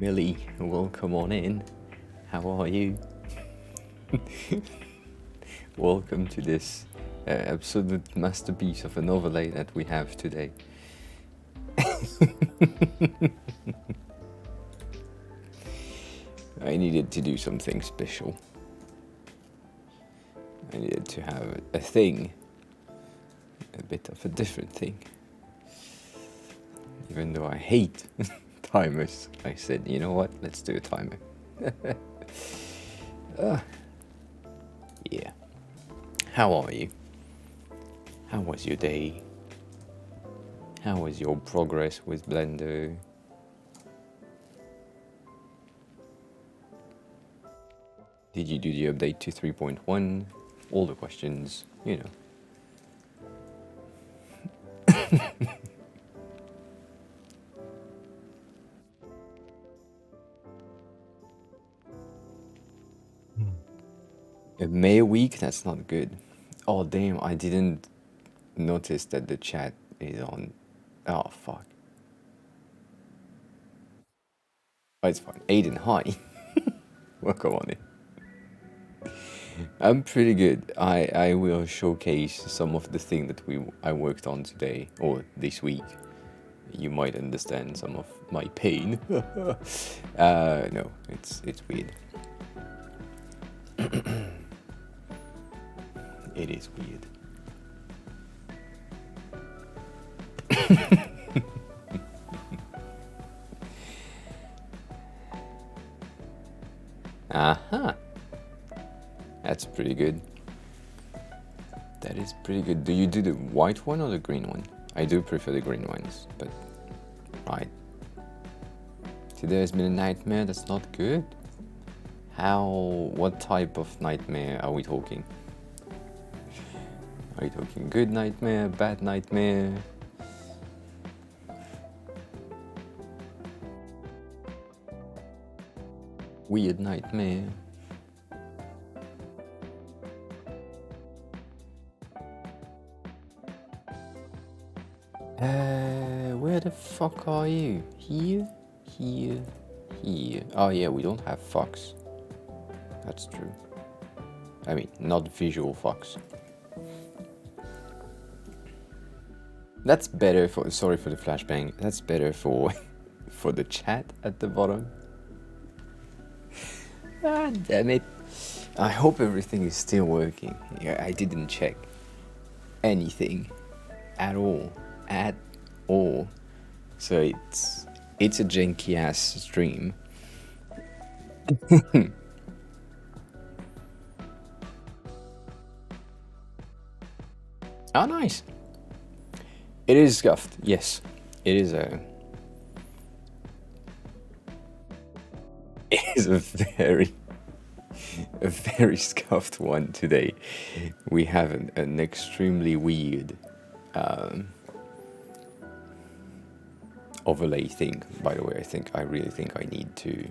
Millie, welcome on in. How are you? Welcome to this absolute masterpiece of an overlay that we have today. I needed to do something special. I needed to have a thing, a bit of a different thing. Even though I hate timers, I said, you know what, let's do a timer. Yeah. How are you? How was your day? How was your progress with Blender? Did you do the update to 3.1? All the questions, you know. A May week? That's not good. Oh damn, I didn't notice that the chat is on. Oh fuck. Oh, it's fine. Aiden, hi. Welcome on in. I'm pretty good. I will showcase some of the thing that I worked on today or this week. You might understand some of my pain. No, it's weird. It is weird. Aha. That's pretty good. That is pretty good. Do you do the white one or the green one? I do prefer the green ones, but right. Today has been a nightmare. That's not good. What type of nightmare are we talking? Are you talking good nightmare, bad nightmare? Weird nightmare? Where the fuck are you? Here? Here? Here? Oh yeah, we don't have fox. That's true. I mean, not visual fox. That's better for, sorry for the flashbang, that's better for for the chat at the bottom. Ah, damn it. I hope everything is still working. Yeah, I didn't check anything at all. At all. So it's a janky ass stream. Oh, nice. It is scuffed, yes. It is a very scuffed one today. We have an extremely weird overlay thing. By the way, I really think I need to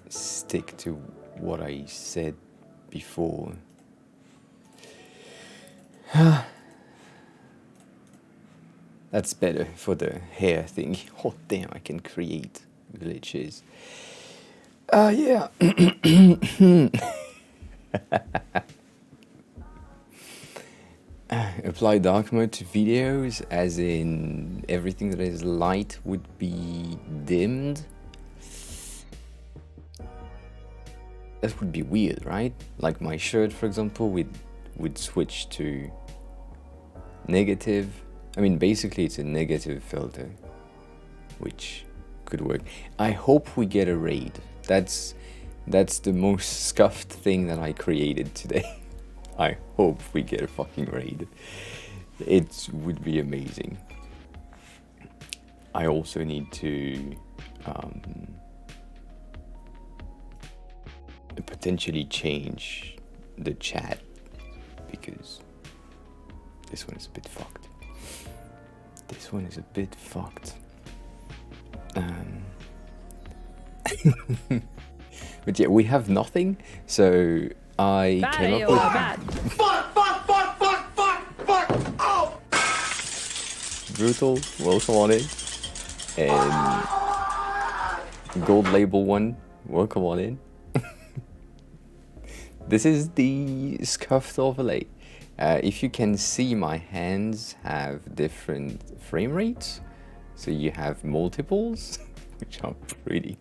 stick to what I said before. That's better for the hair thing. Oh damn, I can create glitches. Yeah. Apply dark mode to videos, as in everything that is light would be dimmed. That would be weird, right? Like my shirt, for example, would switch to negative. I mean, basically it's a negative filter, which could work. I hope we get a raid. That's the most scuffed thing that I created today. I hope we get a fucking raid. It would be amazing. I also need to potentially change the chat because this one is a bit fucked. This one is a bit fucked. But yeah, we have nothing, so I came up with... Fuck! Oh! Brutal, welcome on in. And Gold label one, welcome on in. This is the scuffed overlay. If you can see, my hands have different frame rates, so you have multiples, which are pretty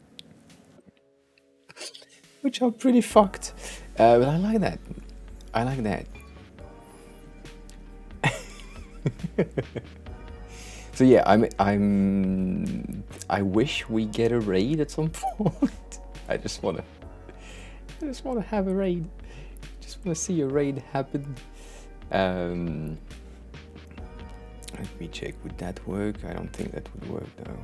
fucked. But I like that. I like that. So yeah, I wish we get a raid at some point. I just wanna have a raid. Just wanna see a raid happen. Let me check. Would that work? I don't think that would work though.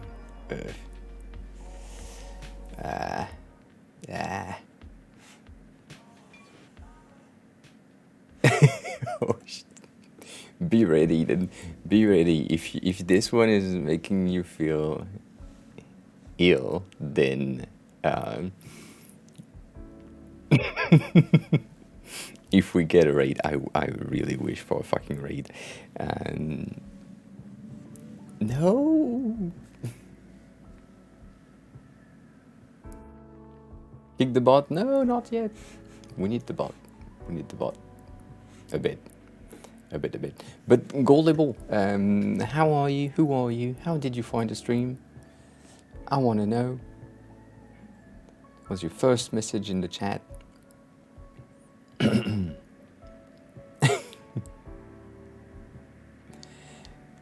Oh, shit. Be ready then. Be ready. If this one is making you feel ill, then if we get a raid, I really wish for a fucking raid. No. Kick the bot? No, not yet. We need the bot. We need the bot. A bit. But Goldable, how are you? Who are you? How did you find the stream? I want to know. What's your first message in the chat?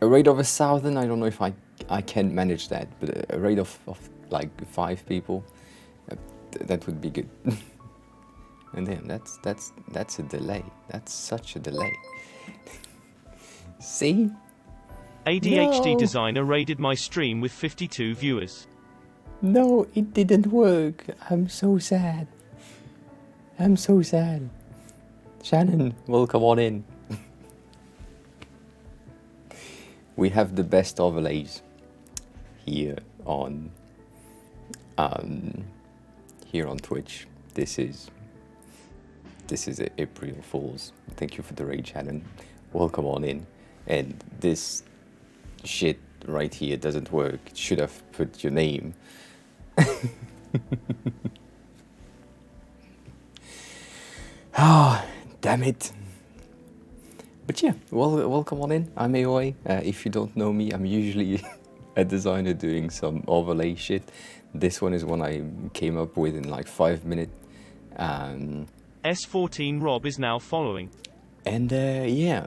A raid of 1,000, I don't know if I can manage that, but a raid of like 5 people, that would be good. And then that's a delay. That's such a delay. See? ADHD No. Designer raided my stream with 52 viewers. No, it didn't work. I'm so sad. I'm so sad. Shannon, welcome on in. We have the best overlays here on Twitch. This is April Fools. Thank you for the raid, Shannon. Welcome on in. And this shit right here doesn't work. It should have put your name. Ah, damn it. But yeah, well, welcome on in. I'm AOA. If you don't know me, I'm usually a designer doing some overlay shit. This one is one I came up with in like 5 minutes. S14 Rob is now following. And yeah,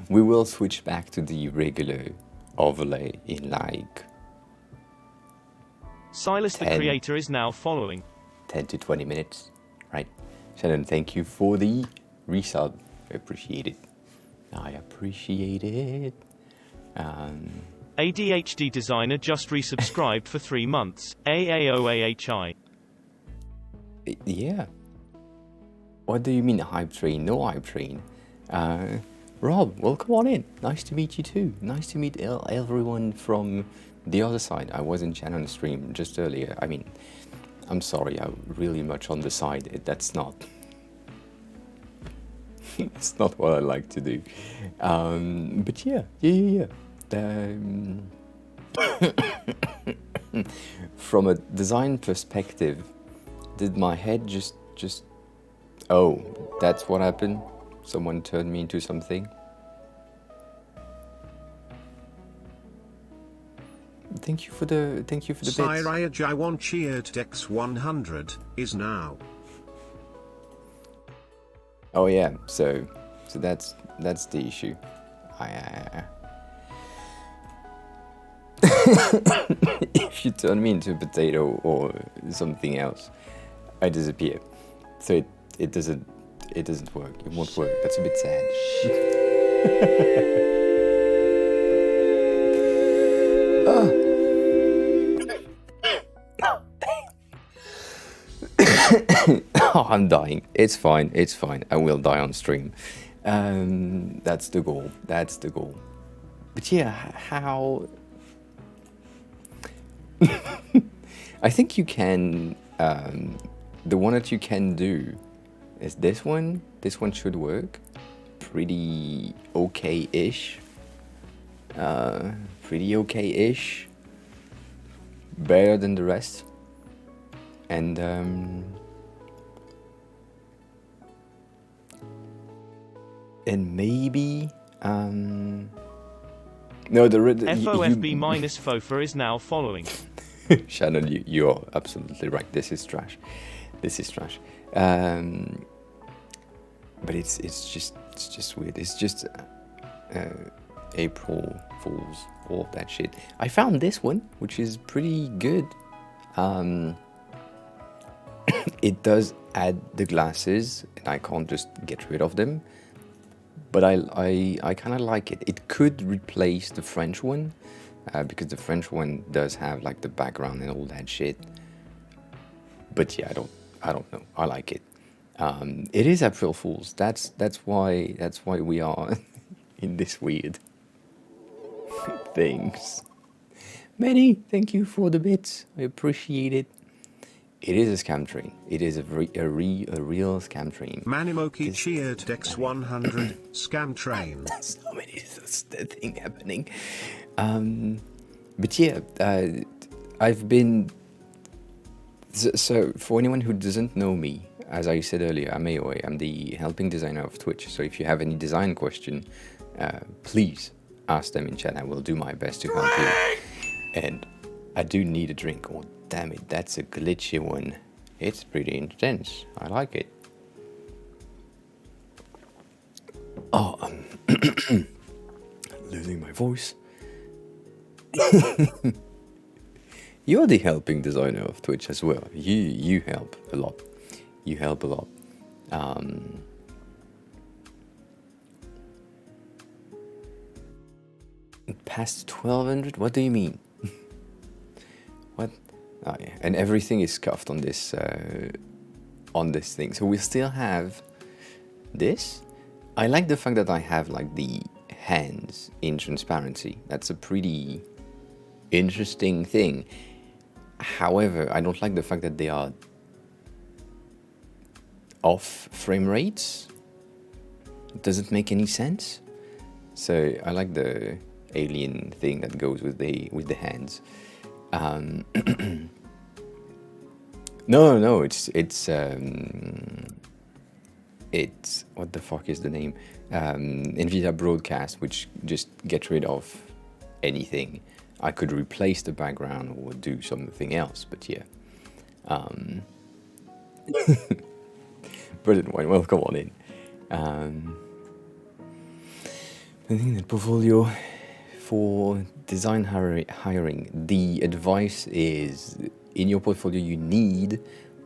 we will switch back to the regular overlay in like Silas the 10. Creator is now following. 10 to 20 minutes, right? Shannon, thank you for the resub. I appreciate it. I appreciate it. ADHD Designer just resubscribed for 3 months. AAOAHI. Yeah. What do you mean hype train? No hype train. Rob, welcome on in. Nice to meet you too. Nice to meet everyone from the other side. I was in Shannon's stream just earlier. I mean, I'm sorry, I'm really much on the side. That's not... It's not what I like to do. But yeah. From a design perspective, did my head just... Oh, that's what happened? Someone turned me into something? Thank you for the bits. Cyrayaj I want cheered Dex 100 is now. Oh yeah, so that's the issue. If you turn me into a potato or something else, I disappear. So it doesn't work. It won't work. That's a bit sad. Oh, I'm dying. It's fine. It's fine. I will die on stream. That's the goal. That's the goal. But yeah, how... I think you can... the one that you can do is this one. This one should work. Pretty okay-ish. Pretty okay-ish. better than the rest. And maybe no, FOFB minus FOFA is now following. Shannon, you're absolutely right. This is trash. This is trash. But it's just weird. It's just April Fools, all of that shit. I found this one, which is pretty good. It does add the glasses, and I can't just get rid of them. But I kind of like it. It could replace the French one, because the French one does have like the background and all that shit. But yeah, I don't know. I like it. It is April Fools. That's why we are in this weird things. Manny, thank you for the bits. I appreciate it. It is a scam train. It is a real scam train. Manimoki cheered Dex 100 scam train. So many thing happening. But yeah, I've been. So for anyone who doesn't know me, as I said earlier, I'm AOA. I'm the helping designer of Twitch. So if you have any design question, please ask them in chat. I will do my best to help you. And I do need a drink. Oh, damn it, that's a glitchy one. It's pretty intense. I like it. Oh, I'm losing my voice. You're the helping designer of Twitch as well. You help a lot. You help a lot. Past 1200? What do you mean? What? Oh, yeah. And everything is scuffed on this thing. So we still have this. I like the fact that I have like the hands in transparency. That's a pretty interesting thing. However, I don't like the fact that they are off frame rates. It doesn't make any sense. So I like the alien thing that goes with the hands. No, it's what the fuck is the name? NVIDIA Broadcast, which just gets rid of anything. I could replace the background or do something else, but yeah. Brilliant one, welcome on in. I think that portfolio for design hiring, the advice is in your portfolio you need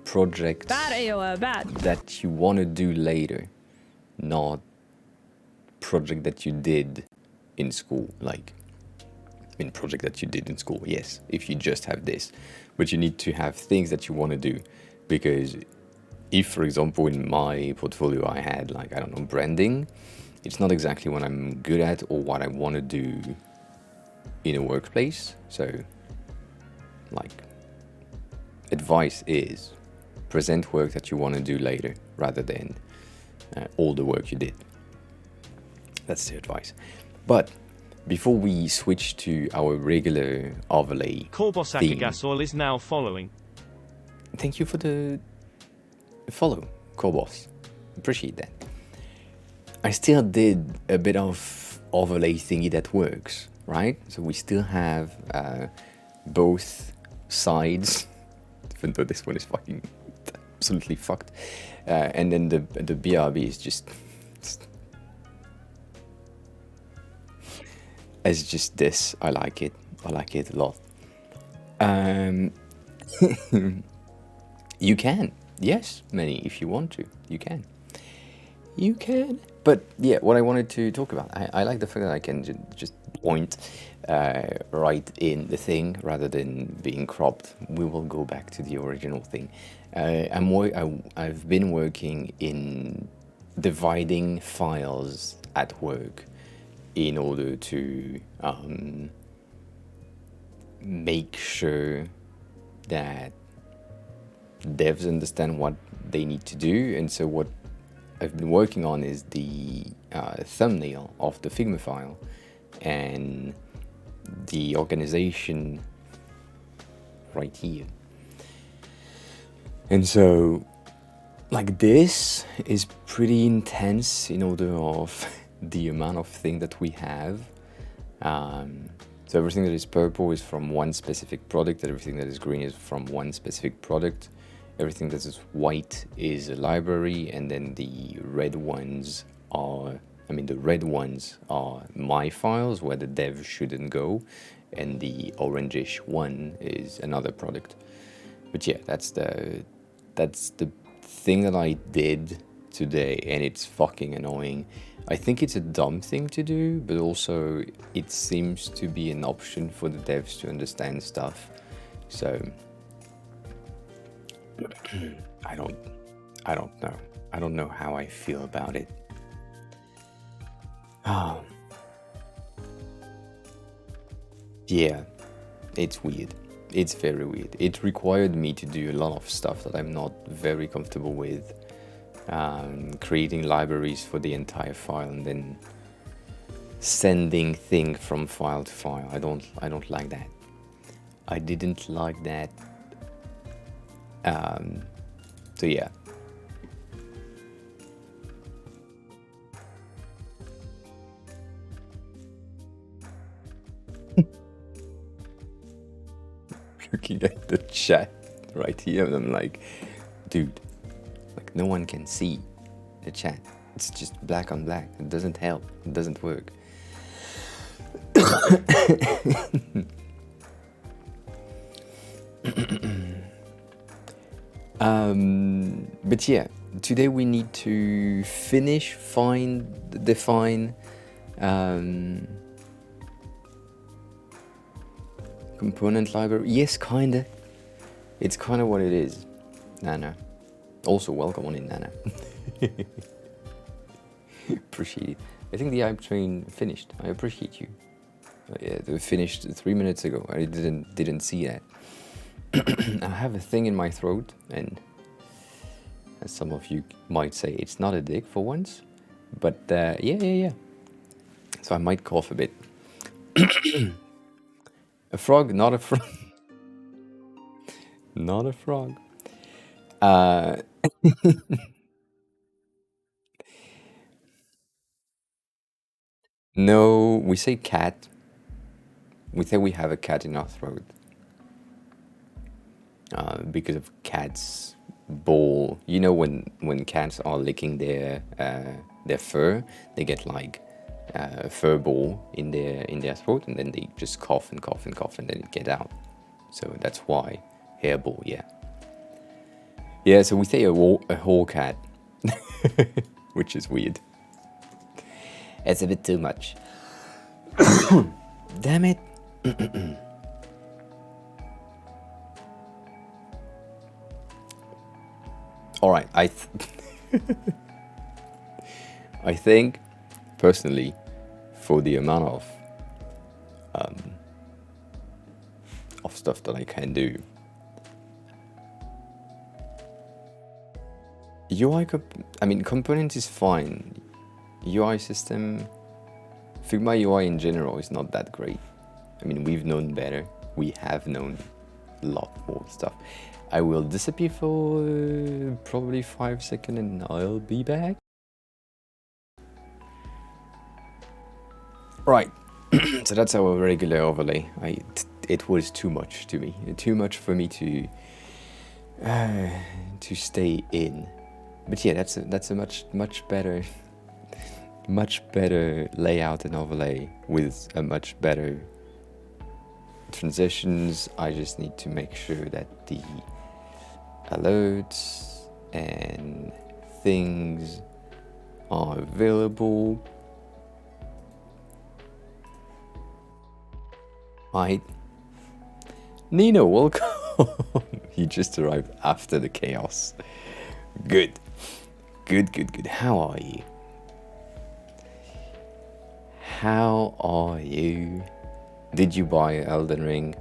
projects that you want to do later, not project that you did in school. Like, in project that you did in school, yes, if you just have this, but you need to have things that you want to do, because if, for example, in my portfolio I had, like, I don't know, branding, it's not exactly what I'm good at or what I want to do in a workplace. So, like, advice is present work that you want to do later rather than all the work you did. That's the advice. But before we switch to our regular overlay Korbos theme, Akagasol is now following. thank you for the follow, Korbos. Appreciate that. I still did a bit of overlay thingy that works, right? So we still have both sides, even though this one is fucking absolutely fucked. And then the BRB is just it's just this. I like it. I like it a lot. You can, yes, Manny, if you want to, you can. You can. But yeah, what I wanted to talk about, I like the fact that I can just point right in the thing rather than being cropped. We will go back to the original thing. I've been working in dividing files at work in order to make sure that devs understand what they need to do. And so what I've been working on is the thumbnail of the Figma file and the organization right here. And so, like, this is pretty intense in order of the amount of thing that we have. So everything that is purple is from one specific product, and everything that is green is from one specific product. Everything that is white is a library, and then the red ones are, the red ones are my files where the dev shouldn't go, and the orangish one is another product. But yeah, that's the thing that I did today, and it's fucking annoying. I think it's a dumb thing to do, but also it seems to be an option for the devs to understand stuff. So I don't know. I don't know how I feel about it. Yeah, it's weird. It's very weird. It required me to do a lot of stuff that I'm not very comfortable with. Creating libraries for the entire file and then sending thing from file to file. I don't like that. I didn't like that. So yeah. Looking at the chat right here, and I'm like, dude, like, no one can see the chat. It's just black on black. It doesn't help. It doesn't work. But yeah, today we need to define component library. Yes, kinda. It's kinda what it is. Nana. Also, welcome on in, Nana. Appreciate it. I think the hype train finished. I appreciate you. Yeah, it finished 3 minutes ago. I didn't see that. I have a thing in my throat, and as some of you might say, it's not a dick for once. But yeah. So I might cough a bit. A frog, not a frog. Not a frog. No, we say cat. We say we have a cat in our throat. Because of cat's ball. You know, when cats are licking their fur, they get like a fur ball in their throat, and then they just cough and cough and cough, and then it get out. So that's why hairball. Yeah. So we say a whole cat, which is weird. It's a bit too much. Damn it. All right, I think personally, for the amount of stuff that I can do, component is fine. UI system, Figma UI in general is not that great. I mean, we've known better. We have known a lot more stuff. I will disappear for probably 5 seconds and I'll be back. Right, so that's our regular overlay. It was too much to me. Too much for me to stay in. But yeah, that's a much better layout and overlay with a much better transitions. I just need to make sure that the alerts and things are available. Right. Nino, welcome. You just arrived after the chaos. Good. How are you? How are you? Did you buy Elden Ring?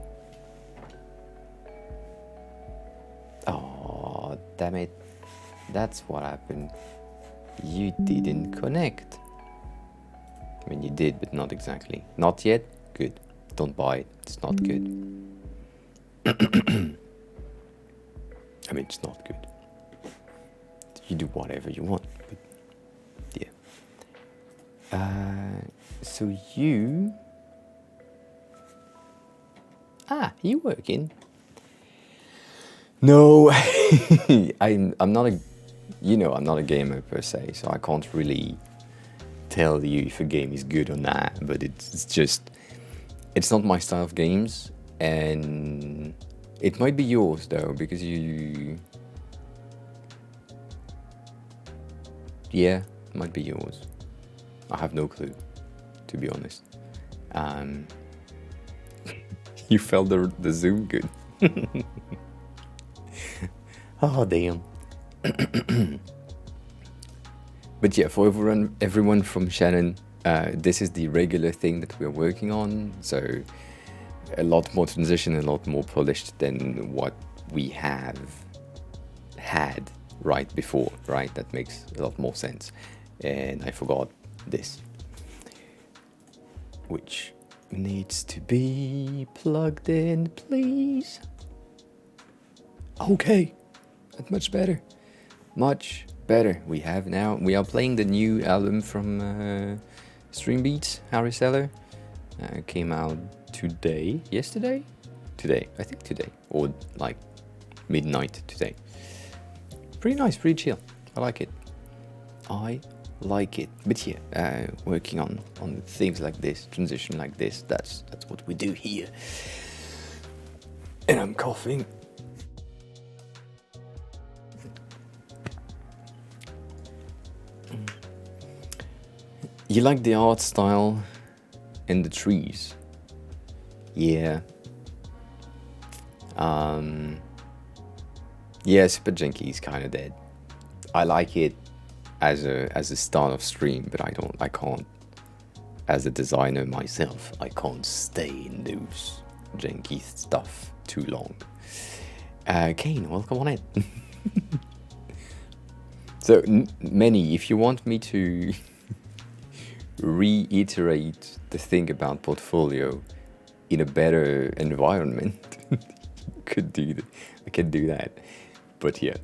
Oh, damn it. That's what happened. You didn't connect. I mean, you did, but not exactly. Not yet? Good. Don't buy it. It's not good. I mean, it's not good. You do whatever you want, but yeah. So you... you working? No, I'm not a... You know, I'm not a gamer per se, so I can't really tell you if a game is good or not, but it's just... It's not my style of games, and it might be yours though, because you... Yeah, it might be yours. I have no clue, to be honest. You felt the zoom good. Oh, damn. But yeah, for everyone from Shannon, this is the regular thing that we're working on. So a lot more transition, a lot more polished than what we have had right before, right? That makes a lot more sense. And I forgot this, which needs to be plugged in, please. Okay, that's much better. Much better. We are playing the new album from Stream Beats, Harry Seller. Came out yesterday, I think today, or like midnight today. Pretty nice, pretty chill. I like it. But yeah, working on things like this, transition like this, that's what we do here. And I'm coughing. You like the art style and the trees? Yeah. Yeah, Super Janky is kind of dead. I like it as a start of stream, but I can't. As a designer myself, I can't stay in those janky stuff too long. Kane, welcome on in. So, Many, if you want me to reiterate the thing about portfolio in a better environment, I can do that. But yeah.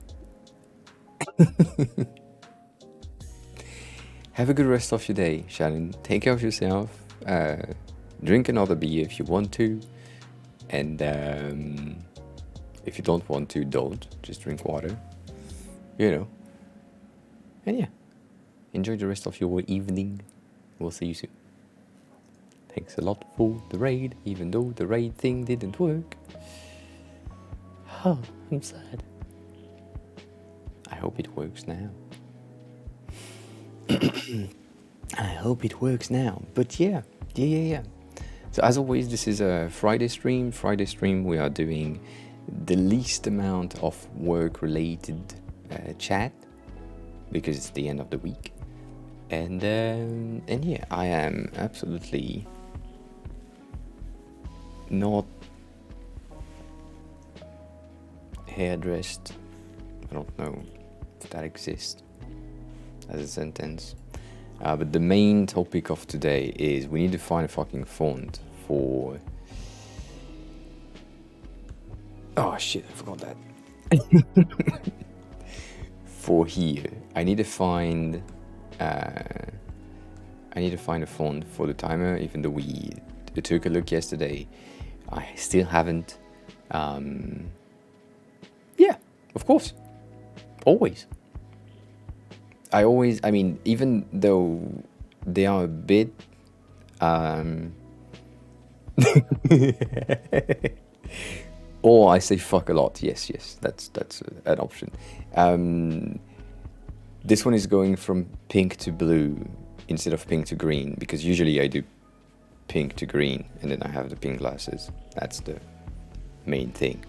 Have a good rest of your day, Shannon. Take care of yourself. Drink another beer if you want to. And if you don't want to, don't. Just drink water. You know. And yeah. Enjoy the rest of your evening. We'll see you soon. Thanks a lot for the raid, even though the raid thing didn't work. Oh, I'm sad. I hope it works now. I hope it works now. But yeah. So as always, this is a Friday stream. Friday stream, we are doing the least amount of work-related chat because it's the end of the week. And yeah, I am absolutely not hairdressed. I don't know if that exists as a sentence. But the main topic of today is we need to find a fucking font for... Oh shit, I forgot that. For here, I need to find a font for the timer, even though we took a look yesterday. I still haven't. Yeah, of course. Always. I mean, even though they are a bit... Or I say fuck a lot. Yes, that's an option. This one is going from pink to blue instead of pink to green, because usually I do pink to green and then I have the pink glasses. That's the main thing.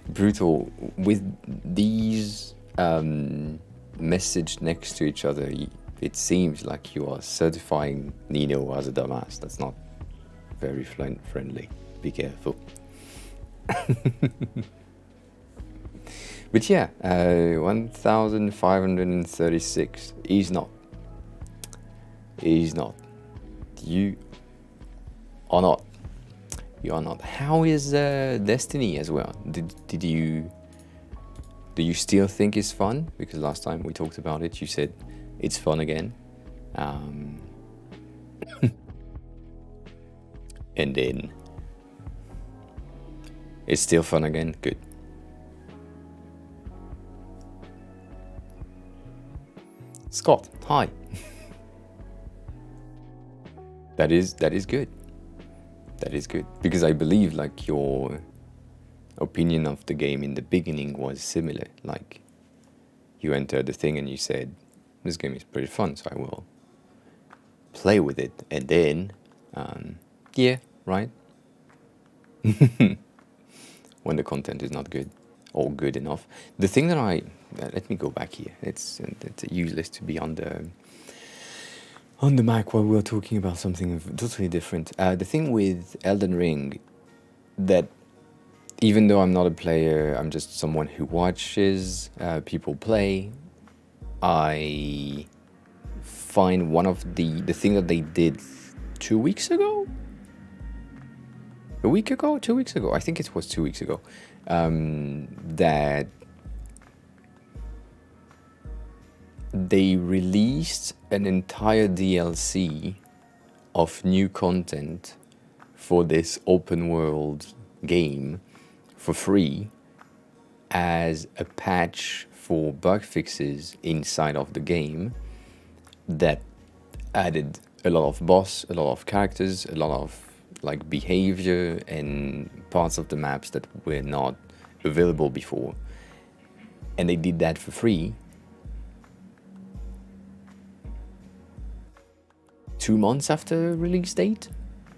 Brutal. With these message next to each other, it seems like you are certifying Nino as a dumbass. That's not very friendly. Be careful. But yeah, 1536. He's not. You are not. You are not. How is Destiny as well? Did you? Do you still think it's fun? Because last time we talked about it, you said it's fun again. And then it's still fun again. Good. Scott, hi. That is good. That is good, because I believe like your opinion of the game in the beginning was similar. Like you entered the thing and you said, "This game is pretty fun, so I will play with it." And then, yeah, right. When the content is not good or good enough. The thing that let me go back here. It's useless to be on the mic while we're talking about something totally different. The thing with Elden Ring, that even though I'm not a player, I'm just someone who watches people play, I find one of the thing that they did 2 weeks ago? A week ago? 2 weeks ago? I think it was 2 weeks ago. That they released an entire DLC of new content for this open world game for free as a patch for bug fixes inside of the game that added a lot of boss, a lot of characters, a lot of like behavior and parts of the maps that were not available before. And they did that for free 2 months after release date.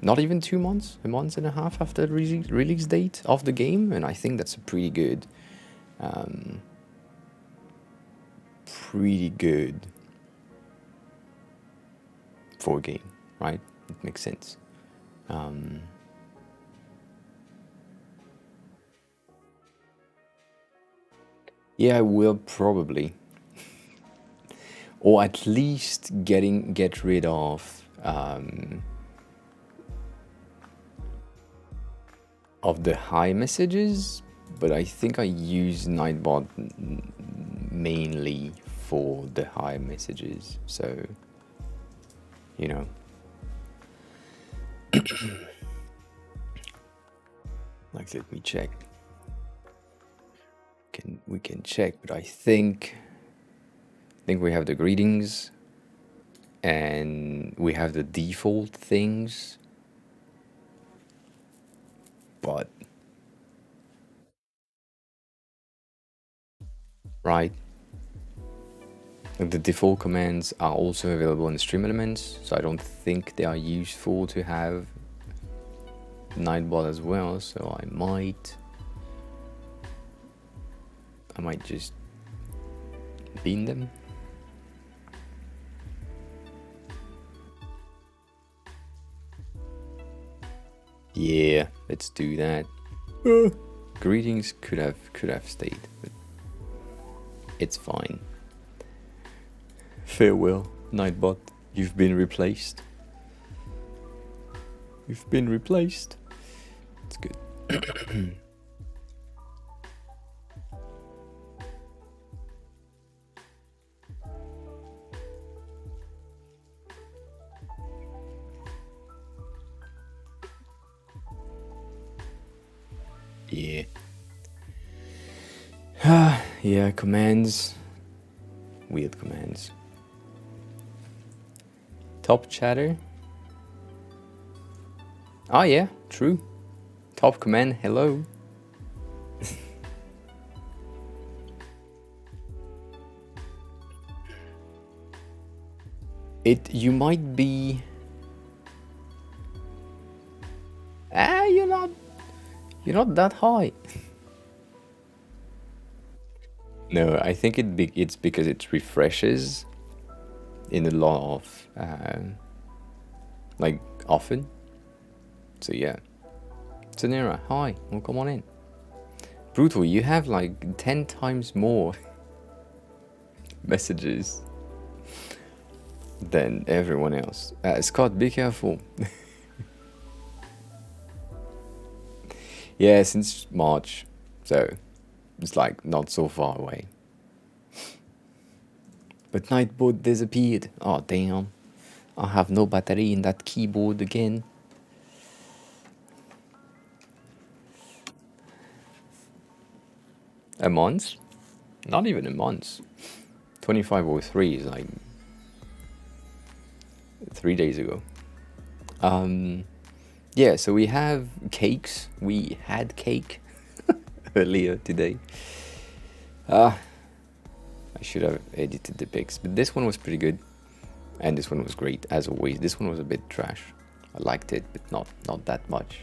Not even 2 months, a month and a half after release date of the game. And I think that's a pretty good for a game, right? It makes sense. Yeah, I will probably, or at least get rid of the high messages. But I think I use Nightbot mainly for the high messages, so you know. Like, let me check. We can check, but I think we have the greetings and we have the default things, but right, like the default commands are also available in Stream Elements, so I don't think they are useful to have Nightbot as well. So I might just bean them. Yeah, let's do that. Greetings could have stayed, but it's fine. Farewell, Nightbot. You've been replaced. You've been replaced. It's good. Yeah. Yeah, commands. Weird commands. Top chatter. Oh yeah, true. Top command, hello. You might be. You're not that high. No, I think it's because it refreshes in a lot of like often. So yeah. Tanera, hi. Well, come on in. Brutal, you have like 10 times more messages than everyone else. Scott, be careful. Yeah, since March, so it's like not so far away. But Nightbot disappeared. Oh damn. I have no battery in that keyboard again. A month? Not even a month. 2503 is like 3 days ago. Yeah, so we have cakes. We had cake earlier today. I should have edited the pics, but this one was pretty good. And this one was great, as always. This one was a bit trash. I liked it, but not that much.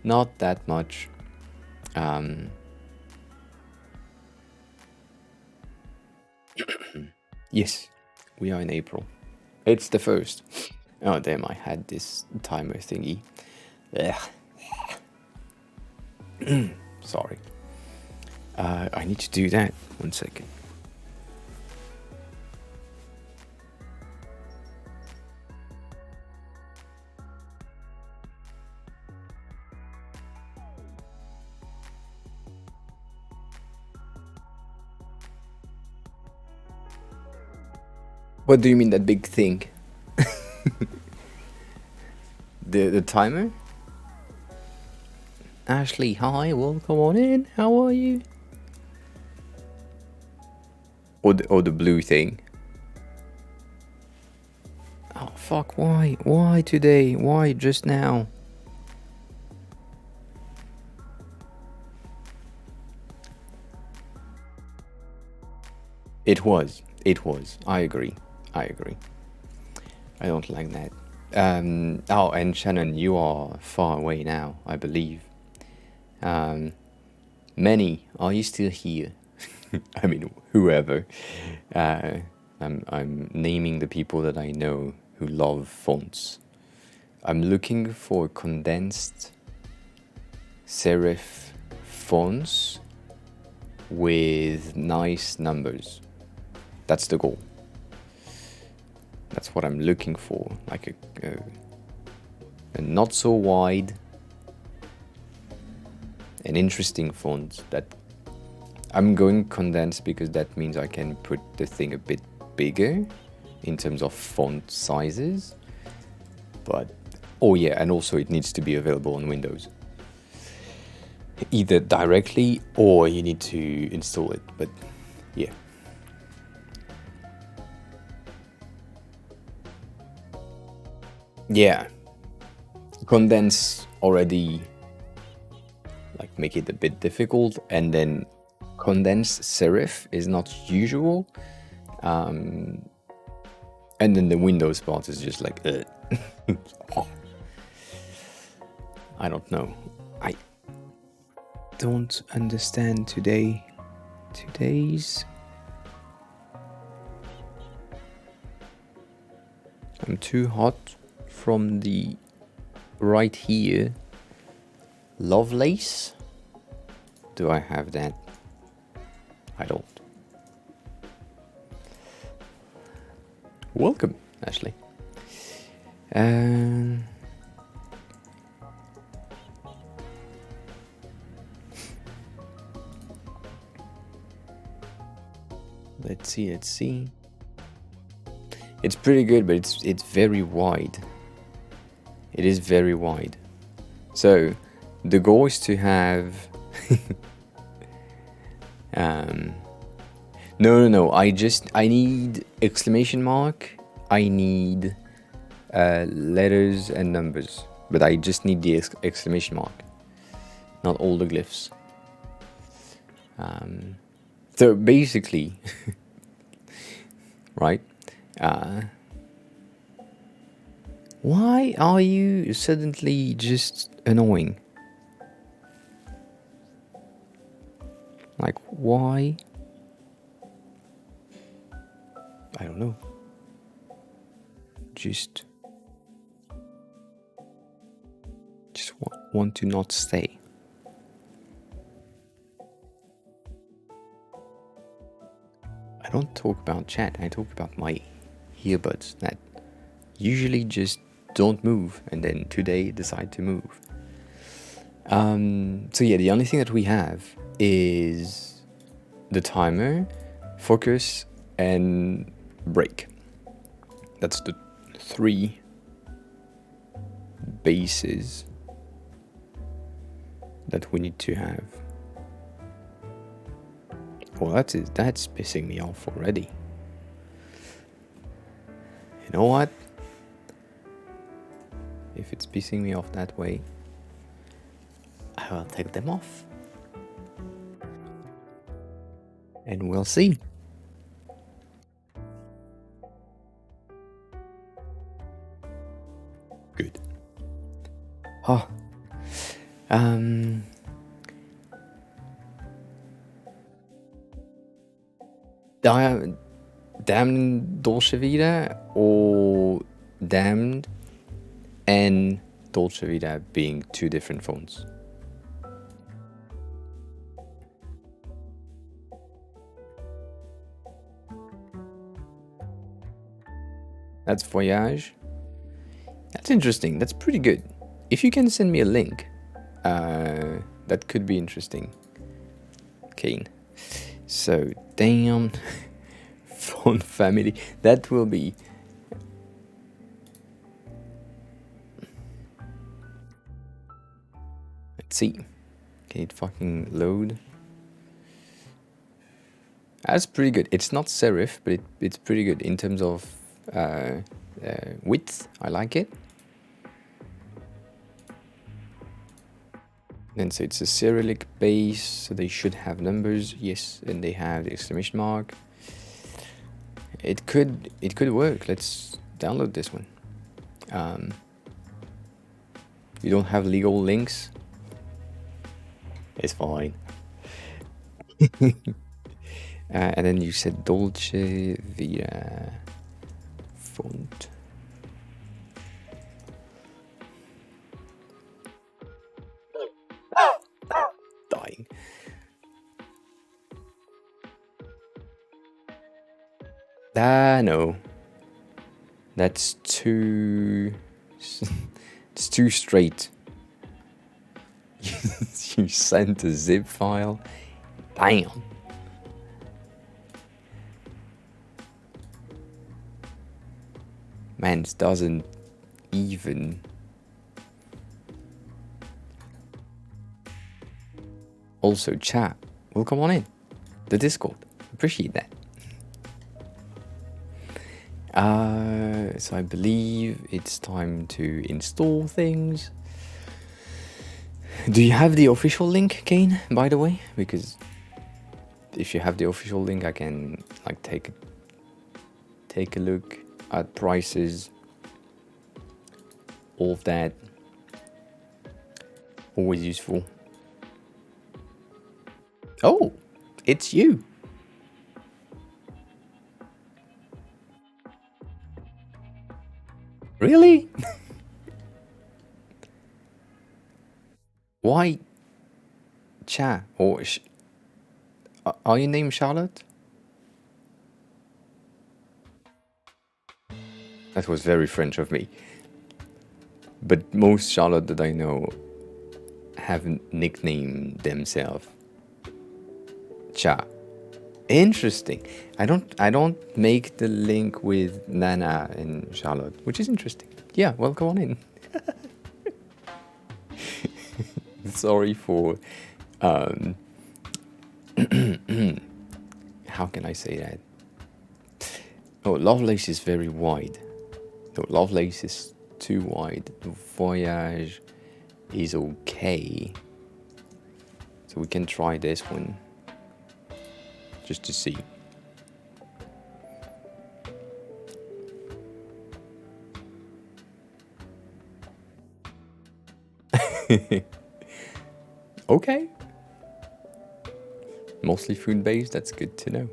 Not that much. Yes, we are in April. It's the 1st. Oh damn, I had this timer thingy. Ugh. Sorry. I need to do that. 1 second. What do you mean that big thing? the timer? Ashley, hi, welcome on in. How are you? Or the blue thing. Oh fuck, why? Why today? Why just now? It was. I agree. I don't like that. Oh, and Shannon, you are far away now, I believe. Manny, are you still here? I mean, whoever. I'm naming the people that I know who love fonts. I'm looking for condensed serif fonts with nice numbers. That's the goal. That's what I'm looking for, like a not so wide, an interesting font that I'm going condensed because that means I can put the thing a bit bigger in terms of font sizes. But, oh yeah, and also it needs to be available on Windows. Either directly or you need to install it, but yeah. Yeah, condense already, like make it a bit difficult, and then condense serif is not usual, and then the Windows part is just like I don't know. I don't understand today's. I'm too hot from the right here. Lovelace? Do I have that? I don't. Welcome, Ashley. Let's see. It's pretty good, but it's very wide. It is very wide. So the goal is to have no. I need exclamation mark. I need letters and numbers, but I just need the exclamation mark, not all the glyphs. So basically, right? Why are you suddenly just annoying? Like, why? I don't know. Just want to not stay. I don't talk about chat, I talk about my earbuds that usually just don't move, and then today decide to move. So yeah, the only thing that we have is the timer, focus, and break. That's the 3 bases that we need to have. Well, that's pissing me off already. You know what? If it's pissing me off that way, I will take them off. And we'll see. Good. Oh. Damned Dolce Vita or Damned and Dolce Vita being 2 different phones? That's Voyage. That's interesting. That's pretty good. If you can send me a link, that could be interesting. Kane. So, damn. Phone family. That will be. Let's see. Can it fucking load? That's pretty good. It's not serif, but it's pretty good in terms of width. I like it. And so it's a Cyrillic base, so they should have numbers. Yes, and they have the exclamation mark. It could work. Let's download this one. You don't have legal links. It's fine. And then you said Dolce Vita font. Dying. No. That's too... It's too straight. You sent a zip file? Damn. Man, it doesn't even... Also, chat, well, come on in. The Discord. Appreciate that. So I believe it's time to install things. Do you have the official link, Kane, by the way? Because if you have the official link, I can like take a look at prices, all of that. Always useful. Oh, it's you. Really? Why? Cha or are you named Charlotte? That was very French of me. But most Charlotte that I know have nicknamed themselves Cha. Interesting. I don't make the link with Nana and Charlotte, which is interesting. Yeah, well, come on in. Sorry for how can I say that? Oh, Lovelace is very wide. No, Lovelace is too wide. Voyage is okay. So we can try this one. Just to see. Okay. Mostly food based, that's good to know.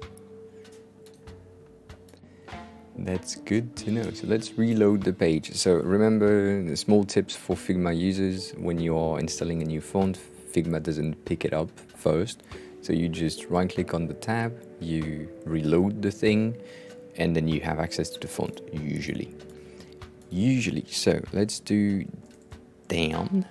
That's good to know. So let's reload the page. So remember the small tips for Figma users: when you are installing a new font, Figma doesn't pick it up first. So you just right click on the tab, you reload the thing, and then you have access to the font, usually. So let's do down.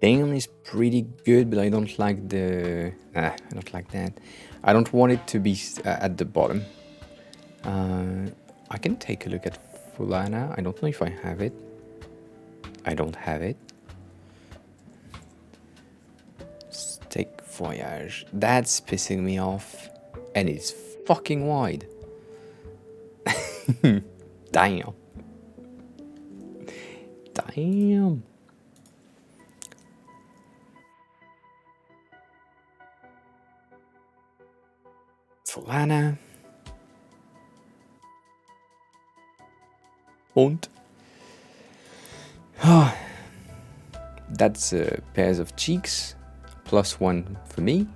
Damn is pretty good, but I don't like the... I don't like that. I don't want it to be at the bottom. I can take a look at Fulana. I don't know if I have it. I don't have it. Steak Voyage. That's pissing me off. And it's fucking wide. Damn. Damn. Fulana. Und. That's pairs of cheeks. +1 for me.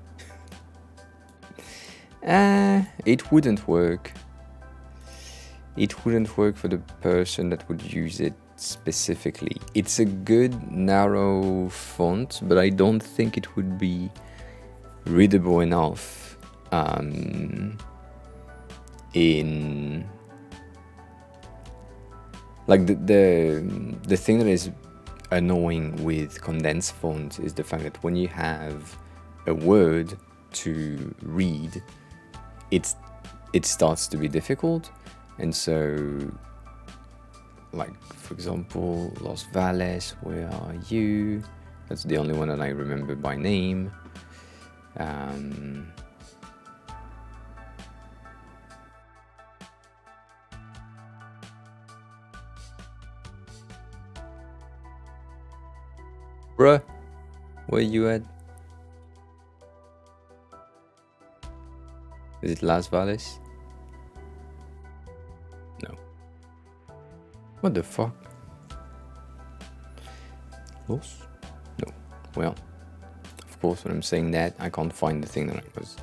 It wouldn't work. It wouldn't work for the person that would use it specifically. It's a good narrow font, but I don't think it would be readable enough in like the thing that is annoying with condensed fonts is the fact that when you have a word to read, it starts to be difficult. And so, like, for example, Los Valles, where are you? That's the only one that I remember by name. Bruh, where you at? Is it Las Valles? No. What the fuck? Los? No. Well, of course, when I'm saying that, I can't find the thing that I was.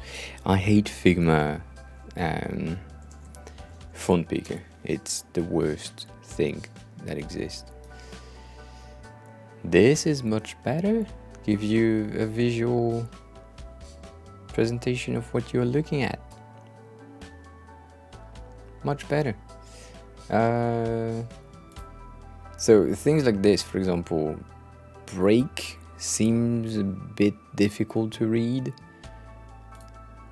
I hate Figma font picker. It's the worst thing that exists. This is much better. Gives you a visual presentation of what you're looking at. Much better. So things like this, for example, break seems a bit difficult to read,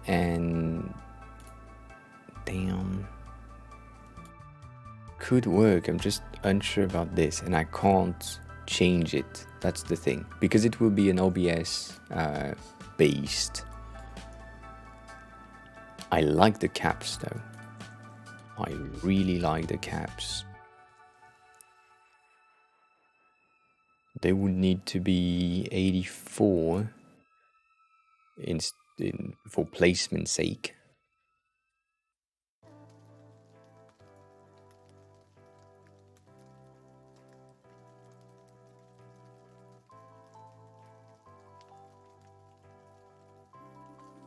and damn, could work. I'm just unsure about this, and I can't change it. That's the thing, because it will be an OBS based. I like the caps though. I really like the caps. They would need to be 84 for placement's sake.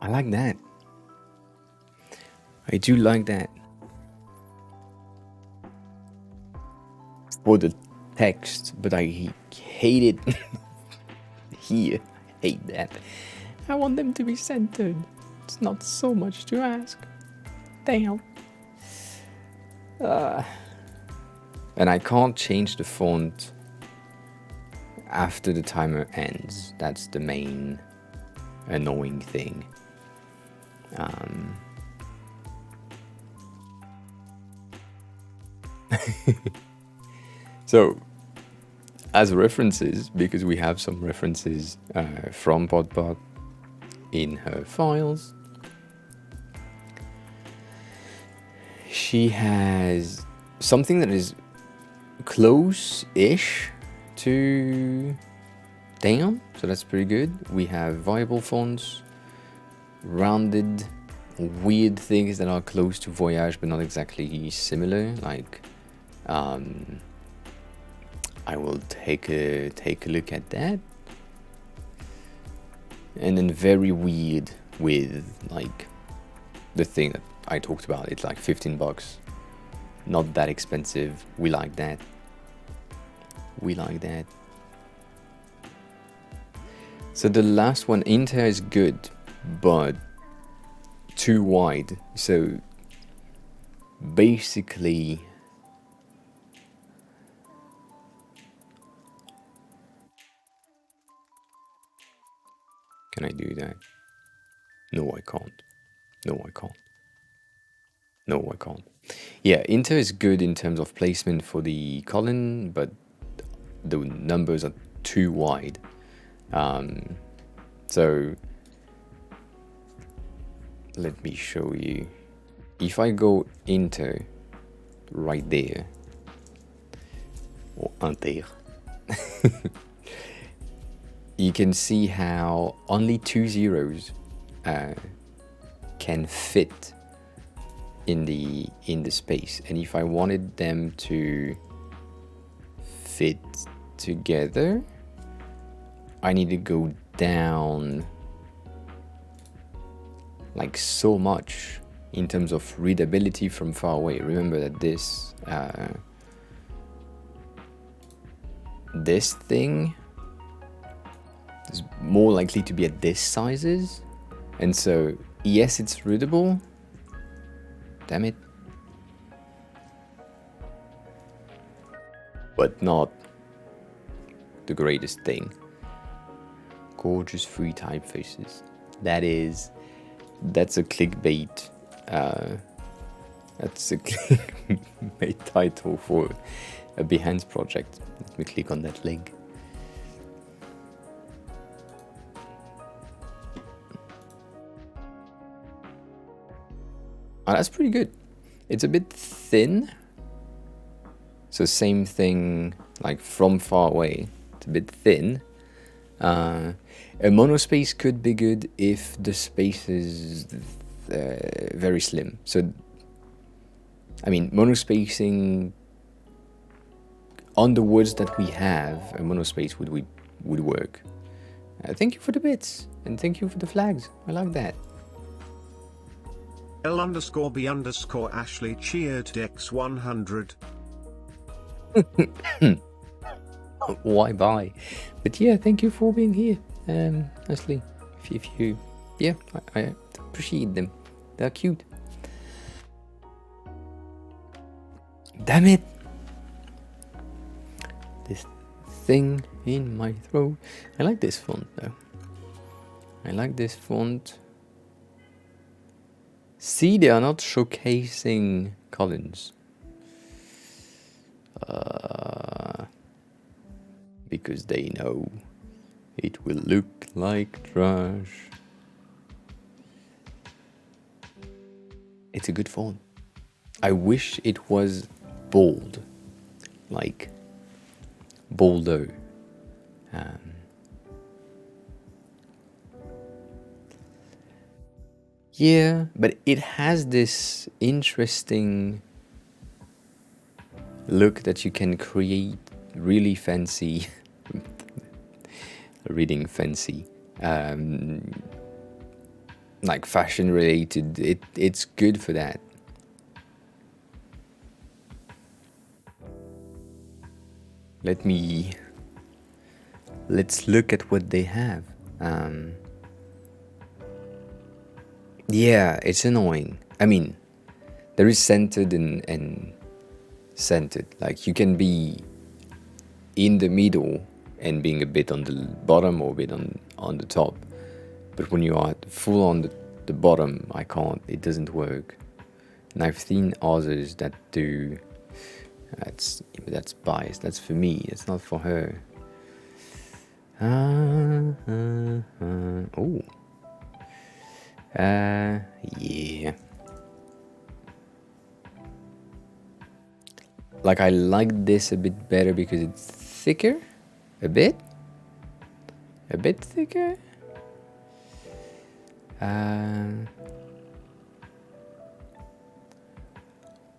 I like that. I do like that. For the text, but I hate it here. I hate that. I want them to be centered. It's not so much to ask. Damn. And I can't change the font after the timer ends. That's the main annoying thing. So, as references, because we have some references from Podbot in her files, she has something that is close-ish to Damn, so that's pretty good. We have viable fonts, rounded, weird things that are close to Voyage but not exactly similar, like I will take a look at that. And then very weird with like the thing that I talked about. It's like $15, not that expensive. We like that. We like that. So the last one, Inter, is good, but too wide. So basically, Can I do that? No, I can't. No, I can't. No, I can't. Yeah, Inter is good in terms of placement for the column, but the numbers are too wide. So let me show you. If I go Inter right there, or Inter, you can see how only 2 zeros can fit in the space, and if I wanted them to fit together, I need to go down like so much in terms of readability from far away. Remember that this thing is more likely to be at this sizes, and so yes, it's readable. Damn it. But not the greatest thing. Gorgeous free typefaces. That's a clickbait. That's a clickbait title for a Behance project. Let me click on that link. Oh, that's pretty good. It's a bit thin. So same thing, like from far away. It's a bit thin. A monospace could be good if the space is very slim. So, I mean, monospacing on the words that we have, a monospace would work. Thank you for the bits, and thank you for the flags. I like that. L_B_Ashley cheered Dex 100. Why buy? But yeah, thank you for being here. Honestly, if you, yeah, I appreciate them. They're cute. Damn it! This thing in my throat. I like this font though. I like this font. See, they are not showcasing Collins. Because they know it will look like trash. It's a good font. I wish it was bold, like bolder. Yeah, but it has this interesting look that you can create really fancy, reading fancy, like fashion related. It's good for that. Let's look at what they have. Yeah, it's annoying. I mean, there is centered and centered. Like you can be in the middle and being a bit on the bottom or a bit on the top. But when you are full on the bottom, I can't. It doesn't work. And I've seen others that do. That's biased. That's for me. It's not for her. Oh. Yeah. Like I like this a bit better because it's thicker. A bit thicker.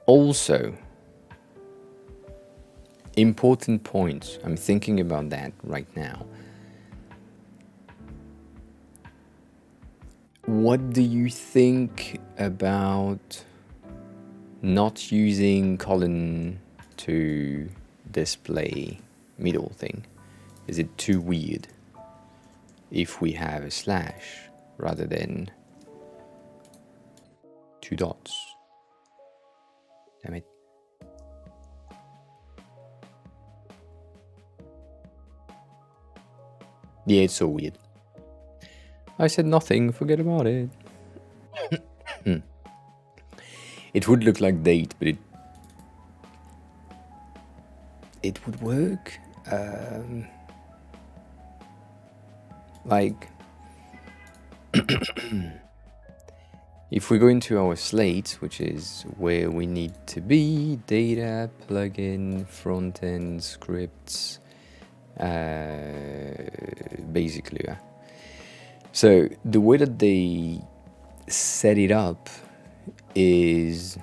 Also, important points. I'm thinking about that right now. What do you think about not using colon to display middle thing? Is it too weird if we have a slash rather than 2 dots? Damn it. Yeah, it's so weird. I said nothing, forget about it. It would look like date, but it would work. Like, if we go into our slate, which is where we need to be, data, plugin, front-end, scripts, basically. So the way that they set it up is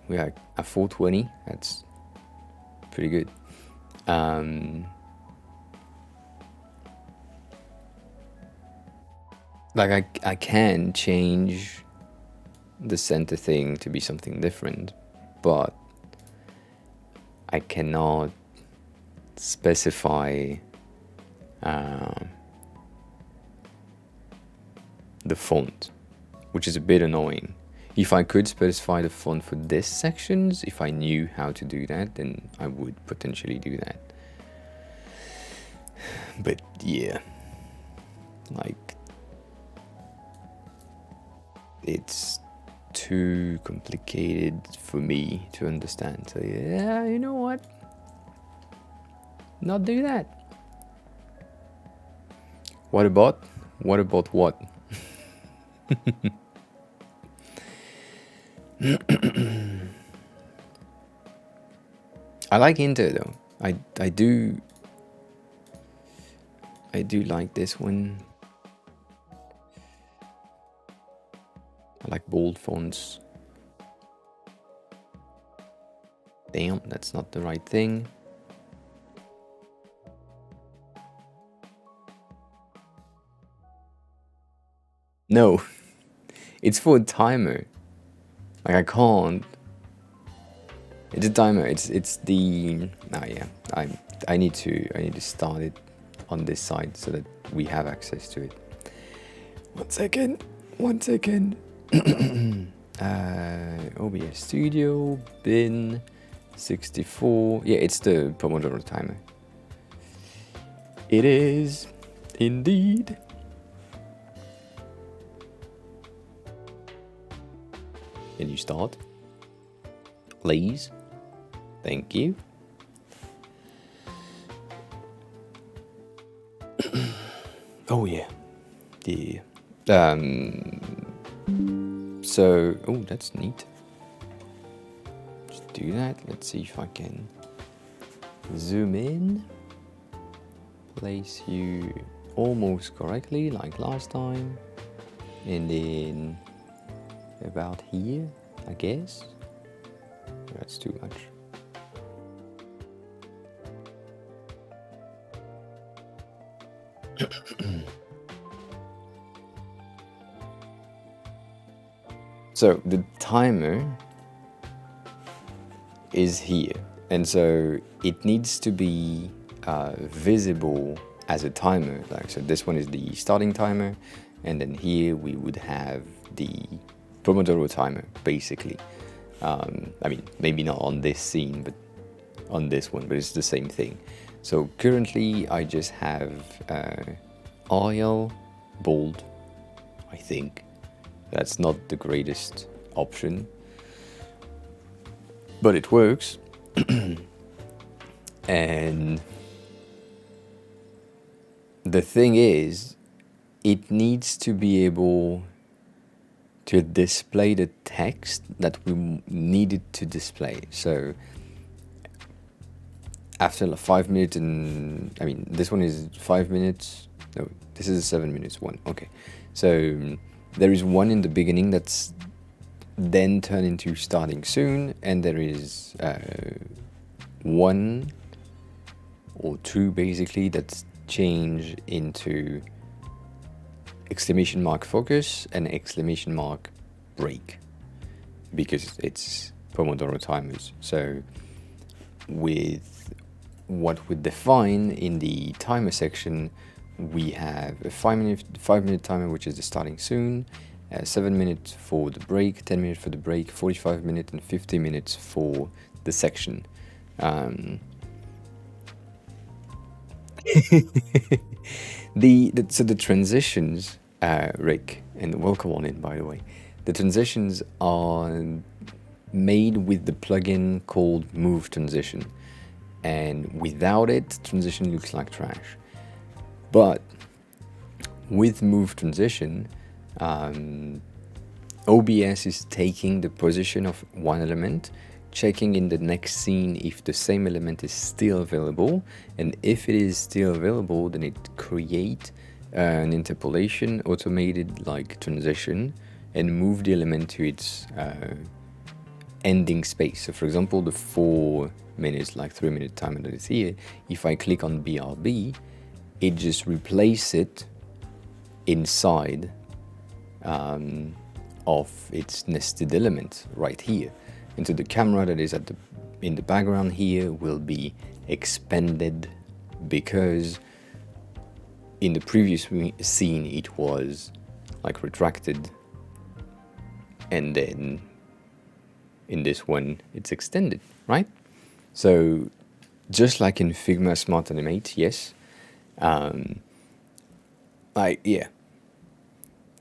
we are at 420. That's pretty good. Like I can change the center thing to be something different, but I cannot specify the font, which is a bit annoying. If I could specify the font for this sections, if I knew how to do that, then I would potentially do that. But yeah, like, it's too complicated for me to understand. So yeah, you know what? Not do that. What about what? I like Inter though. I do like this one. I like bold fonts. Damn, that's not the right thing. No, it's for a timer. Like I can't. It's a timer. It's the. Ah yeah. I need to start it on this side so that we have access to it. 1 second. 1 second. OBS Studio bin 64. Yeah, it's the Pomodoro timer. It is indeed. Can you start? Please. Thank you. Oh yeah. Yeah. So, oh, that's neat. Just do that. Let's see if I can zoom in. Place you almost correctly, like last time. And then about here, I guess. That's too much. So the timer is here, and so it needs to be visible as a timer. Like, so this one is the starting timer, and then here we would have the Pomodoro timer, basically. I mean, maybe not on this scene, but on this one, but it's the same thing. So currently I just have Arial bold, I think. That's not the greatest option, but it works. And the thing is, it needs to be able to display the text that we needed to display. So after 5 minutes, and I mean, this one is 5 minutes. No, this is a 7 minutes one. Okay, so there is one in the beginning that's then turned into starting soon, and there is 1 or 2 basically that's changed into exclamation mark focus and exclamation mark break, because it's Pomodoro timers. So with what we define in the timer section, we have a 5 minute timer, which is the starting soon, 7 minutes for the break, 10 minutes for the break, 45 minutes and 50 minutes for the section. So the transitions, Rick, and welcome on in, by the way. The transitions are made with the plugin called Move Transition, and without it, transition looks like trash. But with Move Transition, OBS is taking the position of one element, checking in the next scene if the same element is still available, and if it is still available, then it creates an interpolation automated like transition and move the element to its ending space. So for example, the 4 minutes, like 3-minute timer that is here, if I click on BRB, it just replaces it inside of its nested element right here. And so the camera that is in the background here will be expanded because in the previous scene it was like retracted, and then in this one it's extended, right? So just like in Figma Smart Animate, yes, yeah,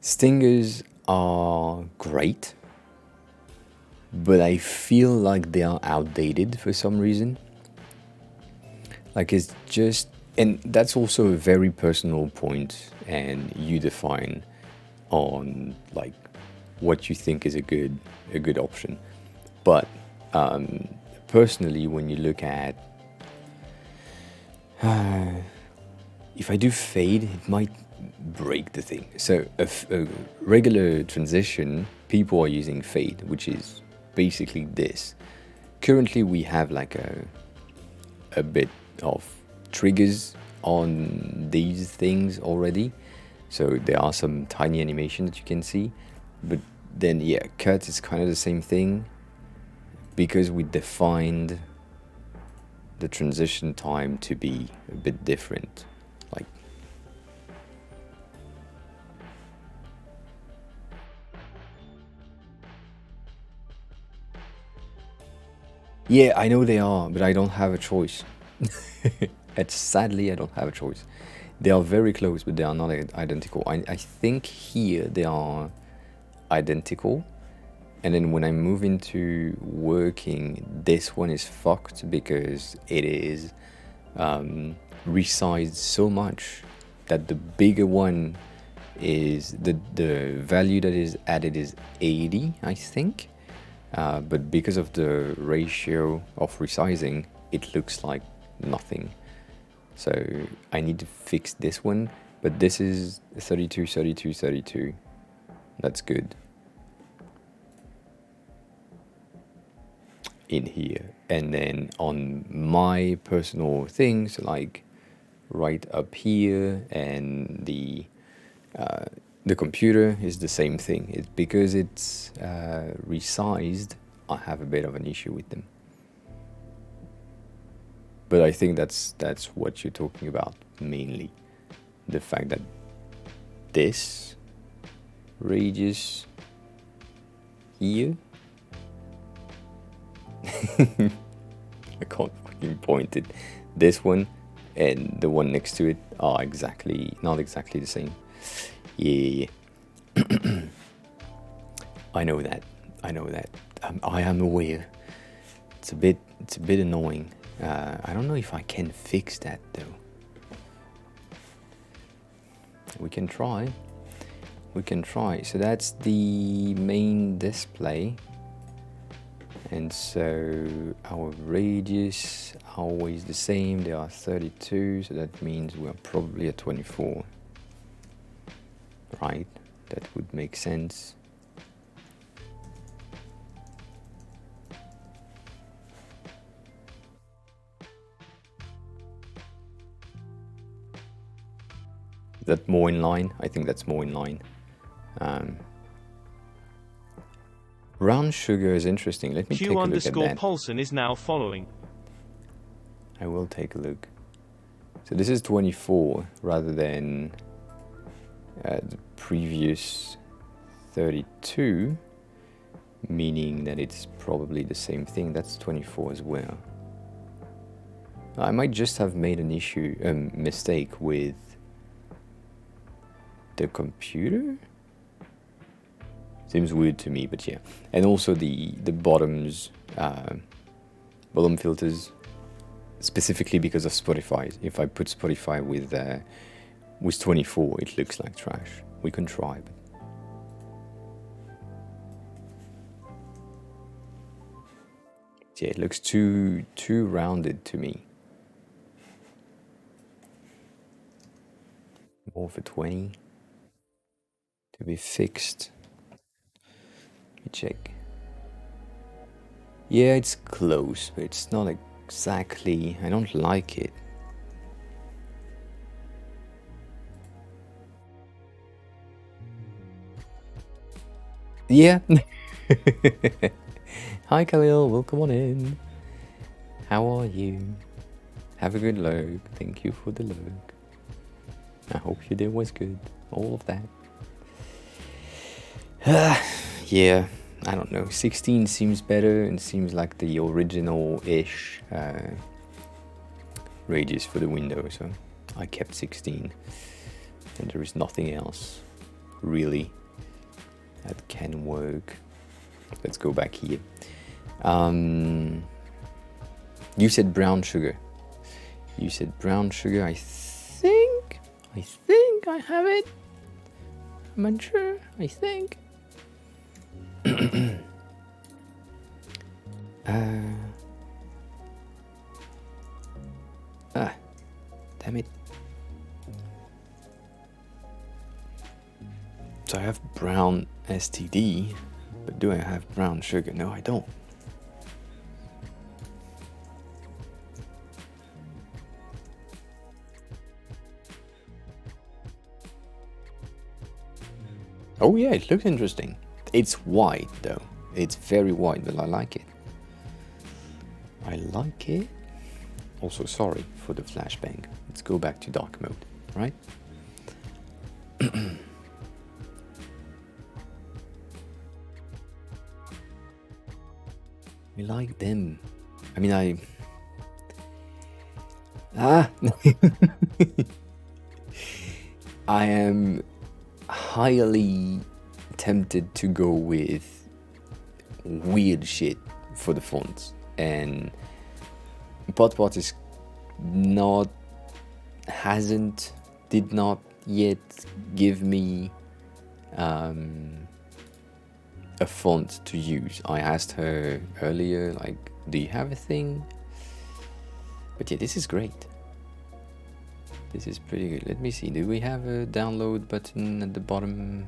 stingers are great, but I feel like they are outdated for some reason. Like it's just, and that's also a very personal point, and you define on like what you think is a good option. But personally, when you look at if I do fade, it might break the thing. So a regular transition, people are using fade, which is basically this. Currently we have like a bit of triggers on these things already, so there are some tiny animation that you can see, but then yeah, cut is kind of the same thing because we defined the transition time to be a bit different. Like yeah, I know they are, but I don't have a choice. Sadly, I don't have a choice. They are very close, but they are not identical. I think here they are identical. And then when I move into working, this one is fucked because it is resized so much that the bigger one is the value that is added is 80, I think. But because of the ratio of resizing, it looks like nothing. So I need to fix this one, but this is 32, 32, 32. That's good. In here. And then on my personal things, like right up here, and the computer is the same thing. It's because it's resized, I have a bit of an issue with them. But I think that's what you're talking about mainly. The fact that this radius here, I can't fucking point it. This one and the one next to it are not exactly the same. Yeah. I know that. I am aware. It's a bit annoying. I don't know if I can fix that though. We can try. So that's the main display. And so our radius are always the same. They are 32, so that means we're probably at 24. Right? That would make sense. Is that more in line? I think that's more in line. Brown sugar is interesting. Let me take a look at that. Q_Paulson is now following. I will take a look. So this is 24 rather than the previous 32, meaning that it's probably the same thing. That's 24 as well. I might just have made an mistake with the computer? Seems weird to me, but yeah. And also the bottoms, bottom filters, specifically because of Spotify. If I put Spotify with 24, it looks like trash. We can try, but yeah, it looks too rounded to me. More for 20 to be fixed. Let me check. Yeah, it's close, but it's not exactly. I don't like it. Yeah. Hi Khalil, welcome on in. How are you? Have a good lurk. Thank you for the lurk. I hope your day was good. All of that. Yeah, I don't know. 16 seems better and seems like the original-ish radius for the window, so I kept 16. And there is nothing else, really, that can work. Let's go back here. You said brown sugar. You said brown sugar. I think I have it. I'm unsure. I think. Damn it. So I have brown STD, but do I have brown sugar? No, I don't. Oh yeah, it looks interesting. It's white though. It's very white, but I like it. I like it. Also, sorry for the flashbang. Let's go back to dark mode, right? We like them. I mean, I am highly tempted to go with weird shit for the fonts, and Potpot is did not yet give me a font to use. I asked her earlier, like, do you have a thing? But yeah, this is great. This is pretty good. Let me see, do we have a download button at the bottom?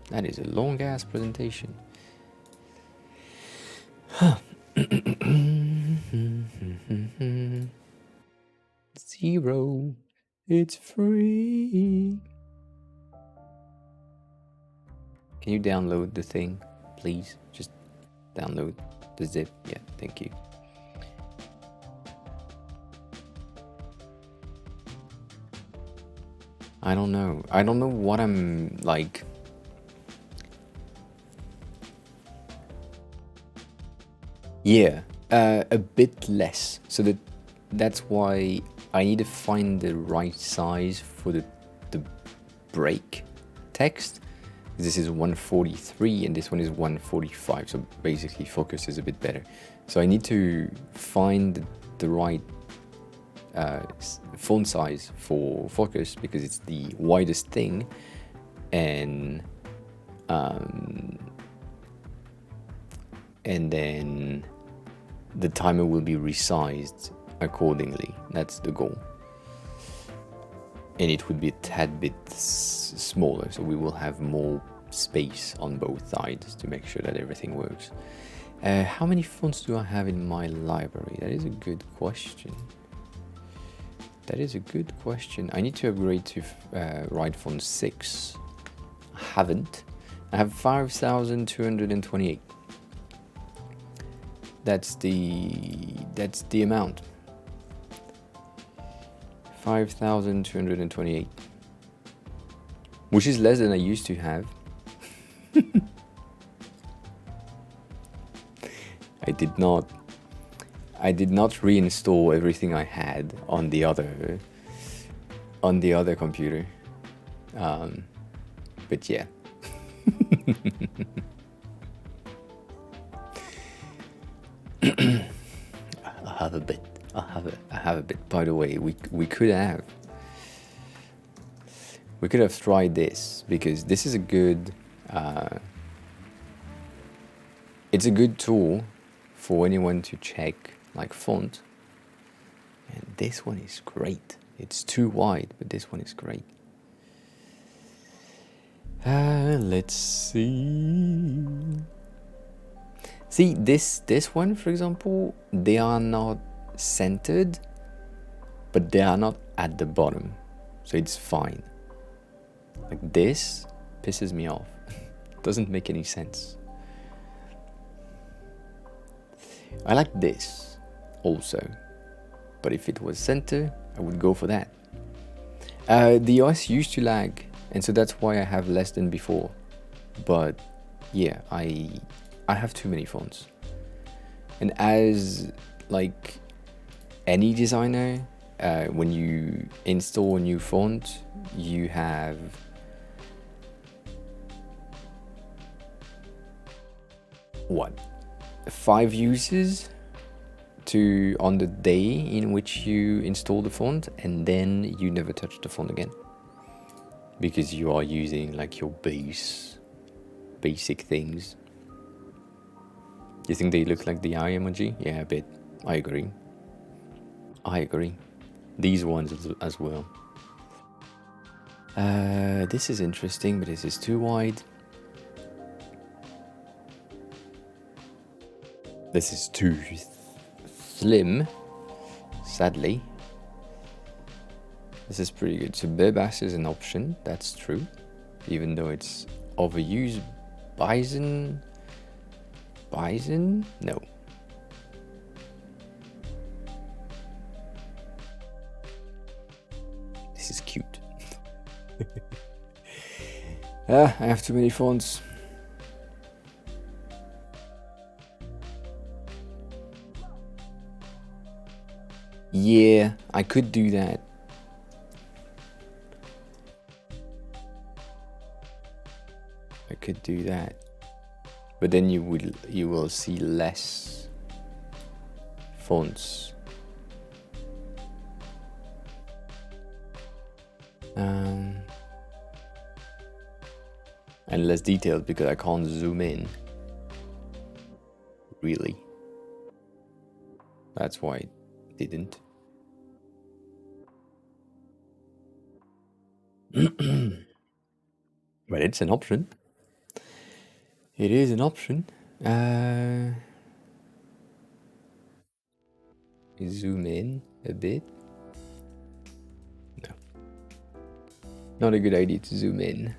That is a long ass presentation. Zero. It's free. Can you download the thing, please? Just download the zip. Yeah, thank you. I don't know. I don't know what I'm like. Yeah, a bit less. So that's why I need to find the right size for the break text. This is 143 and this one is 145. So basically focus is a bit better. So I need to find the right font size for focus because it's the widest thing, and then the timer will be resized accordingly. That's the goal. And it would be a tad bit smaller, so we will have more space on both sides to make sure that everything works. How many fonts do I have in my library? That is a good question. That is a good question. I need to upgrade to Write-Font 6. I haven't. I have 5,228. That's the amount. 5,228. Which is less than I used to have. I did not reinstall everything I had on the other computer. But yeah. I have a bit. I have a bit. By the way, we could have tried this, because this is a good it's a good tool for anyone to check like font. And this one is great. It's too wide, but this one is great. Let's see. See, this one, for example, they are not centered, but they are not at the bottom, so it's fine. Like this pisses me off. Doesn't make any sense. I like this also, but if it was center, I would go for that. The OS used to lag, and so that's why I have less than before. But yeah, I have too many fonts. And as like any designer, when you install a new font, you have what, 5 uses on the day in which you install the font, and then you never touch the font again, because you are using like your basic things. You think they look like the eye emoji? Yeah, a bit. I agree. These ones as well. This is interesting, but this is too wide. This is too slim, sadly. This is pretty good. So Bebas is an option, that's true. Even though it's overused. Bison? No. This is cute. I have too many fonts. Yeah, I could do that. But then you will see less fonts. And less detailed, because I can't zoom in. Really. That's why I didn't. But it's an option. It is an option. Zoom in a bit. No. Not a good idea to zoom in.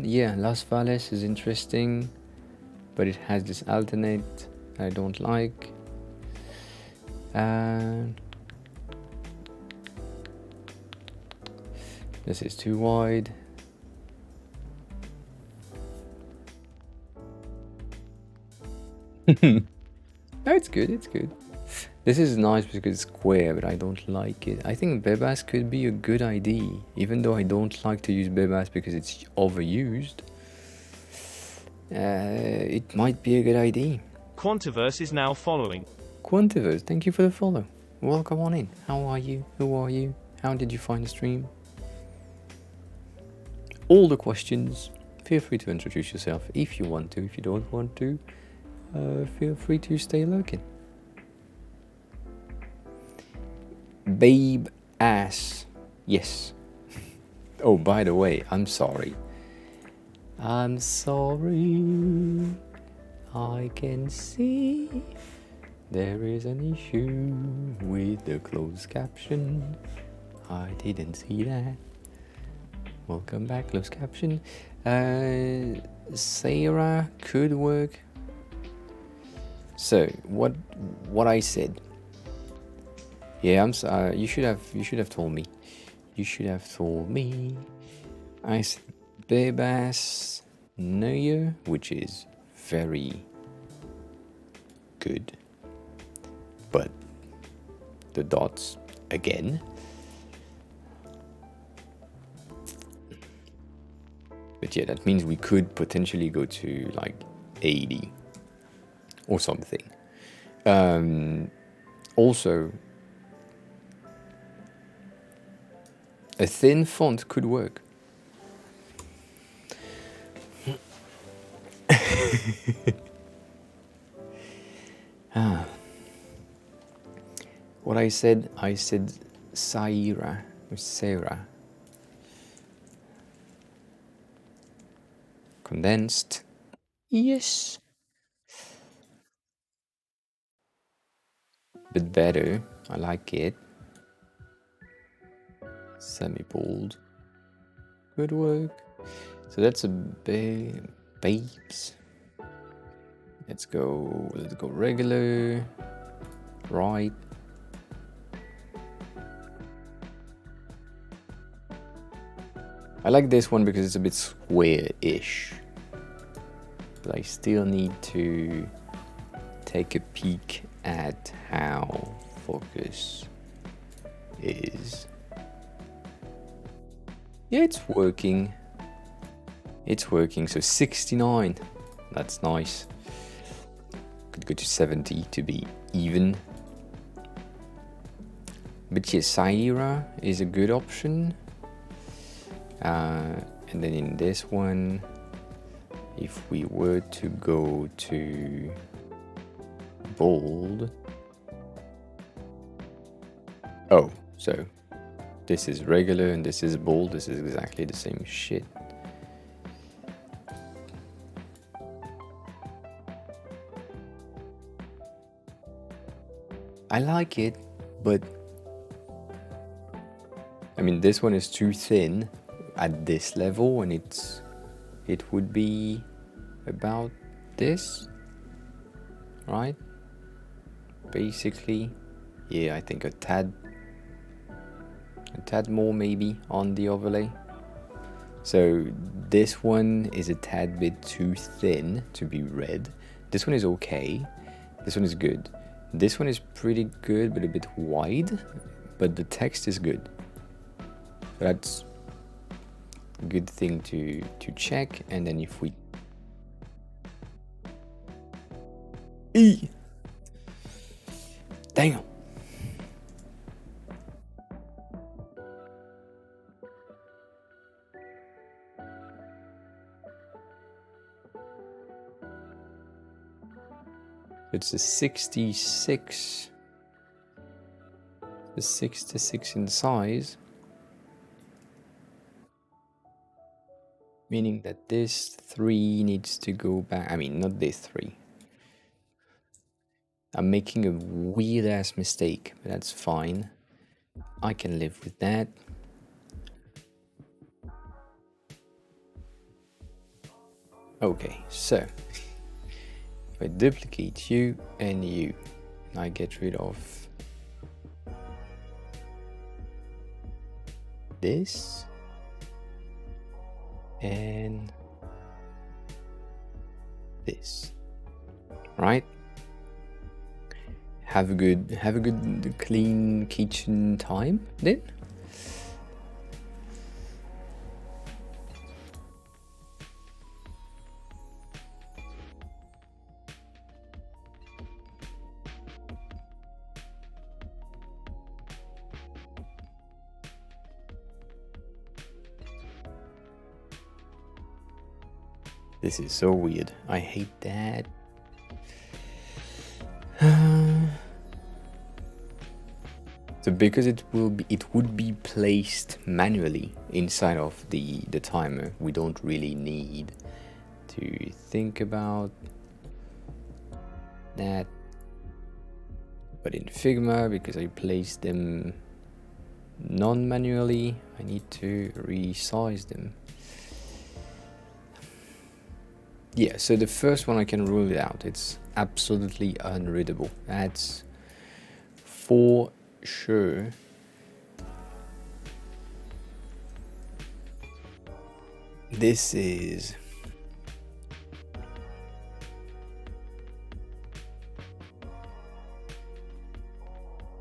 Yeah, Las Valles is interesting, but it has this alternate I don't like. This is too wide. No, it's good. This is nice because it's square, but I don't like it. I think Bebas could be a good idea, even though I don't like to use Bebas because it's overused. It might be a good idea. Quantiverse is now following. Quantiverse, thank you for the follow. Welcome on in. How are you? Who are you? How did you find the stream? All the questions. Feel free to introduce yourself if you want to. If you don't want to, feel free to stay lurking. Babe ass. Yes. Oh, by the way, I'm sorry. I can see there is an issue with the closed caption. I didn't see that. Welcome back, closed caption. Sarah could work. So what I said. Yeah, I'm sorry. You should have told me. I said Bebas Neuer, which is very good, but the dots again. But yeah, that means we could potentially go to like 80 or something. Also, a thin font could work. What I said Saira or Sarah. Condensed. Yes. Bit better. I like it. Semi-bold. Good work. So that's a babes. Let's go regular. Right. I like this one because it's a bit square-ish. But I still need to take a peek at how focus is. Yeah, it's working. It's working. So 69. That's nice. Could go to 70 to be even. But yeah, Saira is a good option. And then in this one, if we were to go to bold. Oh, so this is regular and this is bold. This is exactly the same shit. I like it, but I mean, this one is too thin at this level, and it would be about this, right? Basically, yeah, I think a tad more maybe on the overlay. So this one is a tad bit too thin to be red. This one is okay. This one is good. This one is pretty good, but a bit wide. But the text is good. So that's a good thing to check. And then if we damn. It's a 66. The 66 in size. Meaning that this 3 needs to go back. I mean, not this 3. I'm making a weird ass mistake, but that's fine. I can live with that. Okay, so if I duplicate you and you, I get rid of this and this, right? Have a good clean kitchen time then. This is so weird. I hate that. So because it would be placed manually inside of the timer, we don't really need to think about that. But in Figma, because I placed them non-manually, I need to resize them. Yeah, so the first one I can rule it out. It's absolutely unreadable. That's for sure. This is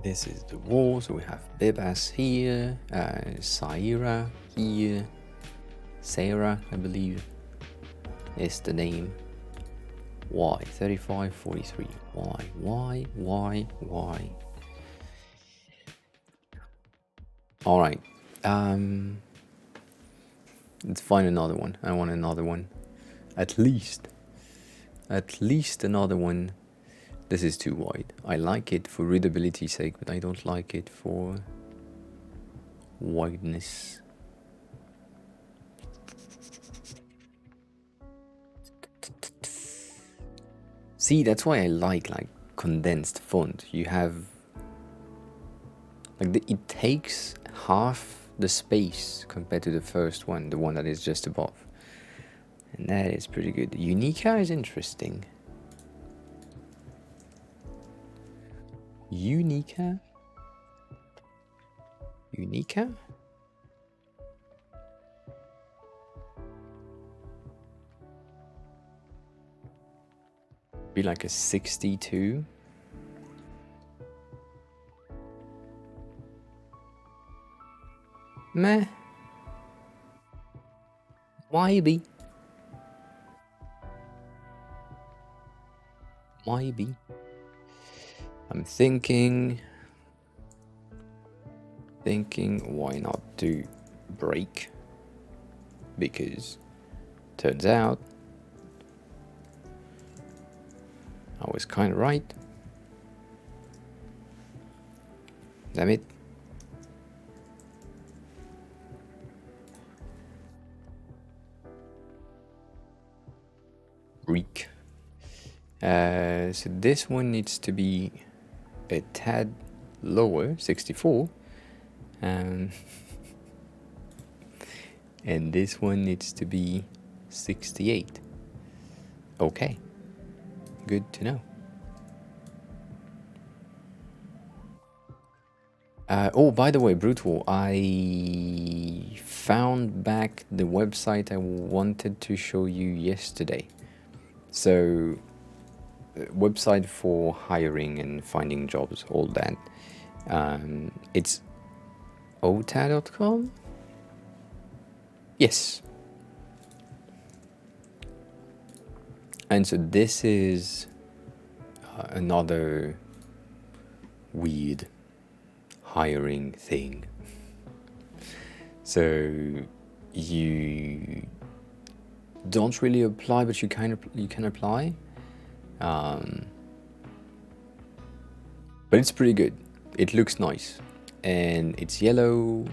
the wall. So we have Bebas here, Saira here. Sarah, I believe, is the name. Why? 3543. Why? Why? Alright. Let's find another one. I want another one. At least another one. This is too wide. I like it for readability's sake, but I don't like it for wideness. See, that's why I like condensed font. You have it takes half the space compared to the first one, the one that is just above. And that is pretty good. Unica is interesting. Unica? Be like a 62. Meh. Maybe. I'm thinking why not do break? Because turns out I was kind of right. Damn it. Break. So this one needs to be a tad lower, 64. And this one needs to be 68. Okay. Good to know. Oh, by the way, Brutal, I found back the website I wanted to show you yesterday. So, website for hiring and finding jobs, all that. It's ota.com? Yes. And so this is another weird hiring thing. So you don't really apply, but you can apply. But it's pretty good. It looks nice, and it's yellow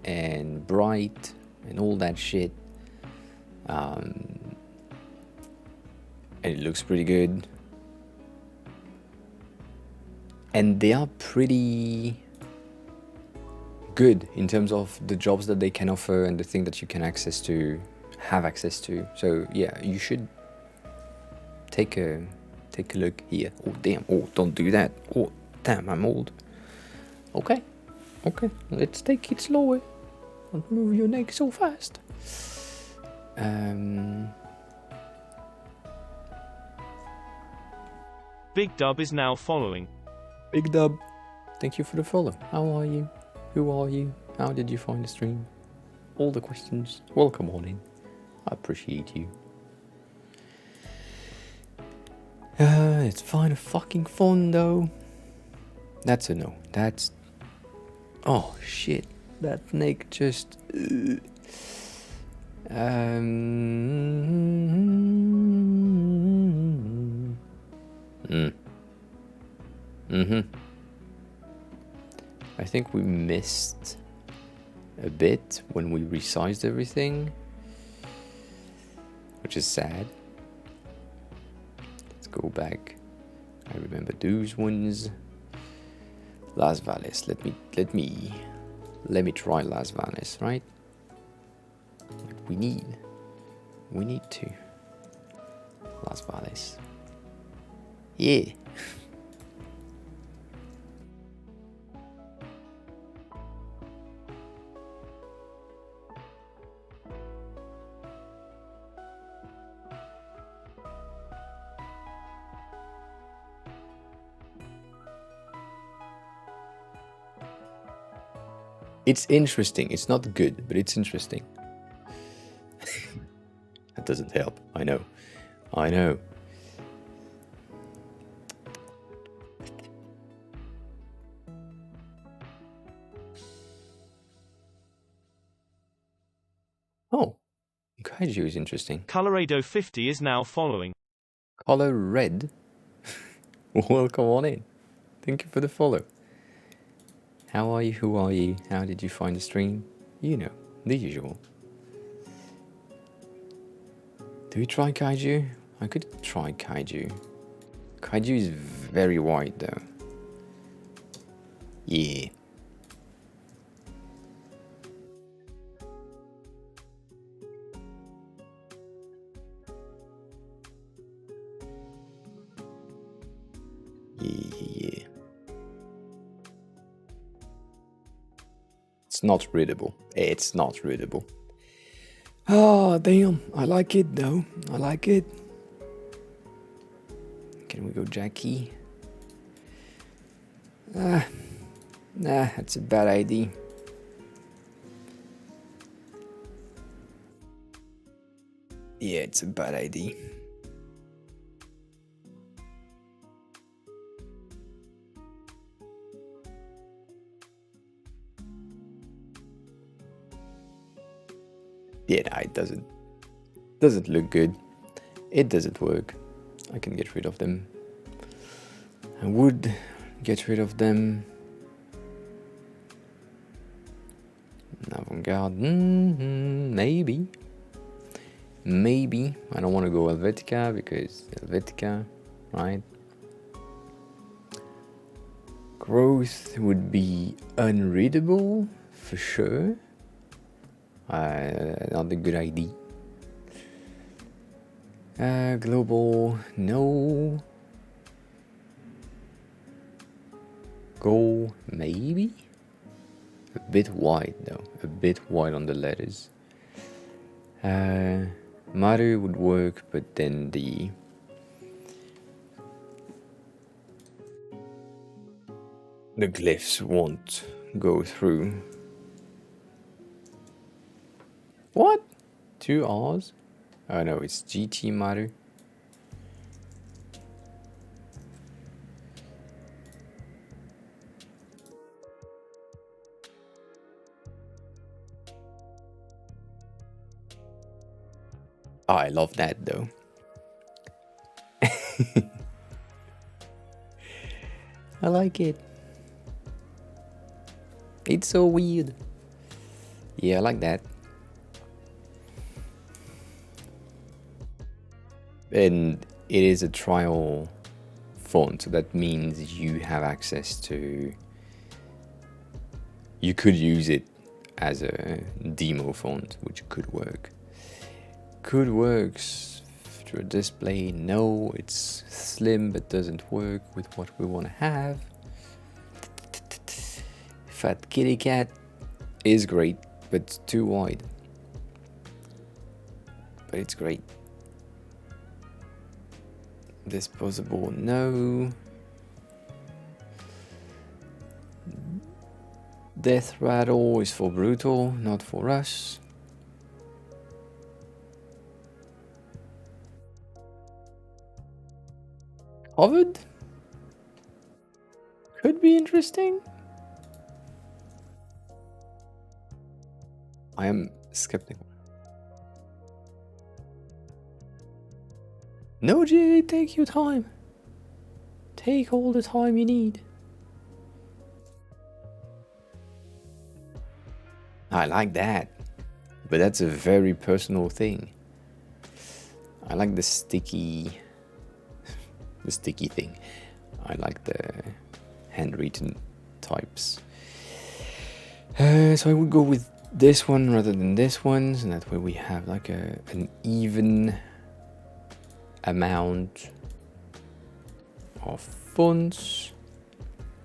and bright and all that shit. And it looks pretty good. And they are pretty good in terms of the jobs that they can offer and the thing that you can have access to. So yeah, you should take a look here. Oh damn! Oh, don't do that! Oh damn! I'm old. Okay, let's take it slower. Don't move your neck so fast. Big Dub is now following. Big Dub, thank you for the follow. How are you? Who are you? How did you find the stream? All the questions. Welcome on in. I appreciate you. It's kind of fucking fun though. That's a no. That's... Oh shit. That Nick just... I think we missed a bit when we resized everything, which is sad. Let's go back. I remember those ones. Las Valles. Let me try Las Valles, right? We need to. Las Valles. Yeah. It's interesting. It's not good, but it's interesting. That doesn't help. I know. I know. Oh, kaiju is interesting. Colorado 50 is now following. Color red. Welcome on in. Thank you for the follow. How are you? Who are you? How did you find the stream? You know, the usual. Do we try kaiju? I could try kaiju. Kaiju is very wide though. Yeah. Yeah. It's not readable. It's not readable. Oh, damn. I like it though. I like it. Can we go Jackie? Nah, that's a bad idea. Yeah, it's a bad idea. Yeah, it doesn't look good. It doesn't work. I can get rid of them. I would get rid of them. Avant-garde, maybe. Maybe. I don't want to go Helvetica because Helvetica, right? Growth would be unreadable for sure. Not a good idea. Global, no. Go, maybe. A bit wide though, a bit wide on the letters. Maru would work, but then the glyphs won't go through. What? 2 R's? Oh no, it's GT Maru. Oh, I love that though. I like it. It's so weird. Yeah, I like that. And it is a trial font, so that means you have access to... You could use it as a demo font, which could work. Could works through a display. No, it's slim but doesn't work with what we want to have. Fat Kitty Cat is great, but it's too wide. But it's great. Disposable, no. Death Rattle is for Brutal, not for us. Covered? Could be interesting. I am skeptical. No, Jay, take your time. Take all the time you need. I like that. But that's a very personal thing. I like the sticky thing. I like the handwritten types. So I would go with this one rather than this one, so that way we have like an even amount of fonts.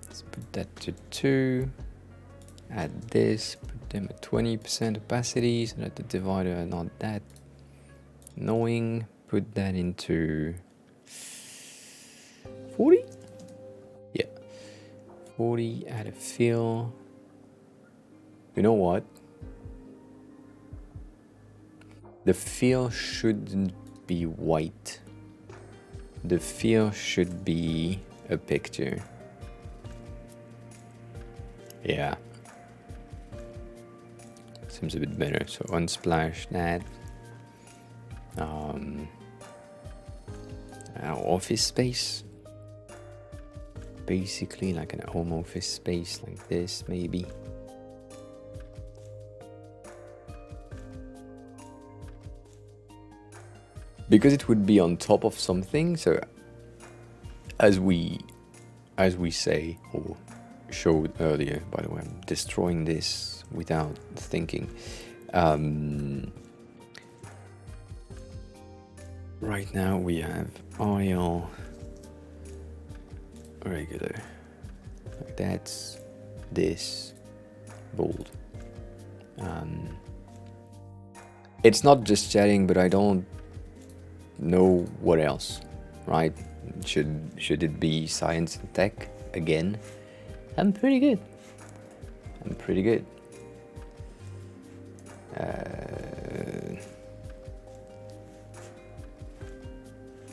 Let's put that to 2. Add this, put them at 20% opacity so that the divider are not that annoying. Put that into 40? Yeah. 40, add a fill. You know what? The fill shouldn't be white. The fill should be a picture. Yeah. Seems a bit better. So unsplash that. Our office space. Basically like an home office space like this, maybe. Because it would be on top of something, so as we say or showed earlier, by the way, I'm destroying this without thinking. Right now we have IL regular, like that's this bold. It's not just chatting, but I don't know what else, right? Should it be science and tech again? I'm pretty good.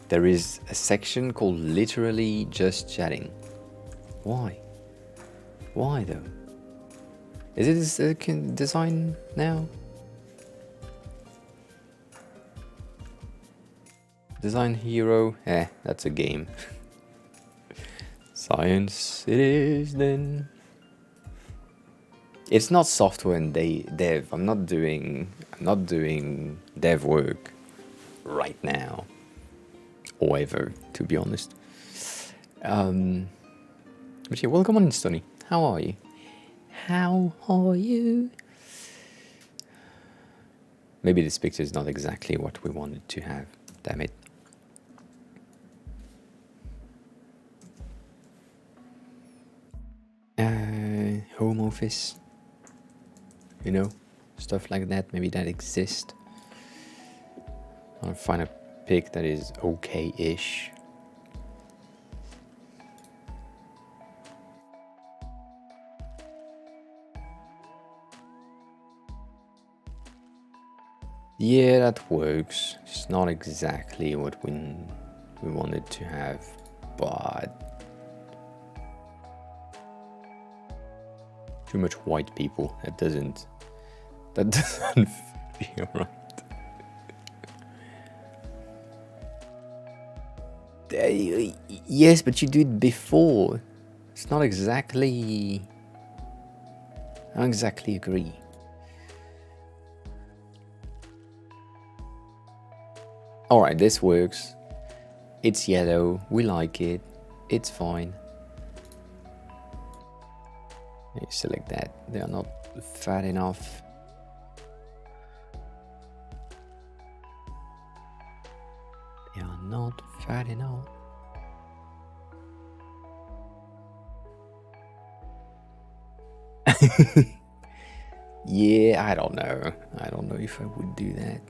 There is a section called literally just chatting. Why though? Is it a design now? Design hero, that's a game. Science it is then. It's not software and dev. I'm not doing dev work right now, or ever, to be honest. But yeah, welcome on, Stoney. How are you? Maybe this picture is not exactly what we wanted to have. Damn it. Home office, you know, stuff like that. Maybe that exists. I'll find a pic that is okay-ish. Yeah, that works. It's not exactly what we wanted to have, but too much white people. That doesn't feel right. Yes, but you do it before. It's not exactly. I don't exactly agree. Alright, this works. It's yellow. We like it. It's fine. You select that. They are not fat enough. They are not fat enough. Yeah, I don't know. I don't know if I would do that.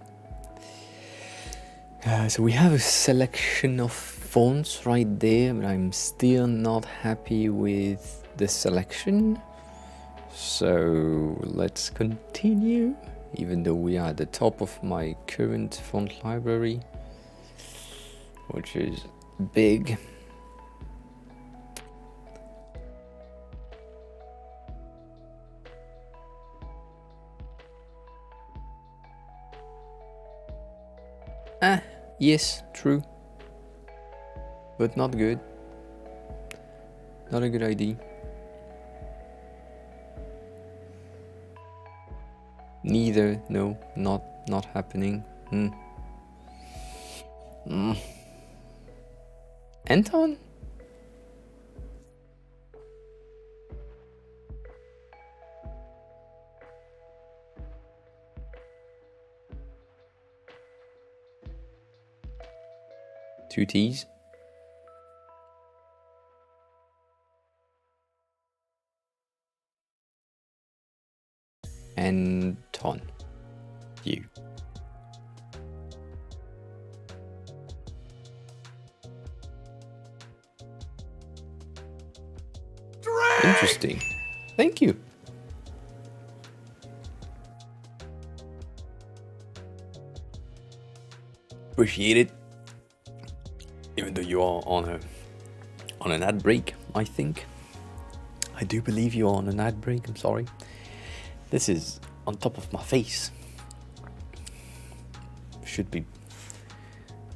So we have a selection of fonts right there, but I'm still not happy with the selection. So let's continue, even though we are at the top of my current font library, which is big. Yes, true. But not good. Not a good idea. Neither, no, not happening. Anton? Two T's. Anton. You. Interesting. Thank you. appreciate it. Even though you are on an ad break, I think. I do believe you are on an ad break, I'm sorry. This is on top of my face.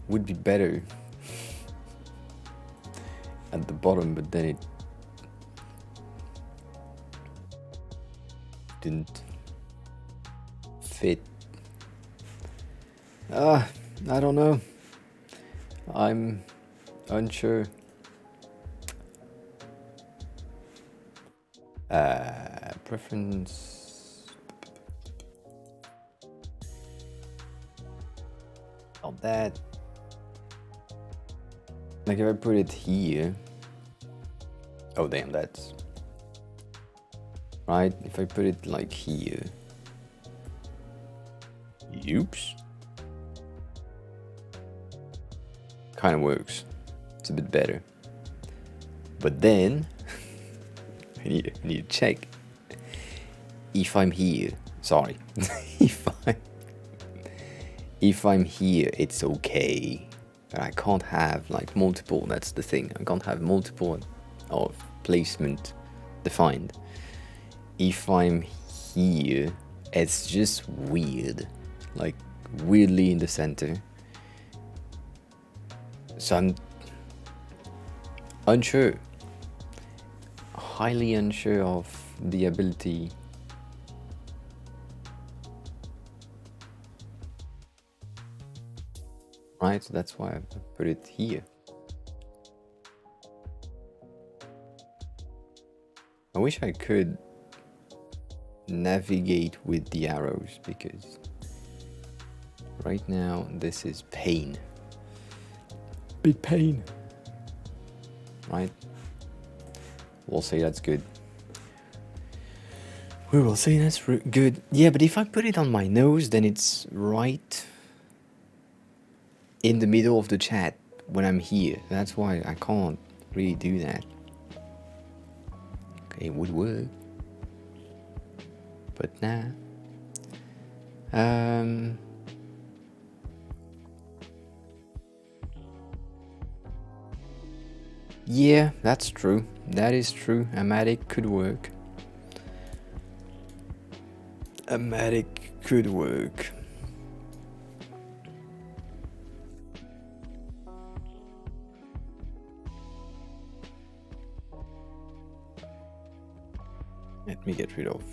Would be better at the bottom, but then it didn't fit. I don't know. I'm unsure. Preference. Not that. Like if I put it here. Oh damn, that's right. If I put it like here. Oops. Kind of works. It's a bit better. But then I need to check if I'm here. Sorry. if I'm here, it's okay. But I can't have like multiple. That's the thing. I can't have multiple of placement defined. If I'm here, it's just weird. Like weirdly in the center. So I'm unsure. Highly unsure of the ability right, so that's why I put it here. I wish I could navigate with the arrows because right now this is pain. Big pain. Right? We'll say that's good. We will say that's good. Yeah, but if I put it on my nose, then it's right in the middle of the chat when I'm here. That's why I can't really do that. Okay, it would work. But nah. Yeah, that's true. That is true. Amatic could work. Amatic could work. Let me get rid of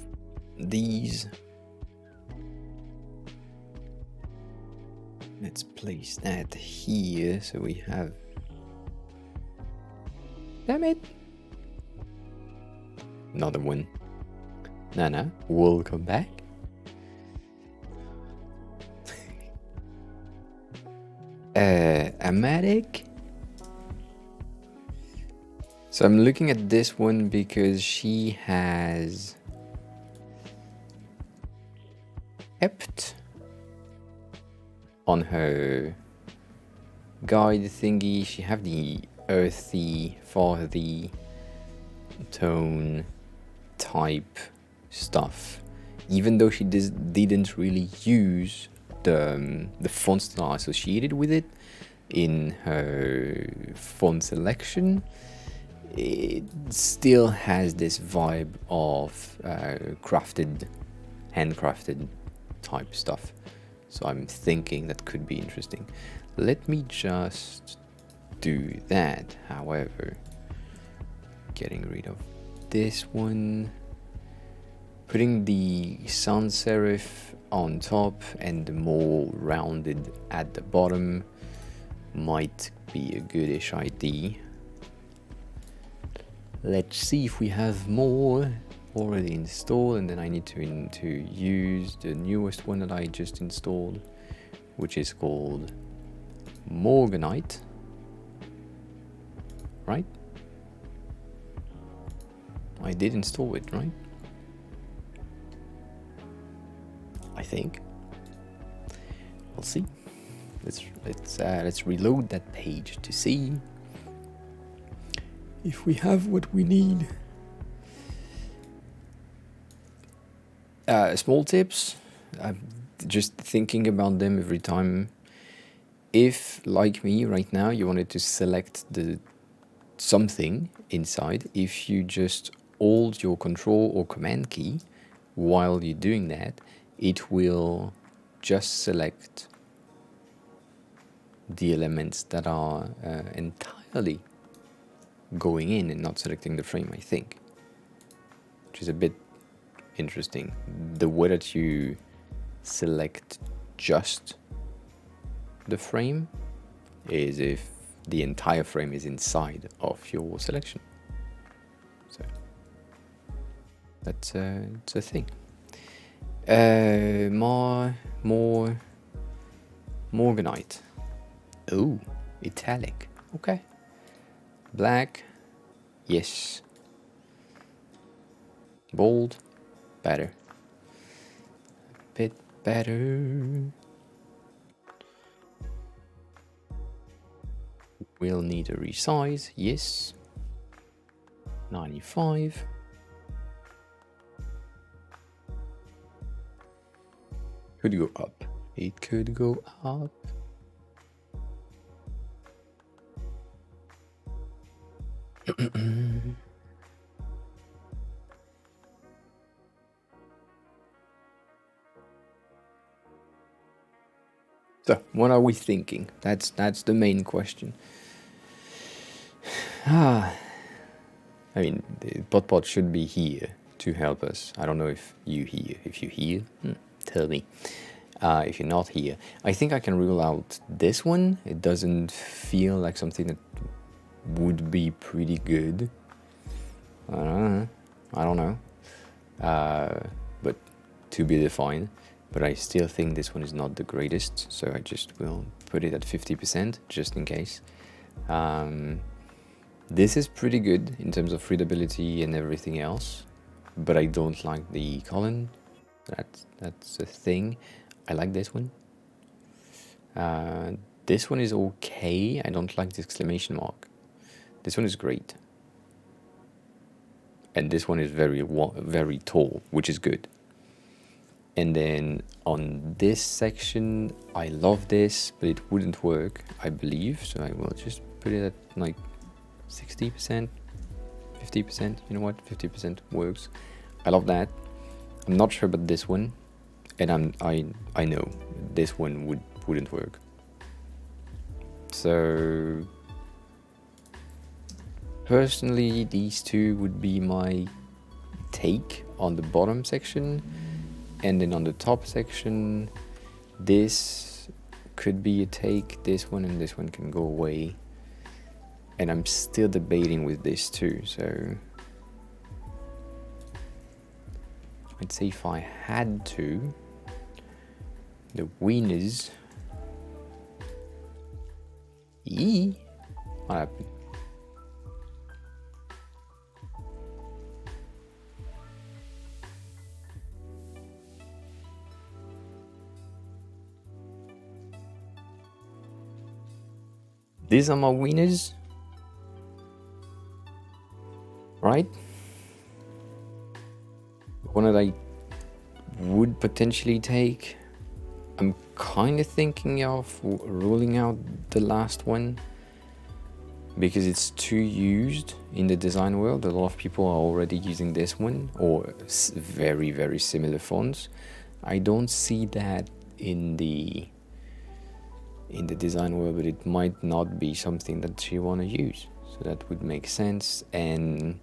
these. Let's place that here so we have. Damn it! Another one. Nana, welcome back. Amatic. So I'm looking at this one because she has kept on her guide thingy. She have the earthy for the tone type stuff, even though she didn't really use the font style associated with it in her font selection. It still has this vibe of handcrafted type stuff. So I'm thinking that could be interesting. Let me just do that. However, getting rid of this one, putting the sans serif on top and the more rounded at the bottom might be a goodish idea. Let's see if we have more already installed, and then I need to use the newest one that I just installed, which is called Morganite. Right? I did install it, right? I think. We'll see. Let's reload that page to see if we have what we need. Small tips. I'm just thinking about them every time if, like me right now, you wanted to select the something inside, if you just hold your control or command key while you're doing that, it will just select the elements that are entirely going in and not selecting the frame, I think, which is a bit interesting. The way that you select just the frame is if the entire frame is inside of your selection. So that's it's a thing. Morganite. Oh, italic. Okay. Black. Yes. Bold. Better. Bit better. We'll need a resize. Yes. 95. Could go up. It could go up. So, what are we thinking? That's the main question. I mean, the Potpot should be here to help us. I don't know if you here. If you here, tell me. If you're not here, I think I can rule out this one. It doesn't feel like something that would be pretty good. I don't know. But to be defined. But I still think this one is not the greatest, so I just will put it at 50% just in case. This is pretty good in terms of readability and everything else, but I don't like the colon. That's a thing. I like this one. This one is okay. I don't like the exclamation mark. This one is great. And this one is very tall, which is good. And then on this section, I love this, but it wouldn't work, I believe. So I will just put it at like 60%, 50%. You know what? 50% works. I love that. I'm not sure about this one, and I know this one wouldn't work. So personally, these two would be my take on the bottom section. And then on the top section, this could be a take, this one and this one can go away. And I'm still debating with this too, so I'd say if I had to, the winners. What happened? These are my winners, right? One that I would potentially take. I'm kind of thinking of ruling out the last one because it's too used in the design world. A lot of people are already using this one or very, very similar fonts. I don't see that in the design world, but it might not be something that you want to use, so that would make sense. And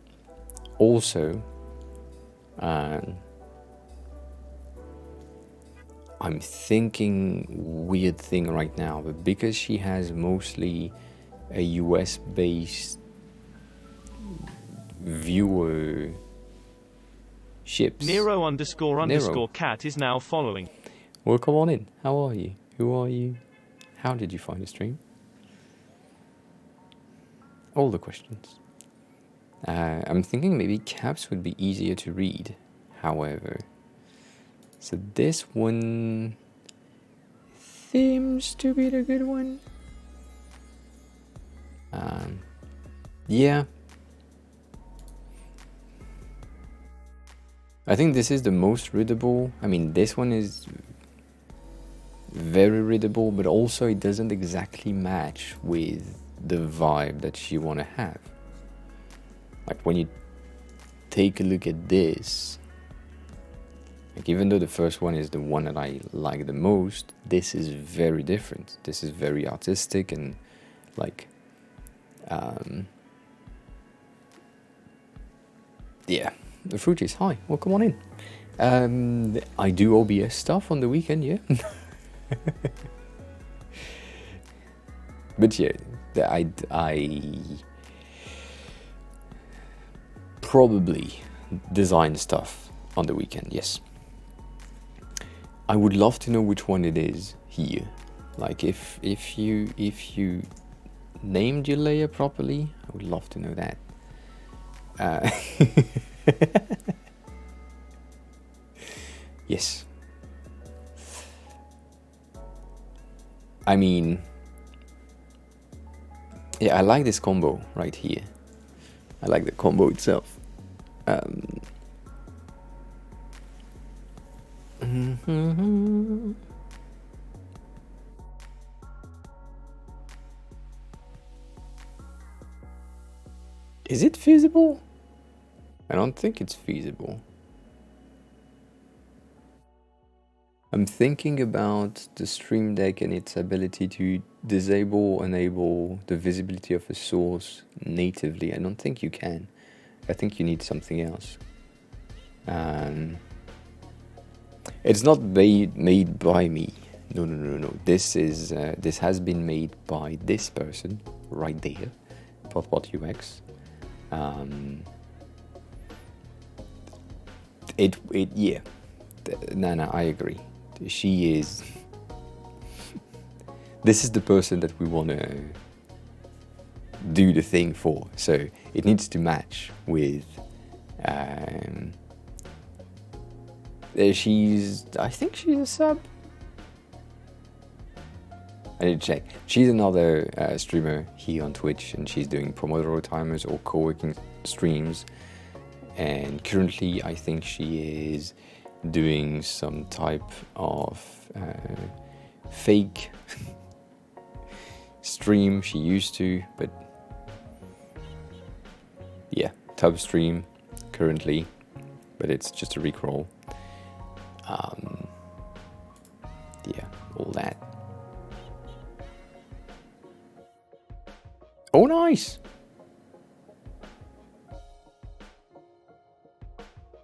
also I'm thinking weird thing right now, but because she has mostly a US based viewer ships, Nero__cat is now following. Well, come on in. How are you? Who are you? How did you find the stream? All the questions. I'm thinking maybe caps would be easier to read, however. So this one seems to be the good one. Yeah. I think this is the most readable. I mean, this one is very readable, but also it doesn't exactly match with the vibe that you want to have. Like when you take a look at this, like even though the first one is the one that I like the most, this is very different. This is very artistic and like, yeah, the fruit is high. Well, come on in. I do OBS stuff on the weekend, yeah. But yeah, I probably design stuff on the weekend, yes. I would love to know which one it is here. Like if you named your layer properly, I would love to know that. Yes. I mean, yeah, I like this combo right here. I like the combo itself. Is it feasible? I don't think it's feasible. I'm thinking about the Stream Deck and its ability to disable or enable the visibility of a source natively. I don't think you can. I think you need something else. It's not made by me. No. This has been made by this person right there, Potbot UX. Yeah. No, I agree. She is. This is the person that we want to do the thing for. So it needs to match with. I think she's a sub. I need to check. She's another streamer here on Twitch, and she's doing Pomodoro timers or co-working streams. And currently, I think she is doing some type of fake stream. She used to, but yeah, tub stream currently, but it's just a recrawl. Yeah, all that. Oh, nice!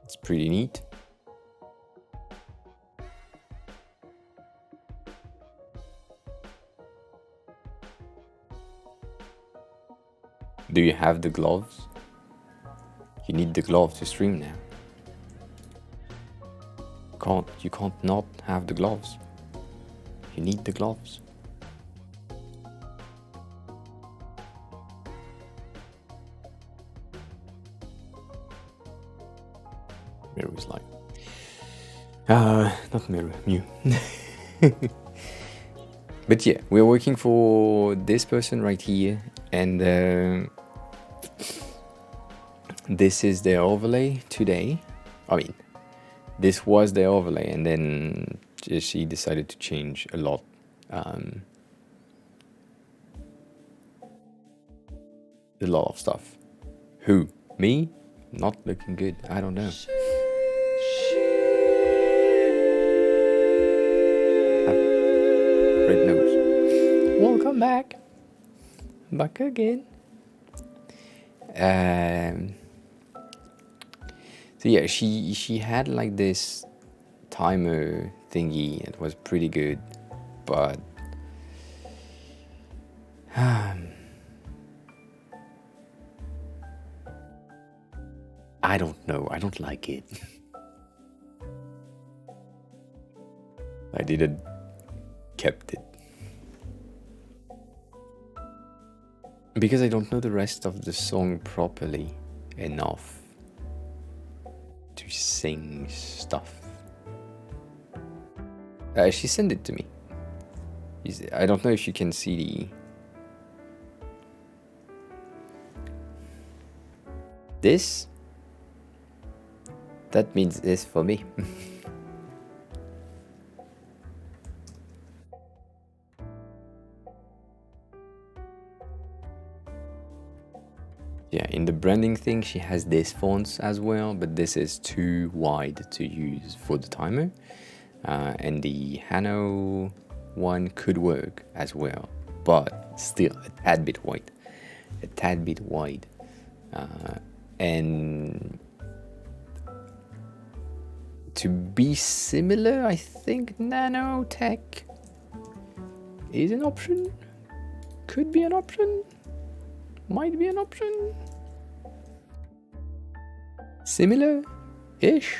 It's pretty neat. Do you have the gloves? You need the glove to stream now. You can't not have the gloves. You need the gloves. Miru is like, not Miru, Mew. But yeah, we're working for this person right here, and this is their overlay today. I mean, this was their overlay, and then she decided to change a lot. A lot of stuff. Who? Me? Not looking good. I don't know. Red nose. Welcome back. Back again. So yeah, she had like this timer thingy. It was pretty good, but I don't know. I don't like it. I didn't kept it because I don't know the rest of the song properly enough to sing stuff. She sent it to me. I don't know if you can see this. That means this for me. branding thing, she has this fonts as well, but this is too wide to use for the timer. And the Hano one could work as well, but still a tad bit wide. And to be similar, I think nanotech is an option. Could be an option. Might be an option. Similar-ish.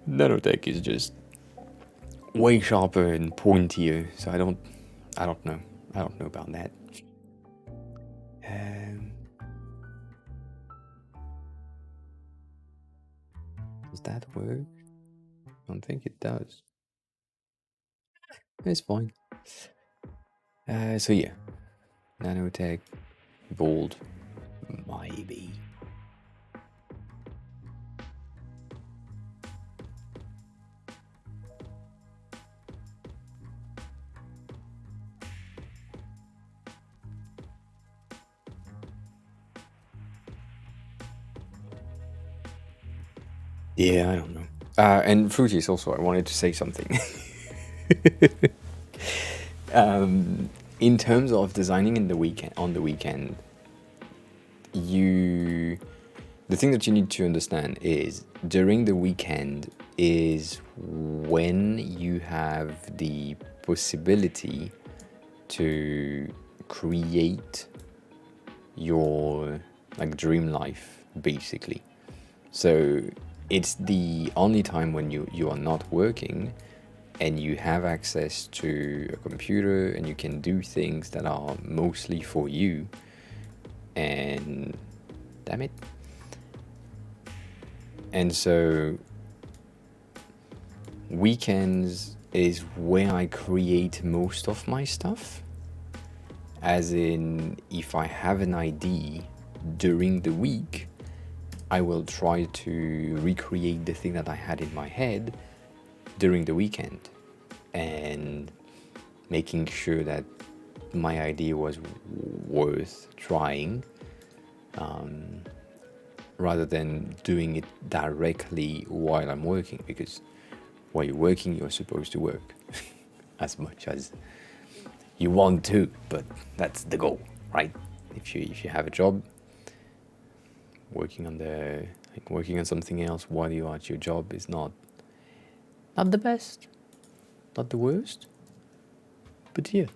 Nanotech is just way sharper and pointier, so I don't know about that. Does that work? I don't think it does. It's fine. So yeah, nanotech, bold, maybe. Yeah, I don't know. And Fruities also, I wanted to say something. In terms of designing on the weekend, the thing that you need to understand is during the weekend is when you have the possibility to create your dream life, basically. So it's the only time when you are not working and you have access to a computer and you can do things that are mostly for you. And damn it. And so weekends is where I create most of my stuff. As in, if I have an idea during the week, I will try to recreate the thing that I had in my head during the weekend, and making sure that my idea was worth trying, rather than doing it directly while I'm working, because while you're working, you're supposed to work as much as you want to, but that's the goal, right? If you have a job, working on something else while you're at your job is not the best, not the worst, but yeah.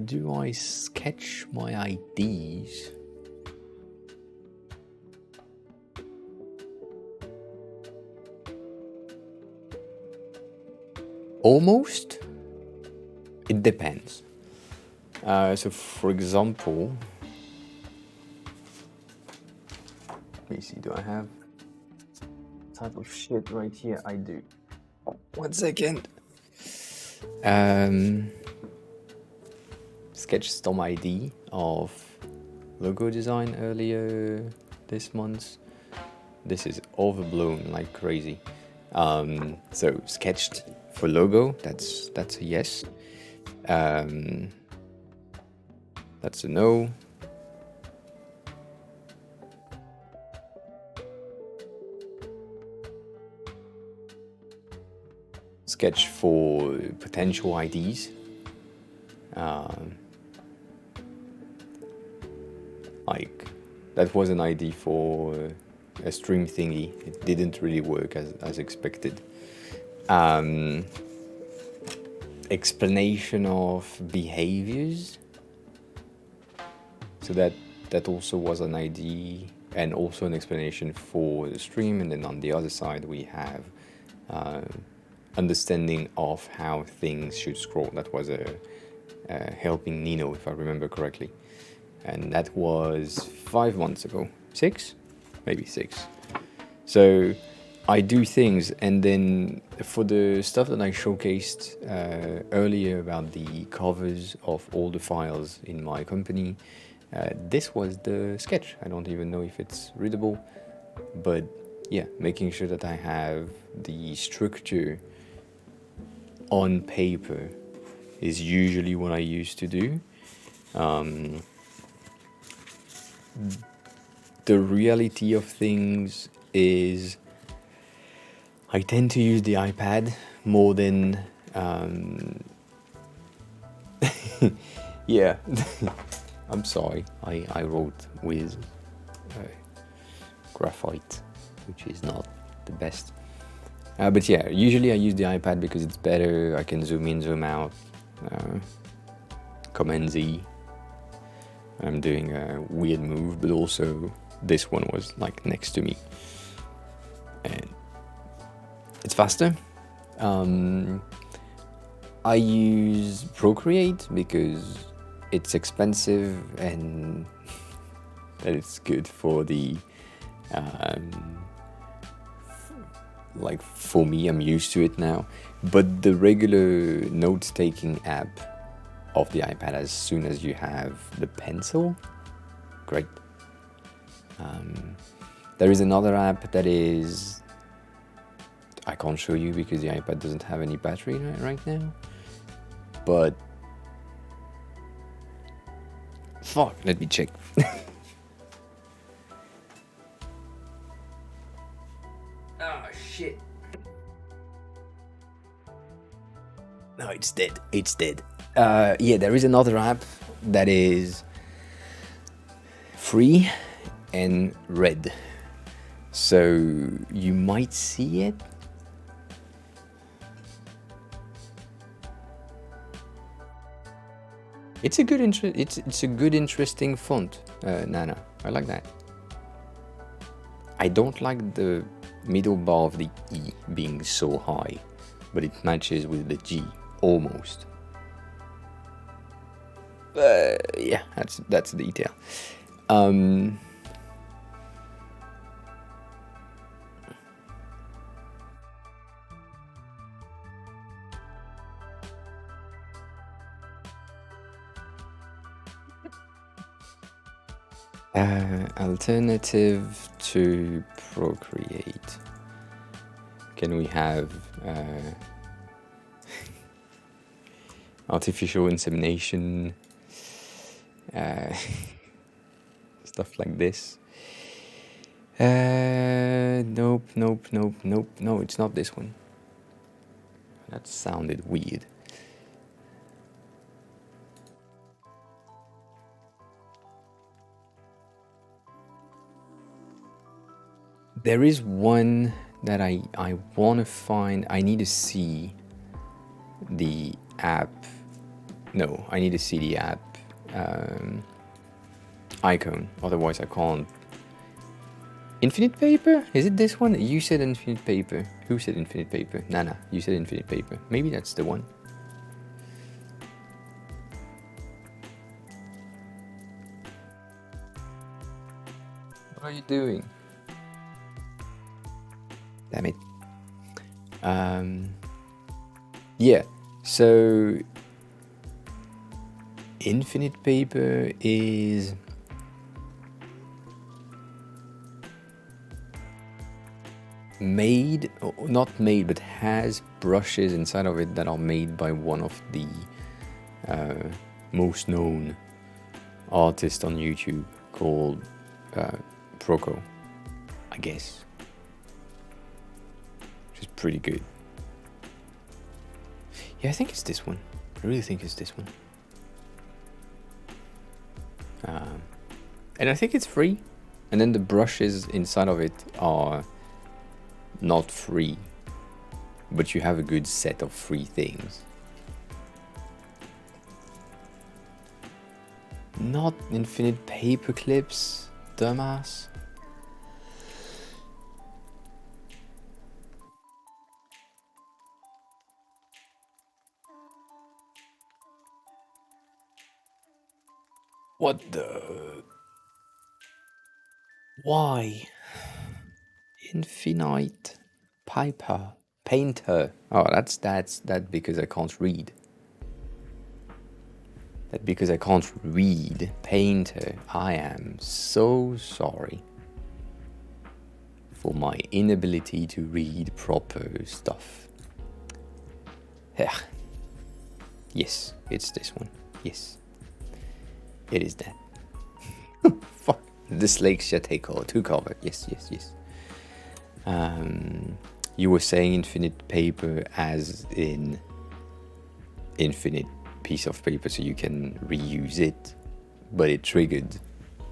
Do I sketch my ideas? Almost. It depends. So for example, let me see, do I have type of shit right here? I do. 1 second. Sketched some idea of logo design earlier this month. This is overblown like crazy. So sketched for logo, that's a yes. That's a no. Sketch for potential IDs. That was an ID for a stream thingy. It didn't really work as expected. Explanation of behaviors. So that also was an ID, and also an explanation for the stream. And then on the other side we have understanding of how things should scroll. That was a helping Nino, if I remember correctly. And that was 5 months ago. 6? Maybe 6. So I do things, and then for the stuff that I showcased earlier about the covers of all the files in my company, this was the sketch. I don't even know if it's readable, but yeah, making sure that I have the structure on paper is usually what I used to do. The reality of things is I tend to use the iPad more than yeah. I'm sorry, I wrote with graphite, which is not the best. But yeah, usually I use the iPad because it's better. I can zoom in, zoom out, Command Z. I'm doing a weird move, but also this one was like next to me, and it's faster. I use Procreate because it's expensive and that it's good for the like for me, I'm used to it now. But the regular note-taking app of the iPad, as soon as you have the pencil, great. There is another app that is, I can't show you because the iPad doesn't have any battery right now, but fuck, let me check. Oh shit. No, it's dead. It's dead. Yeah, there is another app that is free and red. So you might see it. It's a good it's a good interesting font, Nana. I like that. I don't like the middle bar of the E being so high, but it matches with the G almost. Yeah, that's the detail. Alternative to Procreate. Can we have artificial insemination, stuff like this? Nope. No, it's not this one. That sounded weird. There is one that I want to find. I need to see the app. No, I need to see the app icon. Otherwise, I can't. Infinite Paper? Is it this one? You said Infinite Paper. Who said Infinite Paper? Nana, you said Infinite Paper. Maybe that's the one. What are you doing? Damn it. Yeah, so Infinite Paper is made, not made, but has brushes inside of it that are made by one of the most known artists on YouTube called Proco, I guess. Which is pretty good. Yeah, I think it's this one. I really think it's this one. And I think it's free. And then the brushes inside of it are not free, but you have a good set of free things. Not Infinite Paper Clips, dumbass. What the? Why? Infinite Painter. Oh, that's that because I can't read. That because I can't read Painter. I am so sorry for my inability to read proper stuff. Yeah. Yes, it's this one. Yes. It is that. Fuck. Dyslexia took over. Yes. You were saying infinite paper as in infinite piece of paper so you can reuse it, but it triggered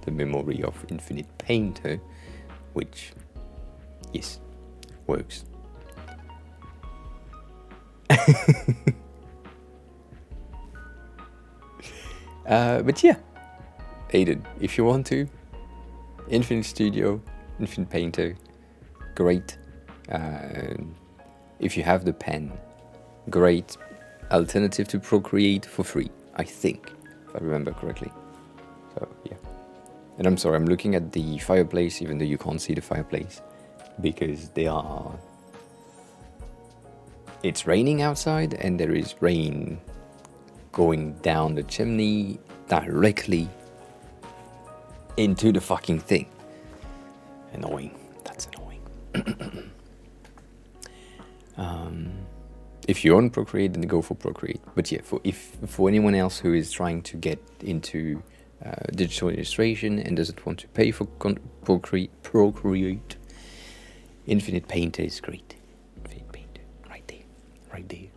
the memory of infinite painter, which, yes, works. But yeah, Aiden, if you want to, Infinite Studio, Infinite Painter, great. If you have the pen, great alternative to Procreate for free, I think, if I remember correctly. So yeah. And I'm sorry, I'm looking at the fireplace, even though you can't see the fireplace, because it's raining outside, and there is rain going down the chimney directly into the fucking thing. Annoying. That's annoying. If you own Procreate, then go for Procreate. But yeah, for anyone else who is trying to get into digital illustration and doesn't want to pay for Procreate, Infinite Painter is great. Infinite Painter, right there.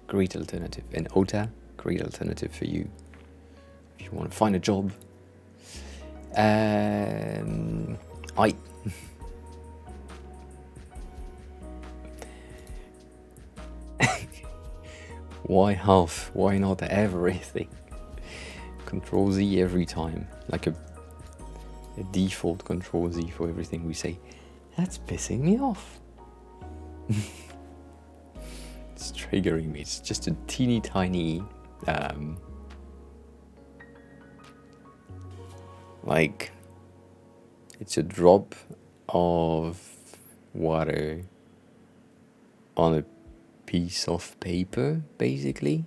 Great alternative. And Ota, great alternative for you if you want to find a job. Why half? Why not everything? Control Z every time, like a default Control Z for everything we say. That's pissing me off. It's triggering me. It's just a teeny tiny, like, it's a drop of water on a piece of paper, basically.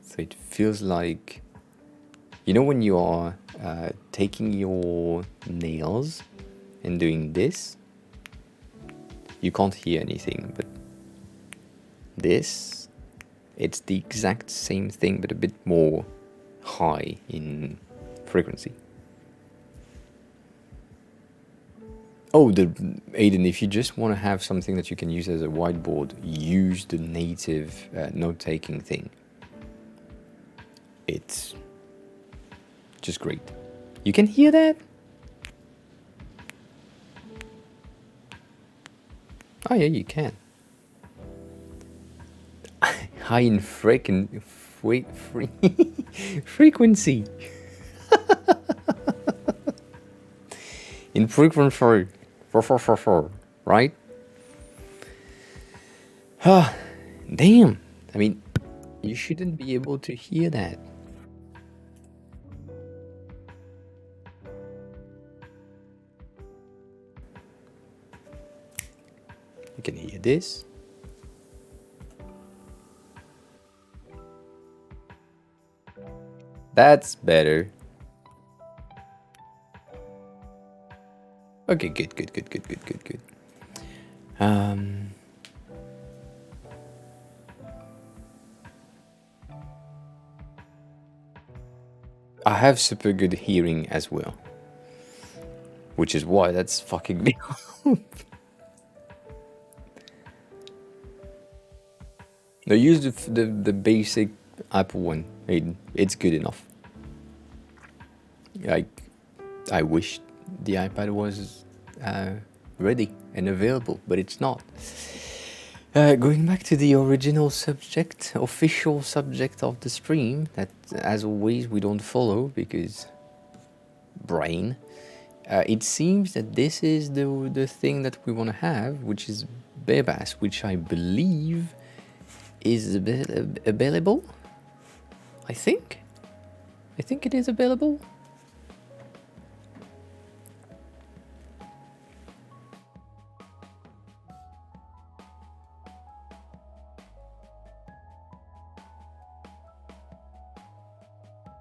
So it feels like, you know, when you are taking your nails and doing this, you can't hear anything, but this, it's the exact same thing, but a bit more high in frequency. Oh, Aiden, if you just want to have something that you can use as a whiteboard, use the native note-taking thing. It's just great. You can hear that? Oh yeah, you can. High in frequency. In frequency. Right? Ah, damn. I mean, you shouldn't be able to hear that. You can hear this. That's better. Okay, good. I have super good hearing as well, which is why that's fucking me up. No, use the basic Apple one. It's good enough. I wish the iPad was ready and available, but it's not. Going back to the original subject, official subject of the stream, that as always we don't follow because brain. It seems that this is the thing that we want to have, which is Bebas, which I believe is available. I think it is available.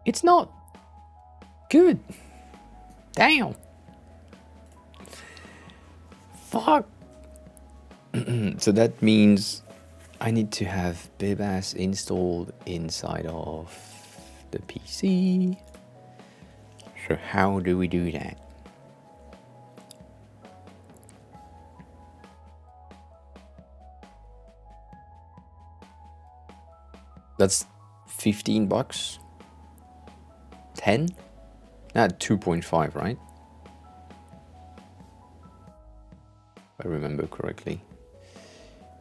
It's not good. Damn. Fuck. So that means I need to have Bebas installed inside of the PC. So how do we do that? That's 15 bucks? 10? Not 2.5, right? If I remember correctly.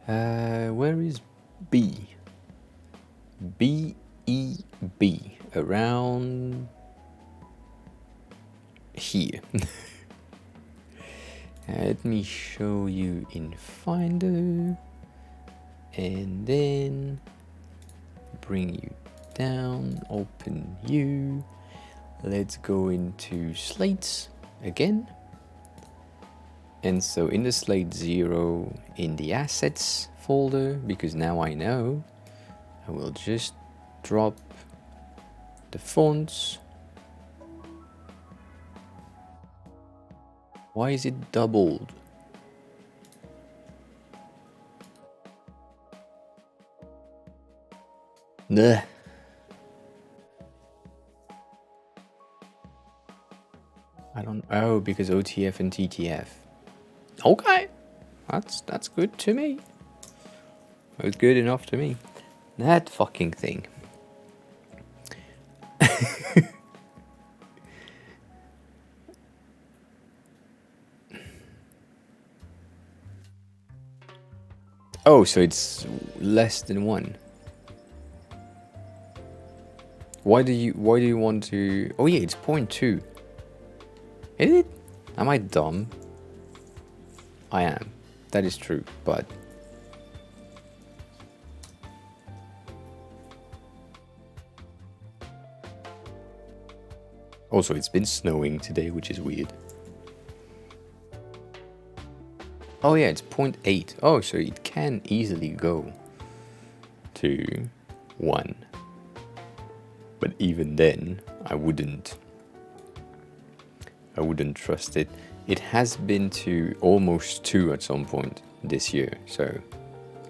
Where is B? B-E-B. Around here. Let me show you in Finder. And then bring you down, open you. Let's go into slates again. And so in the slate 0 in the assets folder, because now I know, I will just drop the fonts. Why is it doubled? Nah. I don't. Oh, because OTF and TTF. Okay, that's good to me. It's good enough to me. That fucking thing. Oh, so it's less than 1. Why do you want to? Oh yeah, it's 0.2. Is it? Am I dumb? I am. That is true, but also it's been snowing today, which is weird. Oh yeah, it's 0.8. Oh, so it can easily go to 1. But even then, I wouldn't trust it. It has been to almost 2 at some point this year, so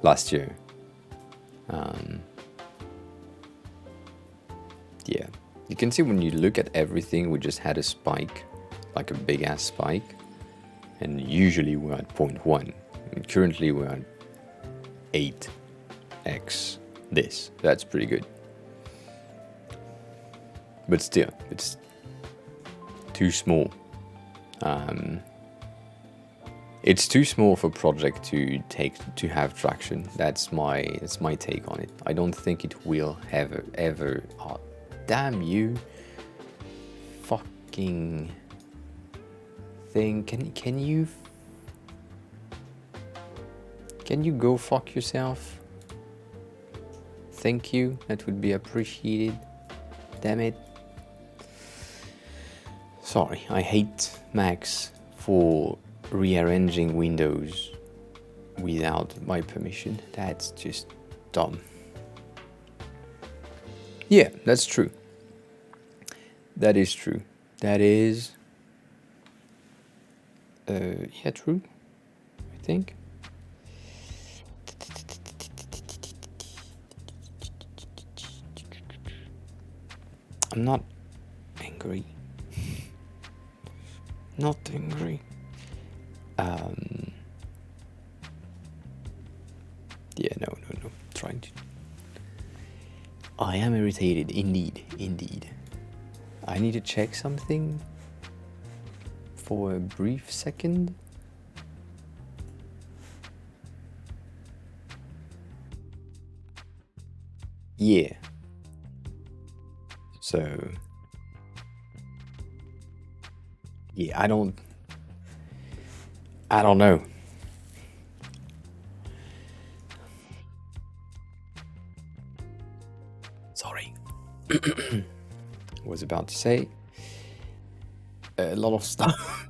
last year. Yeah, you can see when you look at everything, we just had a spike, like a big ass spike, and usually we're at 0.1. And currently we're at 8x this. That's pretty good. But still, it's too small. It's too small for project to have traction. That's my take on it. I don't think it will ever. Oh, damn you! Fucking thing. Can you go fuck yourself? Thank you. That would be appreciated. Damn it. Sorry, I hate Macs for rearranging windows without my permission. That's just dumb. Yeah, that's true. That is true. That is... yeah, true, I think. I'm not angry. Not angry. Yeah, no. Trying to. I am irritated, indeed. I need to check something for a brief second. Yeah. So. Yeah, I don't know. Sorry. Was about to say a lot of stuff.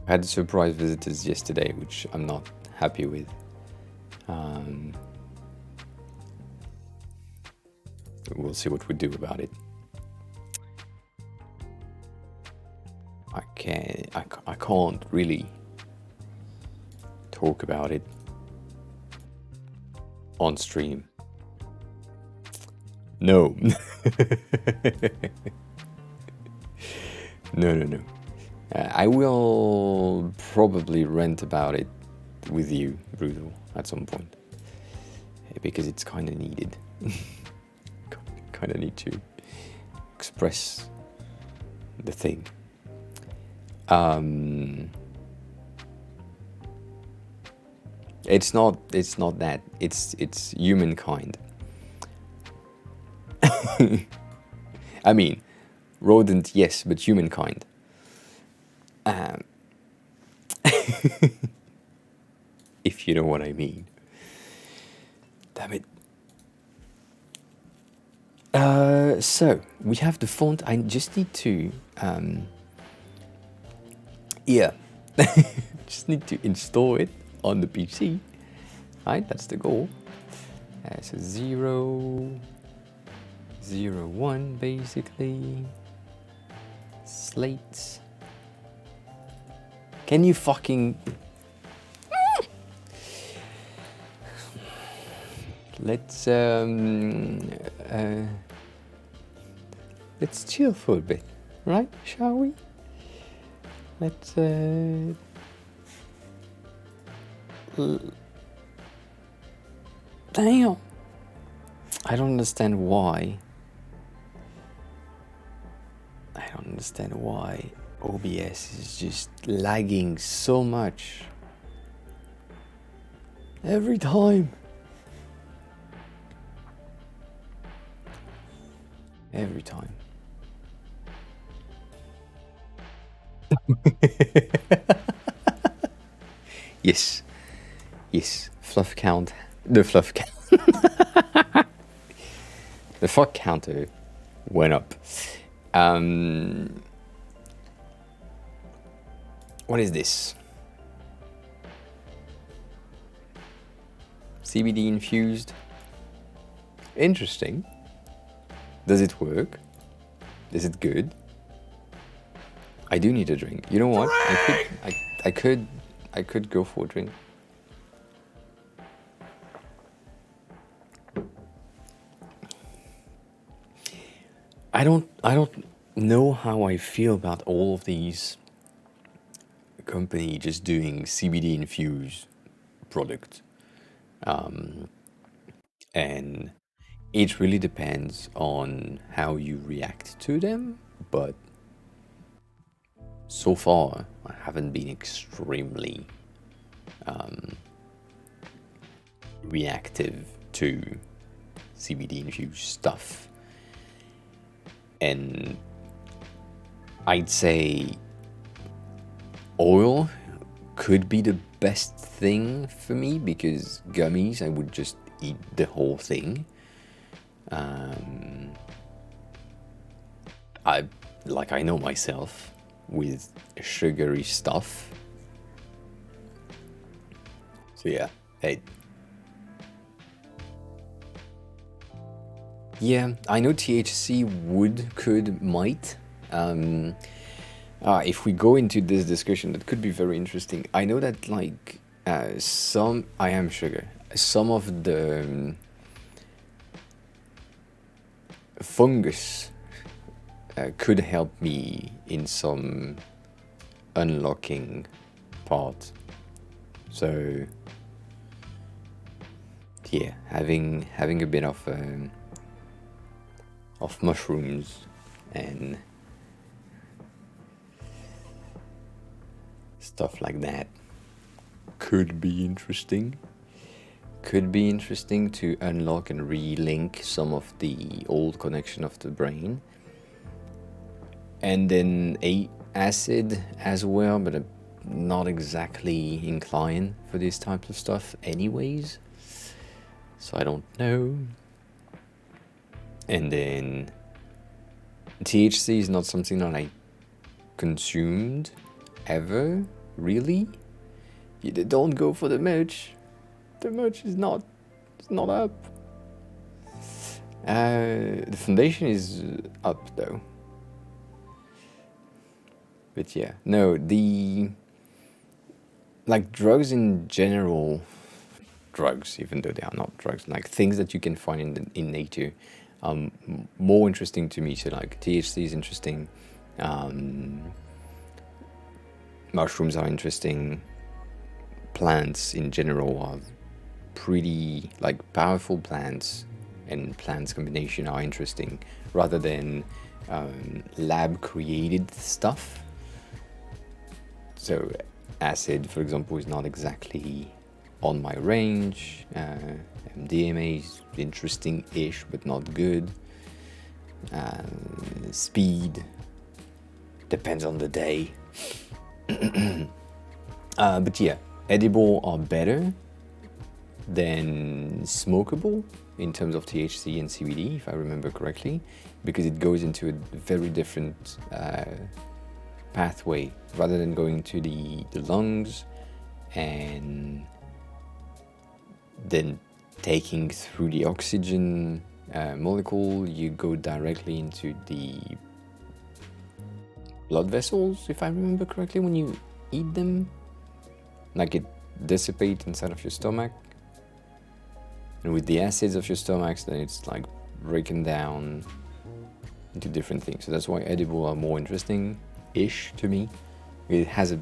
I had surprise visitors yesterday, which I'm not happy with. We'll see what we do about it. I can't really talk about it on stream. No. No. I will probably rant about it with you, Brutal, at some point. Because it's kind of needed. Kind of need to express the thing. It's not that. It's humankind. I mean, rodent, yes, but humankind. If you know what I mean. Damn it. So we have the font. I just need to just need to install it on the PC. Right, that's the goal. So 0, 0, 1 basically. Slate. Can you fucking... Let's chill for a bit, right? Shall we? Let's damn. I don't understand why. OBS is just lagging so much every time. Every time. Yes. Fluff count. The fluff count. The fuck counter went up. What is this? CBD infused. Interesting. Does it work? Is it good? I do need a drink. You know what? I could go for a drink. I don't know how I feel about all of these company just doing CBD infused product. And it really depends on how you react to them, but so far I haven't been extremely reactive to CBD infused stuff. And I'd say oil could be the best thing for me, because gummies, I would just eat the whole thing. I know myself with sugary stuff. So yeah, hey. Yeah, I know THC might. If we go into this discussion, that could be very interesting. I know that I am sugar. Some of the fungus could help me in some unlocking part. So yeah, having a bit of mushrooms and stuff like that could be interesting. Could be interesting to unlock and relink some of the old connection of the brain. And then acid as well, but I'm not exactly inclined for this type of stuff anyways. So I don't know. And then THC is not something that I consumed ever, really. You don't go for the merch. The merch is not up. The foundation is up though. But yeah, no, like drugs in general, drugs, even though they are not drugs, like things that you can find in nature, more interesting to me. So like THC is interesting, mushrooms are interesting, plants in general are pretty like powerful plants, and plants combination are interesting rather than lab created stuff. So acid, for example, is not exactly on my range. MDMA is interesting-ish, but not good. Speed depends on the day. But yeah, edible are better than smokable in terms of THC and CBD, if I remember correctly, because it goes into a very different pathway rather than going to the lungs and then taking through the oxygen molecule. You go directly into the blood vessels, if I remember correctly, when you eat them. Like it dissipates inside of your stomach. And with the acids of your stomachs, then it's like breaking down into different things. So that's why edible are more interesting-ish to me. It has a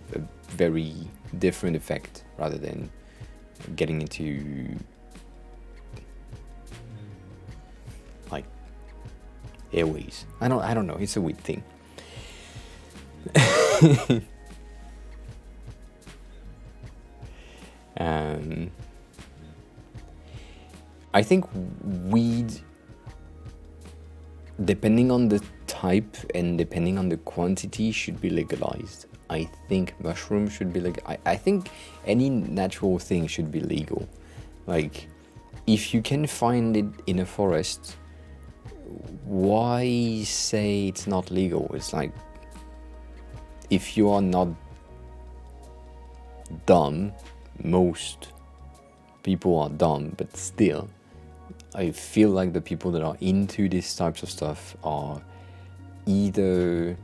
very different effect rather than getting into like airways. I don't know. It's a weird thing. I think weed, depending on the type and depending on the quantity, should be legalized. I think mushrooms should be I think any natural thing should be legal. Like, if you can find it in a forest, why say it's not legal? It's like, if you are not dumb, most people are dumb, but still, I feel like the people that are into these types of stuff are either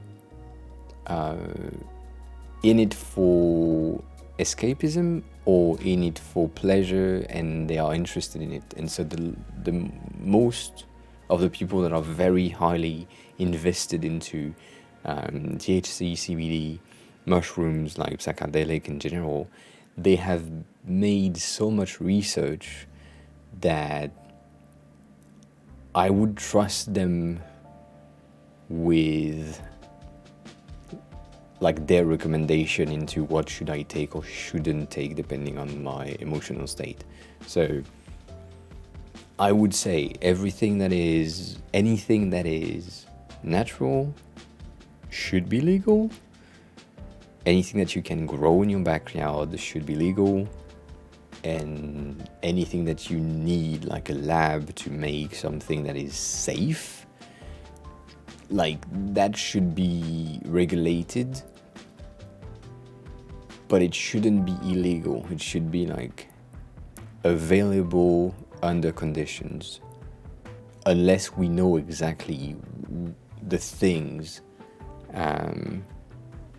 in it for escapism or in it for pleasure, and they are interested in it. And so the most of the people that are very highly invested into THC, CBD, mushrooms, like psychedelic in general, they have made so much research that I would trust them with like their recommendation into what should I take or shouldn't take depending on my emotional state. So I would say anything that is natural should be legal. Anything that you can grow in your backyard should be legal. And anything that you need, like a lab to make something that is safe, like that should be regulated, but it shouldn't be illegal. It should be like available under conditions, unless we know exactly the things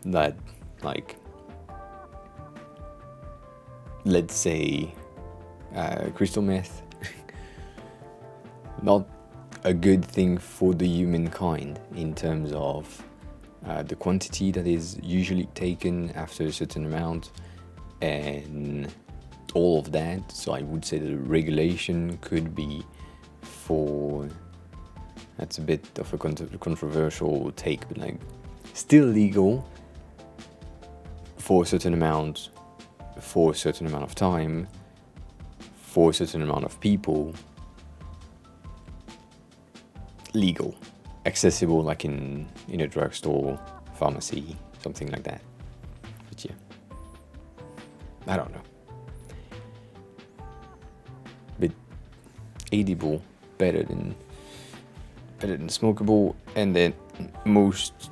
that, like, let's say crystal meth, not a good thing for the humankind in terms of the quantity that is usually taken after a certain amount and all of that. So I would say the regulation could be for, that's a bit of a controversial take, but like still legal for a certain amount, for a certain amount of time, for a certain amount of people, legal, accessible, like in a drugstore, pharmacy, something like that. But yeah, I don't know. But edible better than smokable. And then most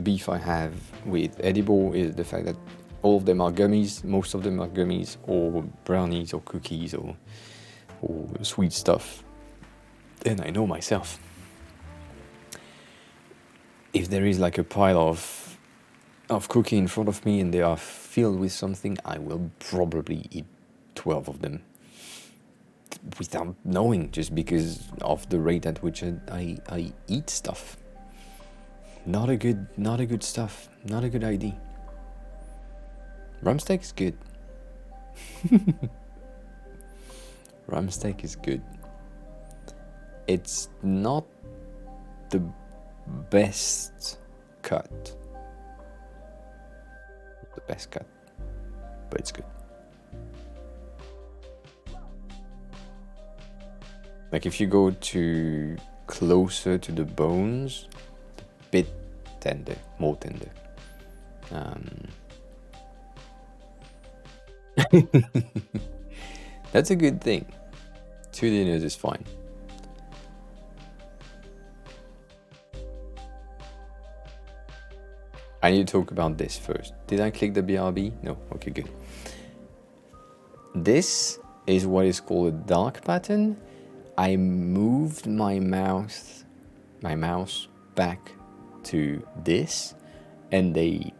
beef I have with edible is the fact that all of them are gummies, most of them are gummies or brownies or cookies or sweet stuff. And I know myself. If there is like a pile of of cookie in front of me and they are filled with something, I will probably eat 12 of them without knowing, just because of the rate at which I eat stuff. Not a good stuff. Not a good idea. Rum steak is good. Rum steak is good. It's not the best cut. The best cut, but it's good. Like if you go to closer to the bones, a bit tender, more tender. That's a good thing. 2 dinners is fine. I need to talk about this first. Did I click the BRB? No. Okay, good. This is what is called a dark pattern. I moved my mouse back to this, and they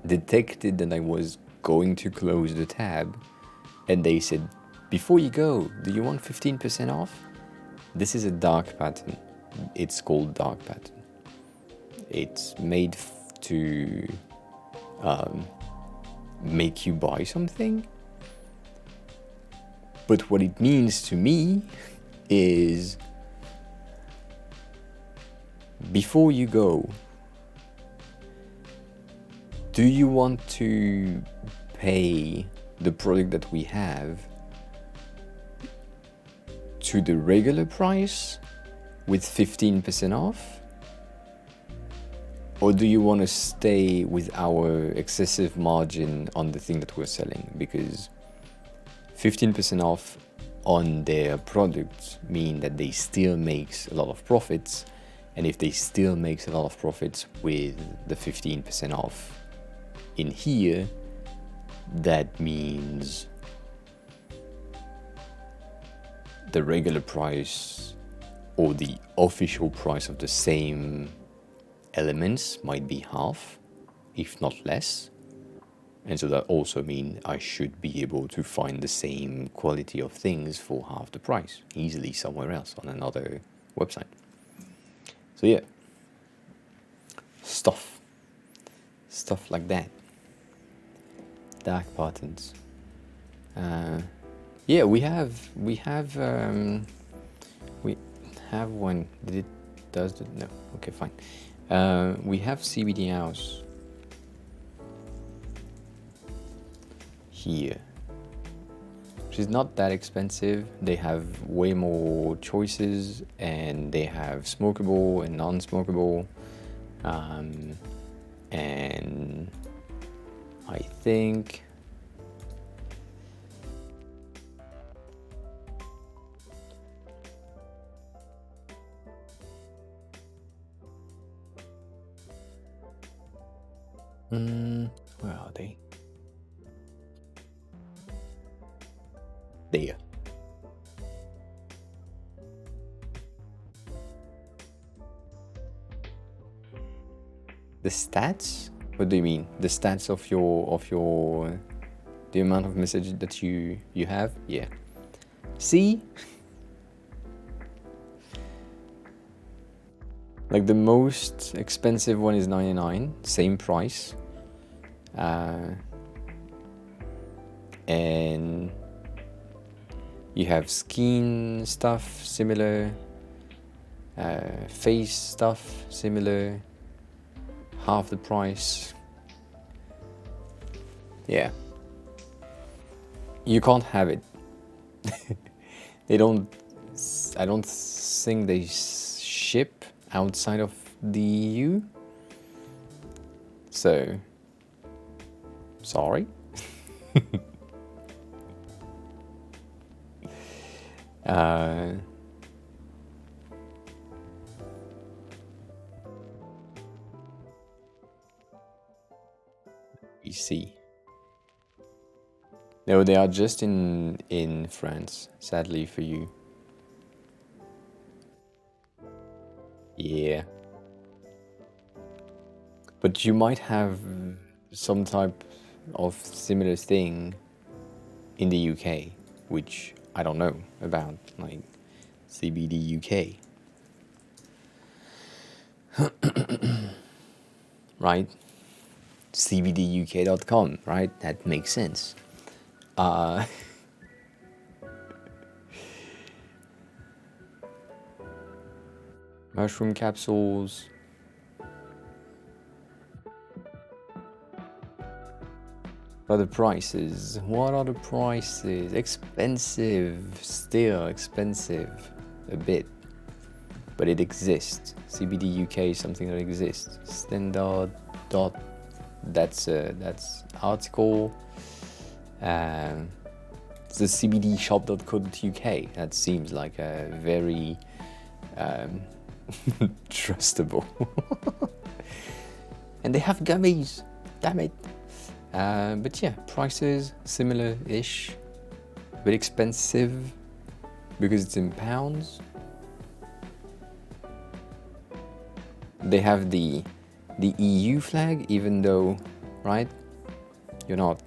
detected that I was going to close the tab, and they said, before you go, do you want 15% off? This is a dark pattern. It's called dark pattern. It's made to make you buy something. But what it means to me is, before you go, do you want to pay the product that we have to the regular price with 15% off? Or do you want to stay with our excessive margin on the thing that we're selling? Because 15% off on their products mean that they still makes a lot of profits. And if they still makes a lot of profits with the 15% off in here, that means the regular price or the official price of the same elements might be half, if not less. And so that also means I should be able to find the same quality of things for half the price easily somewhere else on another website. So yeah, stuff like that. Dark patterns. Yeah, we have one. Did it does the no? Okay, fine. We have CBD House here, which is not that expensive. They have way more choices, and they have smokable and non-smokable, and I think where are they? There. The stats? What do you mean? The stats of your the amount of message that you have? Yeah. See? Like the most expensive one is 99, same price. And you have skin stuff similar, face stuff similar, half the price. Yeah. You can't have it. I don't think they ship outside of the EU. So, sorry. We see. No, they are just in France, sadly for you. Yeah. But you might have some type of similar thing in the UK, which I don't know about, like CBD UK. Right? CBDUK.com, right? That makes sense. Mushroom capsules. What are the prices? What are the prices? Expensive. Still expensive. A bit. But it exists. CBD UK is something that exists. Standard dot. That's article. It's the cbdshop.co.uk. That seems like a very trustable. And they have gummies. Damn it. But yeah, prices similar-ish. A bit expensive because it's in pounds. They have the EU flag, even though, right? You're not.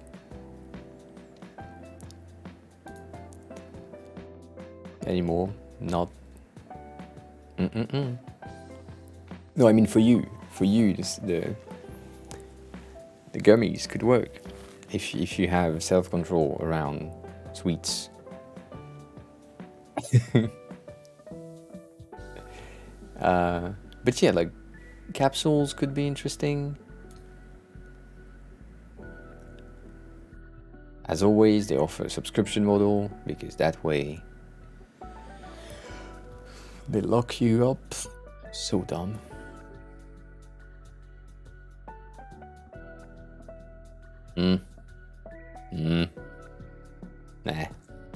Anymore. Not. No, I mean for you, the gummies could work if you have self-control around sweets. But yeah, like capsules could be interesting. As always, they offer a subscription model because that way they lock you up. So dumb. Nah,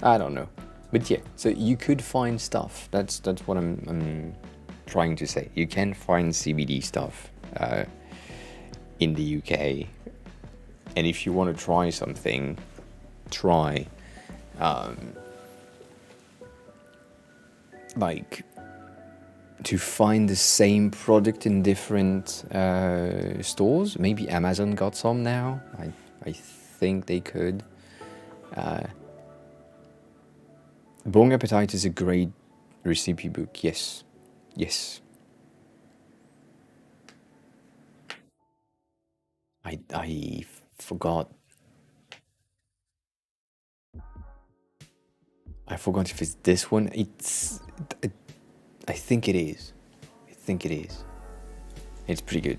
I don't know. But yeah, so you could find stuff. That's what I'm trying to say. You can find CBD stuff in the UK, and if you want to try something, try like to find the same product in different stores. Maybe Amazon got some now. I think they could. Bong Appetite is a great recipe book. Yes. I forgot. I forgot if it's this one. I think it is. It's pretty good.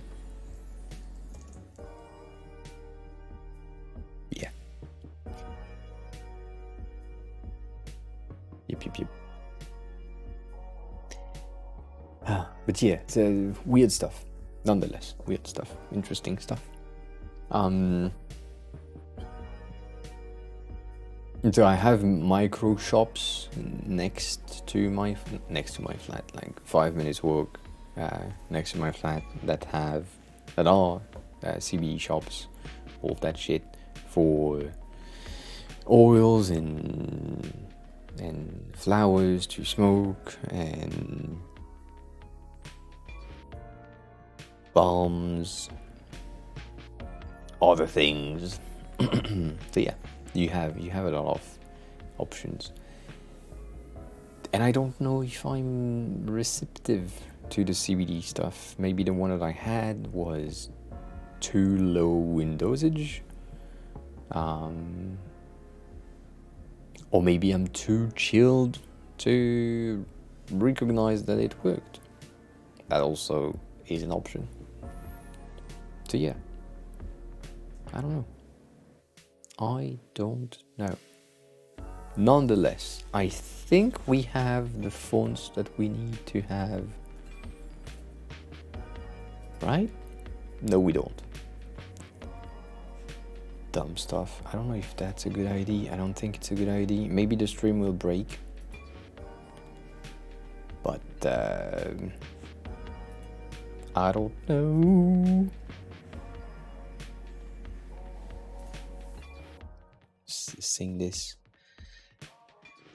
Yeah. Yep. But yeah, it's weird stuff. Nonetheless, weird stuff. Interesting stuff. So I have micro shops next to my flat, like 5 minutes walk next to my flat that are CBD shops, all that shit for oils and flowers to smoke and balms, other things. So yeah, you have a lot of options, and I don't know if I'm receptive to the CBD stuff. Maybe the one that I had was too low in dosage, or maybe I'm too chilled to recognize that it worked. That also is an option. So yeah, I don't know. Nonetheless, I think we have the fonts that we need to have. Right? No, we don't. Dumb stuff. I don't know if that's a good idea. I don't think it's a good idea. Maybe the stream will break. But, I don't know. Sing this.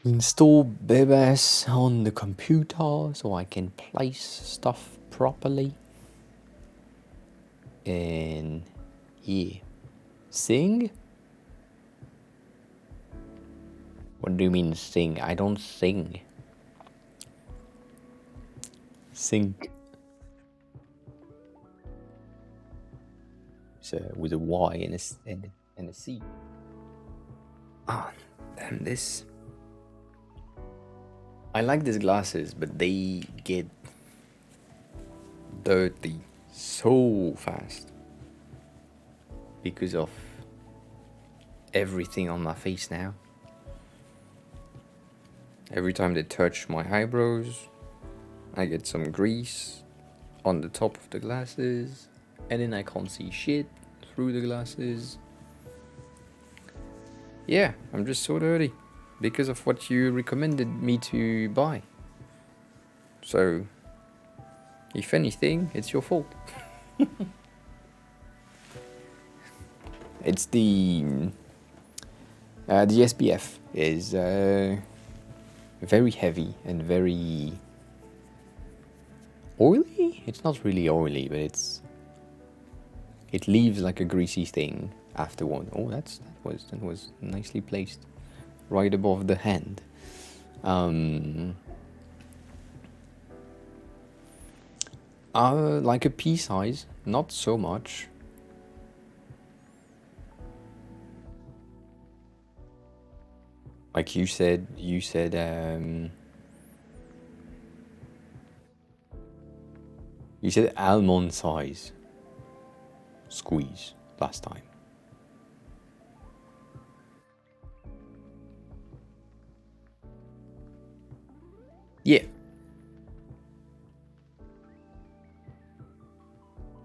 Install Bebas on the computer so I can place stuff properly. And yeah. Sing? What do you mean sing? I don't sing. Sing. So with a Y and a C. Ah, damn this. I like these glasses, but they get dirty so fast because of everything on my face now. Every time they touch my eyebrows, I get some grease on the top of the glasses, and then I can't see shit through the glasses. Yeah, I'm just so dirty because of what you recommended me to buy. So, if anything, it's your fault. It's the SPF is very heavy and very oily. It's not really oily, but it leaves like a greasy thing after one. Oh, that was nicely placed, right above the hand. Like a pea size, not so much. Like you said, almond size squeeze last time. Yeah.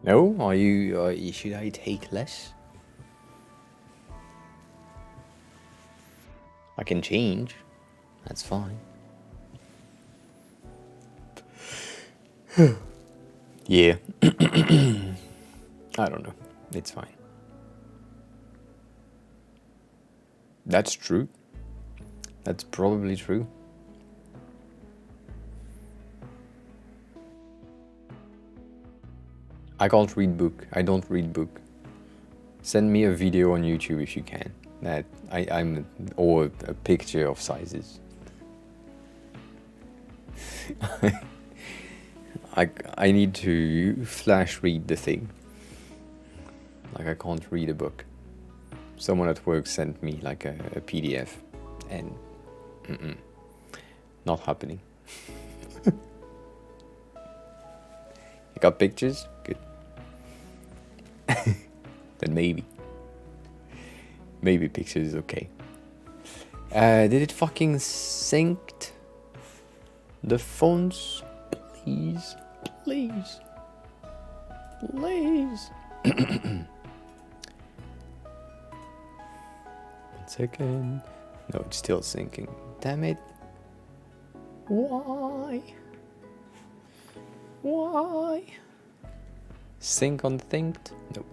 No? Are you, should I take less? I can change. That's fine. Yeah. I don't know. It's fine. That's true. That's probably true. I can't read book. I don't read book. Send me a video on YouTube if you can. That I'm or a picture of sizes. I need to flash read the thing. Like I can't read a book. Someone at work sent me like a PDF, and not happening. You got pictures? Good. Then maybe pictures is okay. Did it fucking synced the phones? Please. One second. No, it's still syncing. Damn it. Why? Sync on synced? Nope.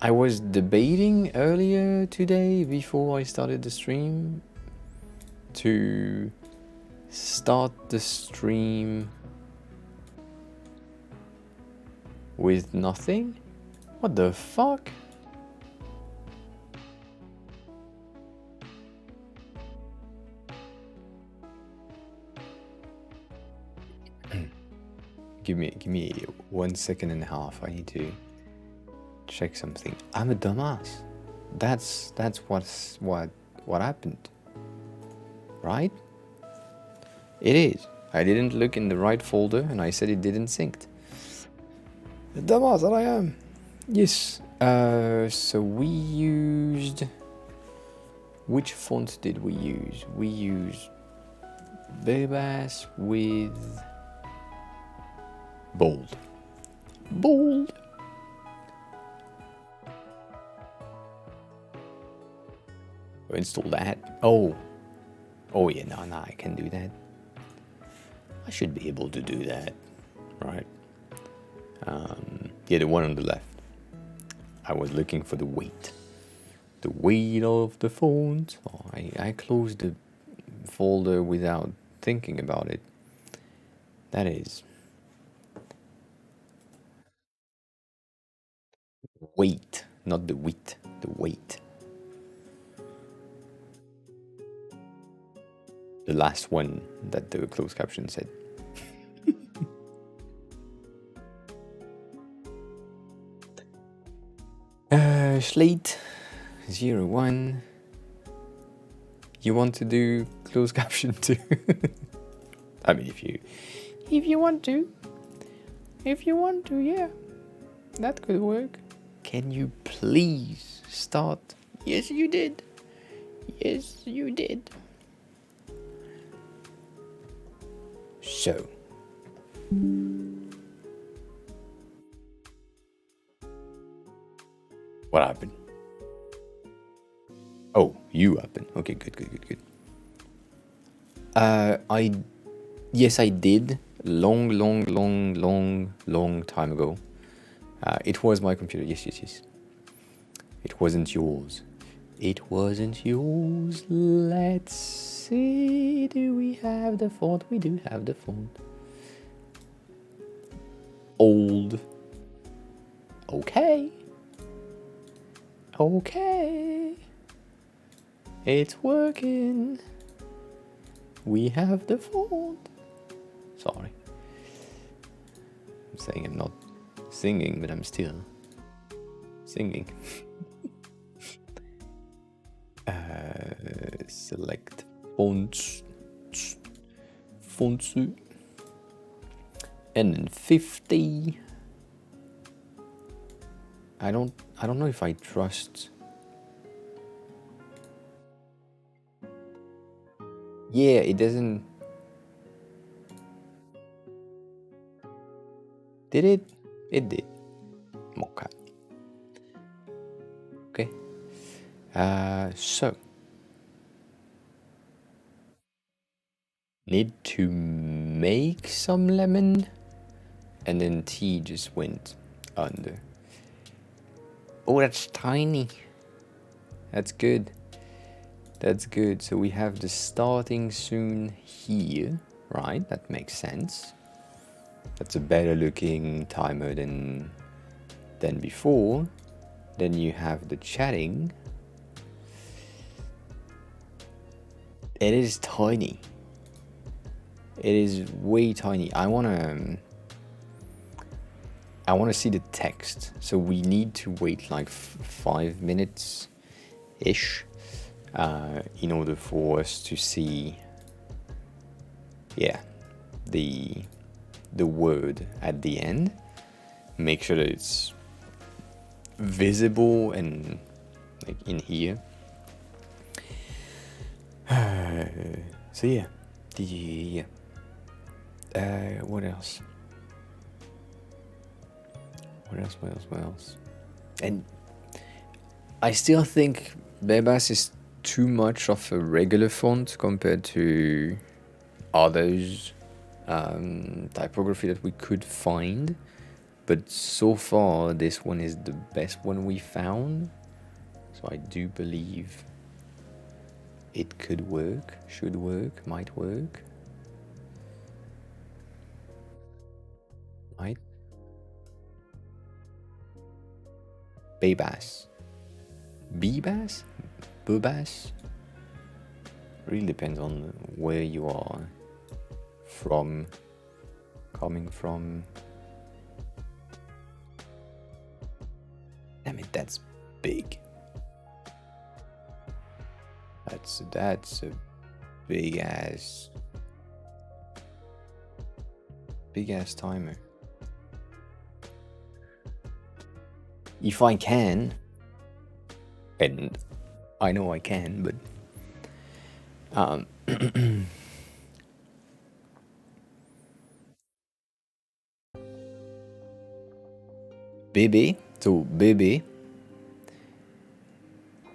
I was debating earlier today before I started the stream to start the stream with nothing. What the fuck? Give me 1 second and a half. I need to check something. I'm a dumbass. That's what happened. Right? It is. I didn't look in the right folder and I said it didn't sync. The dumbass that I am. Yes. So we used... Which font did we use? We used Bebas with bold. Install that. Oh yeah, no, I can do that. I should be able to do that, right? Yeah, the one on the left. I was looking for the weight of the font. Oh, I closed the folder without thinking about it. That is Weight, not the wheat, the weight. The last one that the closed caption said. Slate 01. You want to do closed caption too? I mean, if you want to, yeah, that could work. Can you please start? Yes, you did. Yes, you did. So. What happened? Oh, you happened. Okay, good. Yes, I did. Long time ago. It was my computer. Yes. It wasn't yours. It wasn't yours. Let's see. Do we have the font? We do have the font. Old. Okay. It's working. We have the font. Sorry. I'm saying I'm not singing, but I'm still singing. Select fonts. Fonts. And then 50. I don't know if I trust. Yeah, it doesn't. Did it? It did. Okay. So need to make some lemon, and then T just went under. Oh, that's tiny. That's good. So we have the starting soon here, right? That makes sense. That's a better looking timer than before. Then you have the chatting. It is tiny. It is way tiny. I wanna see the text. So we need to wait like 5 minutes ish in order for us to see, yeah, the word at the end. Make sure that it's visible and like in here. So yeah. What else? What else? And I still think Bebas is too much of a regular font compared to others typography that we could find. But so far, this one is the best one we found. So I do believe it could work, should work, might work. Right? Bebas. Bebas? Bebas? Really depends on where you are coming from. Damn it, that's big. That's a big ass timer. If I can, and I know I can, but Bebe, so Bebe,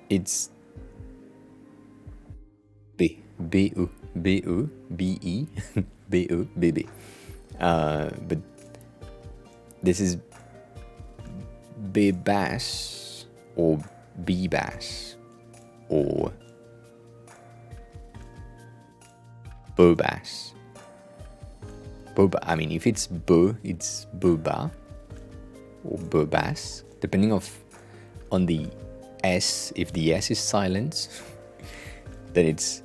it's B-U-B-E, B-U, Bebe. But this is Bebas or Bebas or Bobas. Boba. I mean, if it's Bo, it's Boba or Bobas. depending on the S. If the S is silent, then it's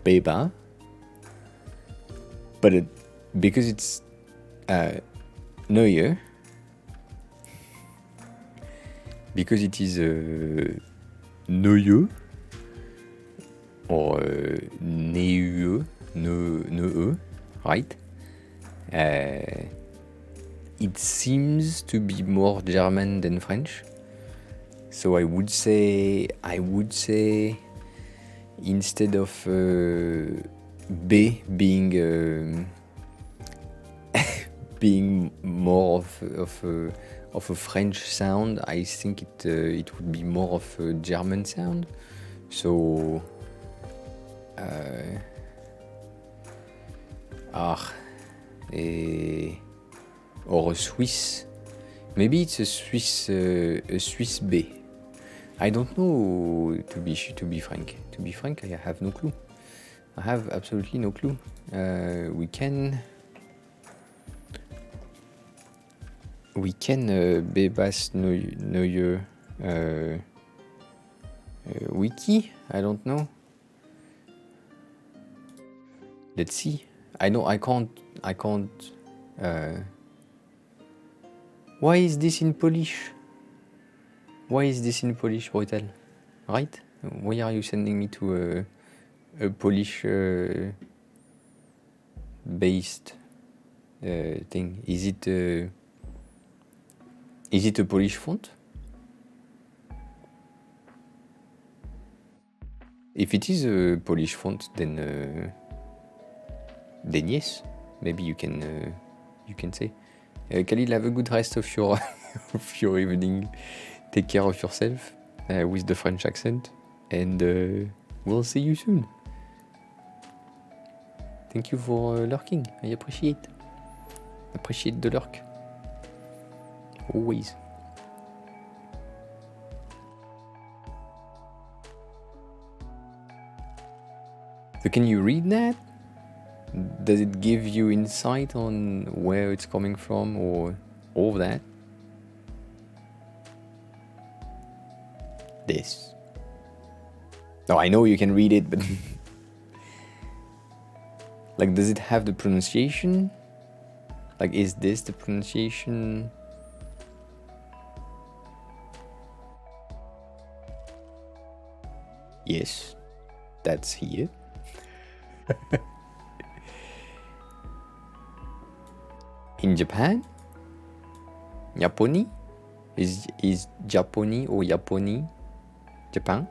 Beba. But because it's Neue, because it is Neue or Neue, right? It seems to be more German than French. So I would say instead of B being being more of a French sound, I think it would be more of a German sound. So or a Swiss. Maybe it's a Swiss B. I don't know, to be frank. To be frank, I have no clue. I have absolutely no clue. We can Bebas Neue wiki. I don't know. Let's see. I know I can't. Why is this in Polish? Why is this in Polish, Brutal? Right? Why are you sending me to a Polish based thing? Is it a Polish font? If it is a Polish font, then yes, maybe you can say. Khalil, have a good rest of your of your evening. Take care of yourself with the French accent, and we'll see you soon. Thank you for lurking. I appreciate the lurk. Always. So can you read that? Does it give you insight on where it's coming from or all of that? This. No, I know you can read it, but like, does it have the pronunciation? Like, is this the pronunciation? Yes, that's here. In Japan? Japoni? Is Japoni or Japoni Japan?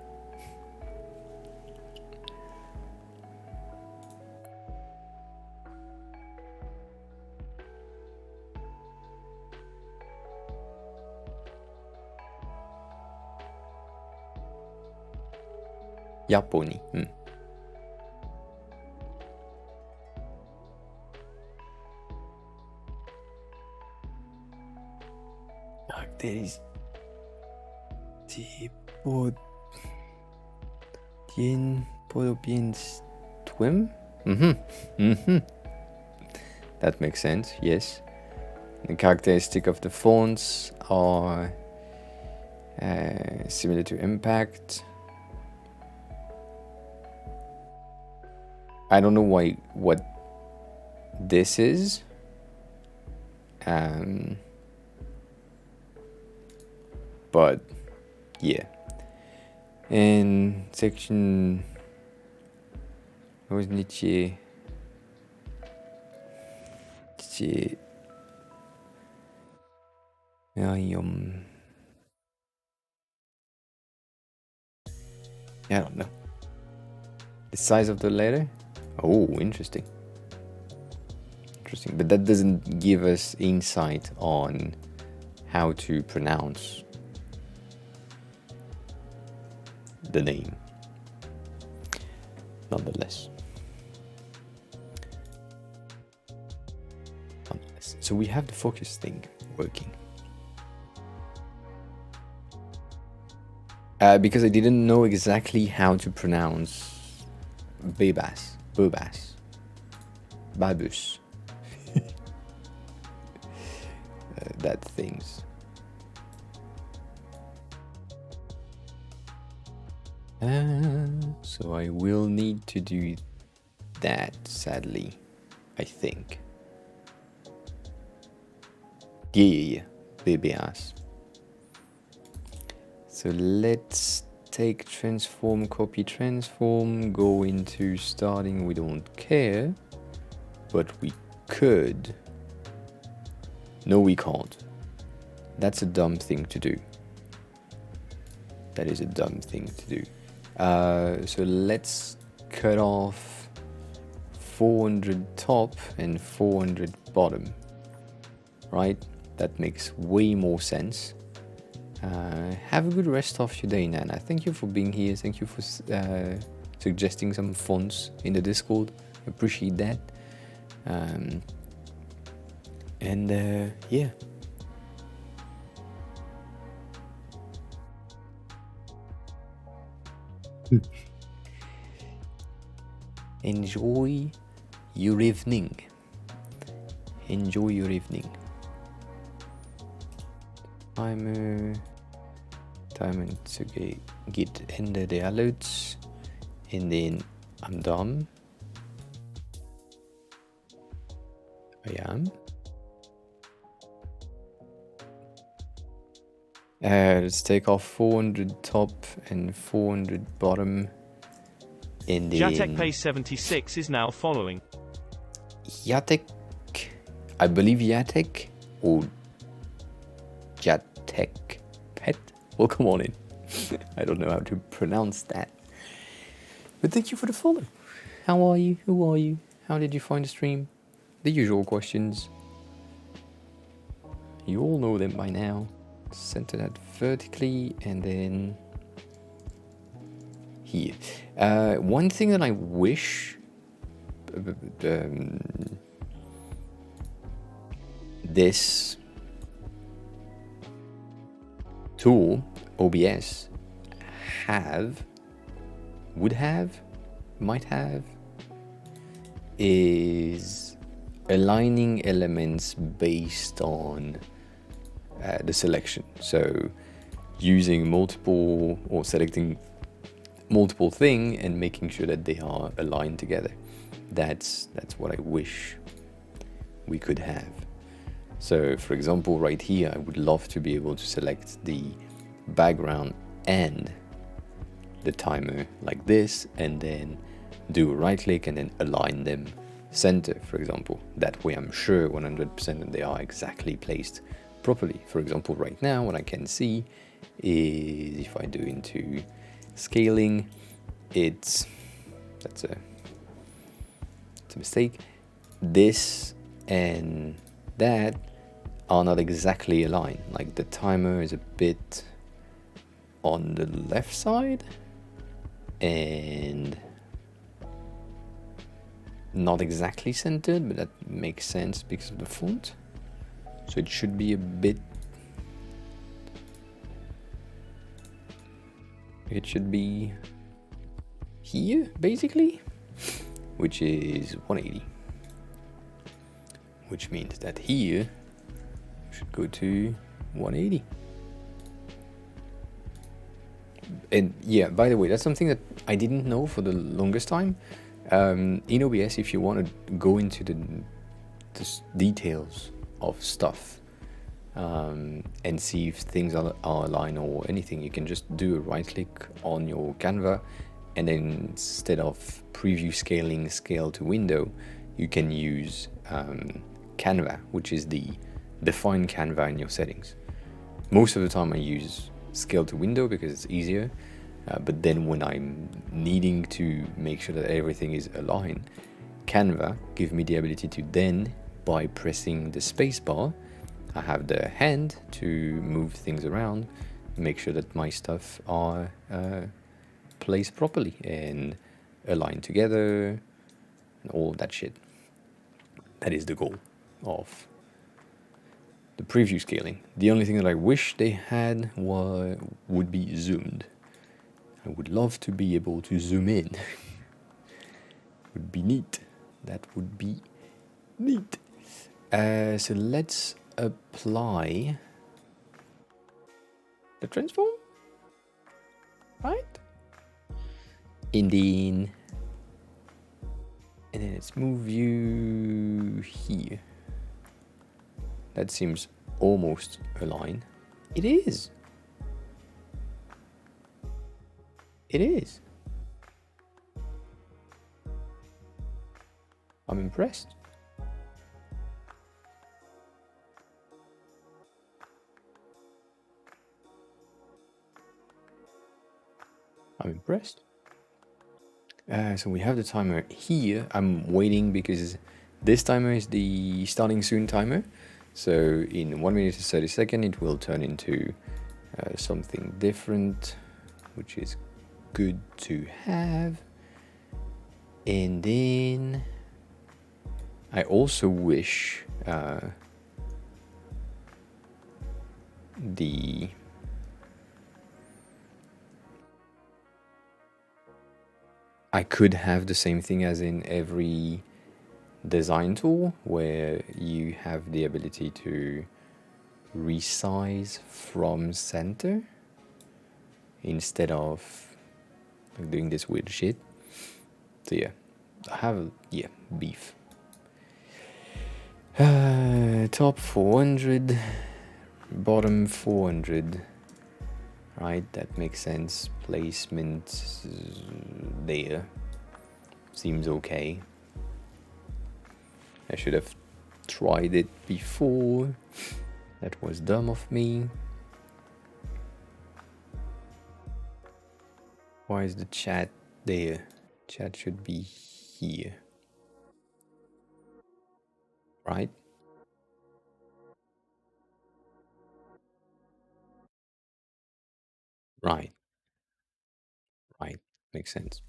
Japoni. There is Podobiens Twim? That makes sense, yes. The characteristic of the fonts are similar to Impact. I don't know what this is. But yeah. And section was Nietzsche. I don't know. The size of the letter? Oh, interesting. But that doesn't give us insight on how to pronounce the name. Nonetheless. So we have the focus thing working. Because I didn't know exactly how to pronounce Babus. That things. So I will need to do that, sadly, I think. Yeah, baby ass. So let's take transform, copy transform, go into starting, we don't care, but we could. No, we can't. That's a dumb thing to do. That is a dumb thing to do. So let's cut off 400 top and 400 bottom. Right? That makes way more sense. Have a good rest of your day, Nana. Thank you for being here. Thank you for suggesting some fonts in the Discord. Appreciate that. Yeah. Enjoy your evening. Enjoy your evening. Timer to get into the alerts, and then I'm done. I am. Let's take off 400 top and 400 bottom, and then Jatek Pace 76 is now following. Jatek, I believe Jatek or Jatek Pet. Well, come on in. I don't know how to pronounce that. But thank you for the follow. How are you? Who are you? How did you find the stream? The usual questions. You all know them by now. Center that vertically and then here. One thing that I wish this tool, OBS, might have, is aligning elements based on the selection. So using multiple or selecting multiple thing and making sure that they are aligned together. That's what I wish we could have. So for example, right here, I would love to be able to select the background and the timer like this, and then do a right click and then align them center, for example. That way I'm sure 100% that they are exactly placed properly. For example, right now what I can see is if I do into scaling, that's a mistake. This and that are not exactly aligned. Like the timer is a bit on the left side and not exactly centered, but that makes sense because of the font. So it should be a bit, it should be here basically, which is 180, which means that here should go to 180. And yeah, by the way, that's something that I didn't know for the longest time. In OBS, if you want to go into the details of stuff and see if things are aligned or anything, you can just do a right click on your Canva, and then instead of preview scaling, scale to window, you can use Canva, which is the define Canva in your settings. Most of the time I use scale to window because it's easier, but then when I'm needing to make sure that everything is aligned, Canva gives me the ability to then, by pressing the space bar, I have the hand to move things around, make sure that my stuff are placed properly and aligned together and all of that shit. That is the goal of the preview scaling. The only thing that I wish they had would be zoomed. I would love to be able to zoom in. Would be neat. That would be neat. So let's apply the transform, right? And then let's move you here. That seems almost aligned. It is. It is. I'm impressed. I'm impressed. So we have the timer here. I'm waiting because this timer is the starting soon timer. So in 1 minute and 30 seconds, it will turn into something different, which is good to have. And then I also wish I could have the same thing as in every design tool, where you have the ability to resize from center instead of like doing this weird shit. So yeah, I have beef. Top 400, bottom 400. Right, that makes sense. Placement there seems okay. I should have tried it before. That was dumb of me. Why is the chat there? Chat should be here. Right? Right. Right. Makes sense.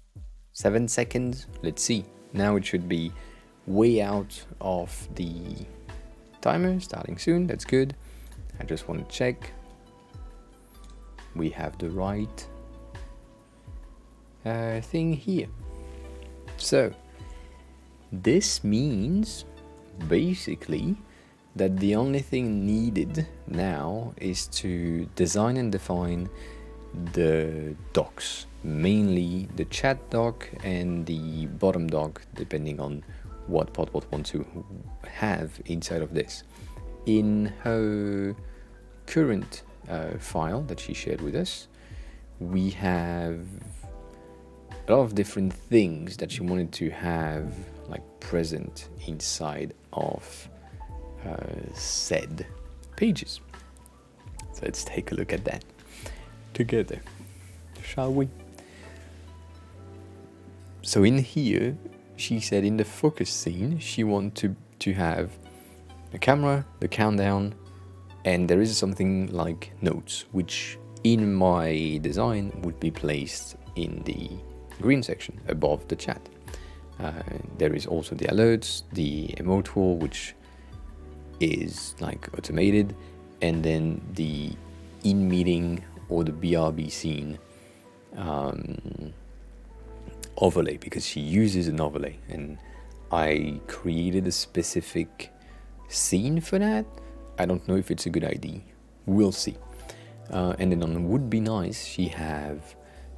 7 seconds. Let's see. Now it should be way out of the timer. Starting soon. That's good. I just want to check. We have the right thing here. So this means basically that the only thing needed now is to design and define the docs, mainly the chat doc and the bottom doc, depending on what Potbot wants to have inside of this. In her current file that she shared with us, we have a lot of different things that she wanted to have like present inside of said pages. So let's take a look at that together, shall we? So in here, she said in the focus scene, she wanted to have the camera, the countdown, and there is something like notes, which in my design would be placed in the green section above the chat. There is also the alerts, the emote tool, which is like automated, and then the in meeting or the BRB scene overlay, because she uses an overlay, and I created a specific scene for that. I don't know if it's a good idea. We'll see. And then on would be nice, she have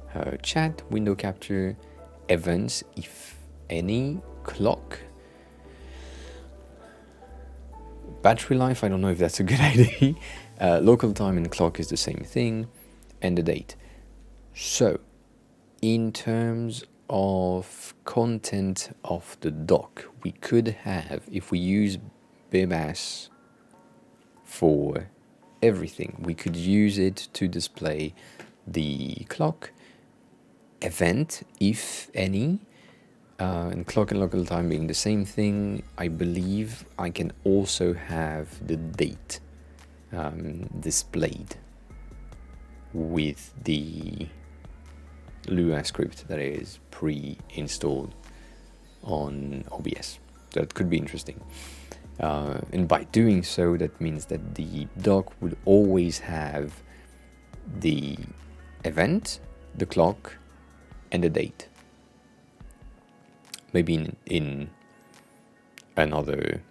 her chat, window capture, events, if any, clock, battery life. I don't know if that's a good idea. Local time and clock is the same thing, and the date. So, in terms of content of the doc, we could have, if we use BIMAS for everything, we could use it to display the clock, event, if any, and clock and local time being the same thing. I believe I can also have the date displayed with the Lua script that is pre-installed on OBS. That could be interesting. And by doing so, that means that the doc would always have the event, the clock, and the date. Maybe in another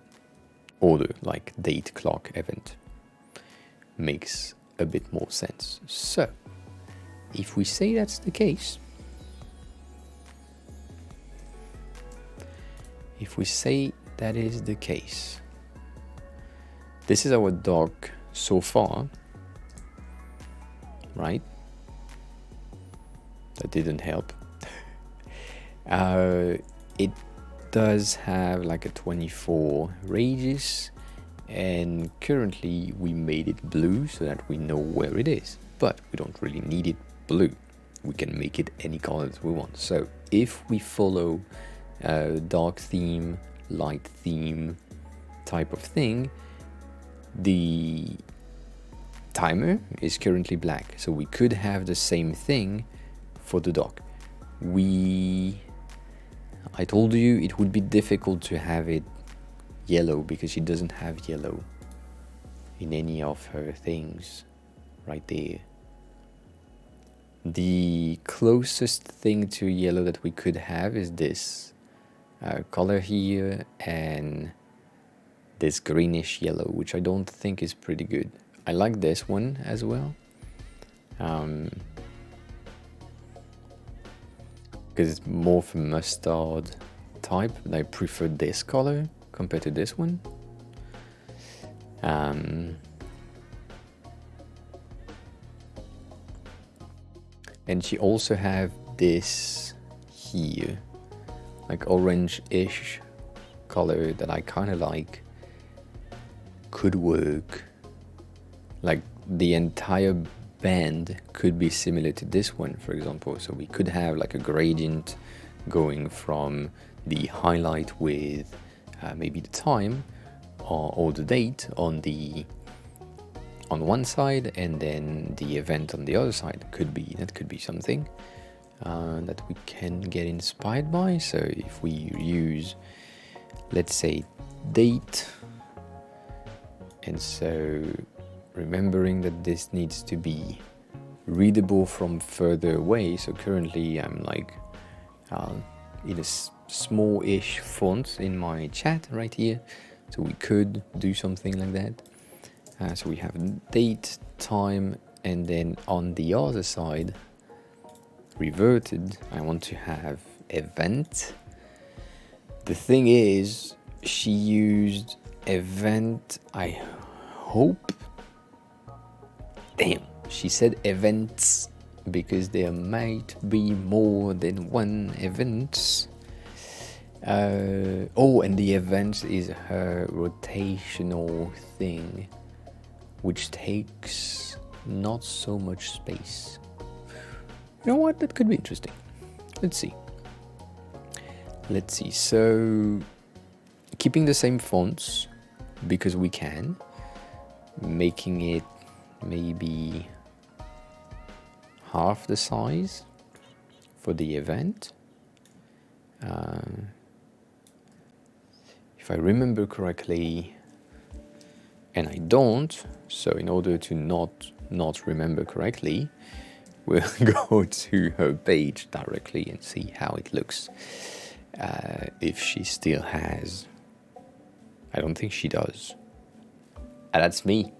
order, like date, clock, event. Makes a bit more sense. So, if we say that's the case, if we say that is the case, this is our dog so far, right? That didn't help. It does have like a 24 radius, and currently we made it blue so that we know where it is, but we don't really need it blue. We can make it any colors we want. So if we follow dark theme, light theme type of thing, the timer is currently black, so we could have the same thing for the dog. I told you it would be difficult to have it yellow because she doesn't have yellow in any of her things right there. The closest thing to yellow that we could have is this color here and this greenish yellow, which I don't think is pretty good. I like this one as well, because it's more of a mustard type, and I prefer this color compared to this one. And she also have this here, like orange-ish color that I kind of like. Could work. Like the entire band could be similar to this one, for example. So we could have like a gradient going from the highlight with maybe the time or the date on one side, and then the event on the other side. That could be something that we can get inspired by. So if we use, let's say, date, and so remembering that this needs to be readable from further away. So currently I'm like in a small-ish font in my chat right here, so we could do something like that. So we have date, time, and then on the other side, reverted, I want to have event. The thing is, she used event, I hope. Damn, she said events because there might be more than one event. Oh, and the event is her rotational thing, which takes not so much space. You know what? That could be interesting. Let's see. So, keeping the same fonts because we can, making it maybe half the size for the event. If I remember correctly, and I don't, so in order to not remember correctly, we'll go to her page directly and see how it looks. If she still has, I don't think she does. That's me.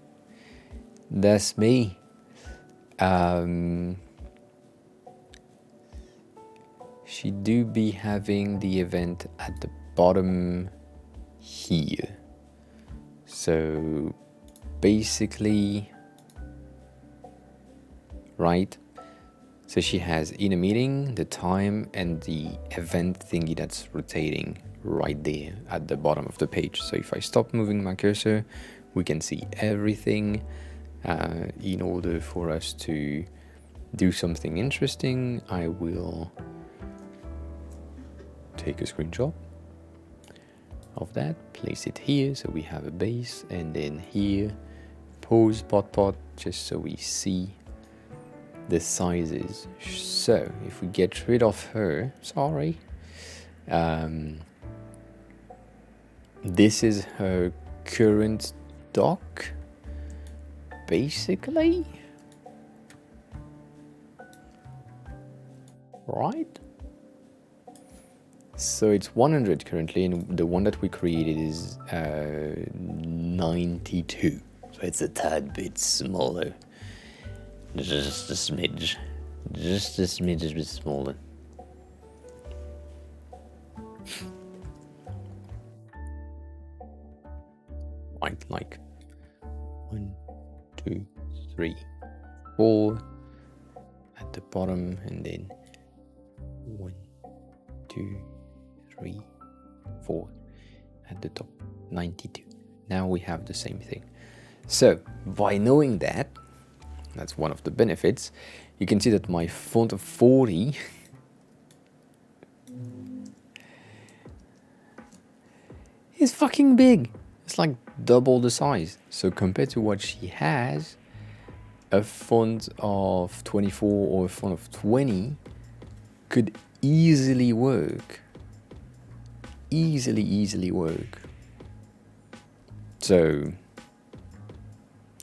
She do be having the event at the bottom here. So basically, right? So she has in a meeting, the time, and the event thingy that's rotating right there at the bottom of the page. So if I stop moving my cursor, we can see everything. In order for us to do something interesting, I will take a screenshot of that, place it here so we have a base, and then here, pause pot, just so we see the sizes. So if we get rid of her, sorry, this is her current dock, basically, right? So it's 100 currently, and the one that we created is 92. So it's a tad bit smaller. Just a smidge. Just a smidge bit smaller. right? Like 1, 2, 3, 4 at the bottom, and then 1, 2, 3, 4 at the top. 92. Now we have the same thing. So by knowing that, that's one of the benefits. You can see that my font of 40 is fucking big. It's like double the size. So compared to what she has, a font of 24 or a font of 20 could easily work. Easily work. So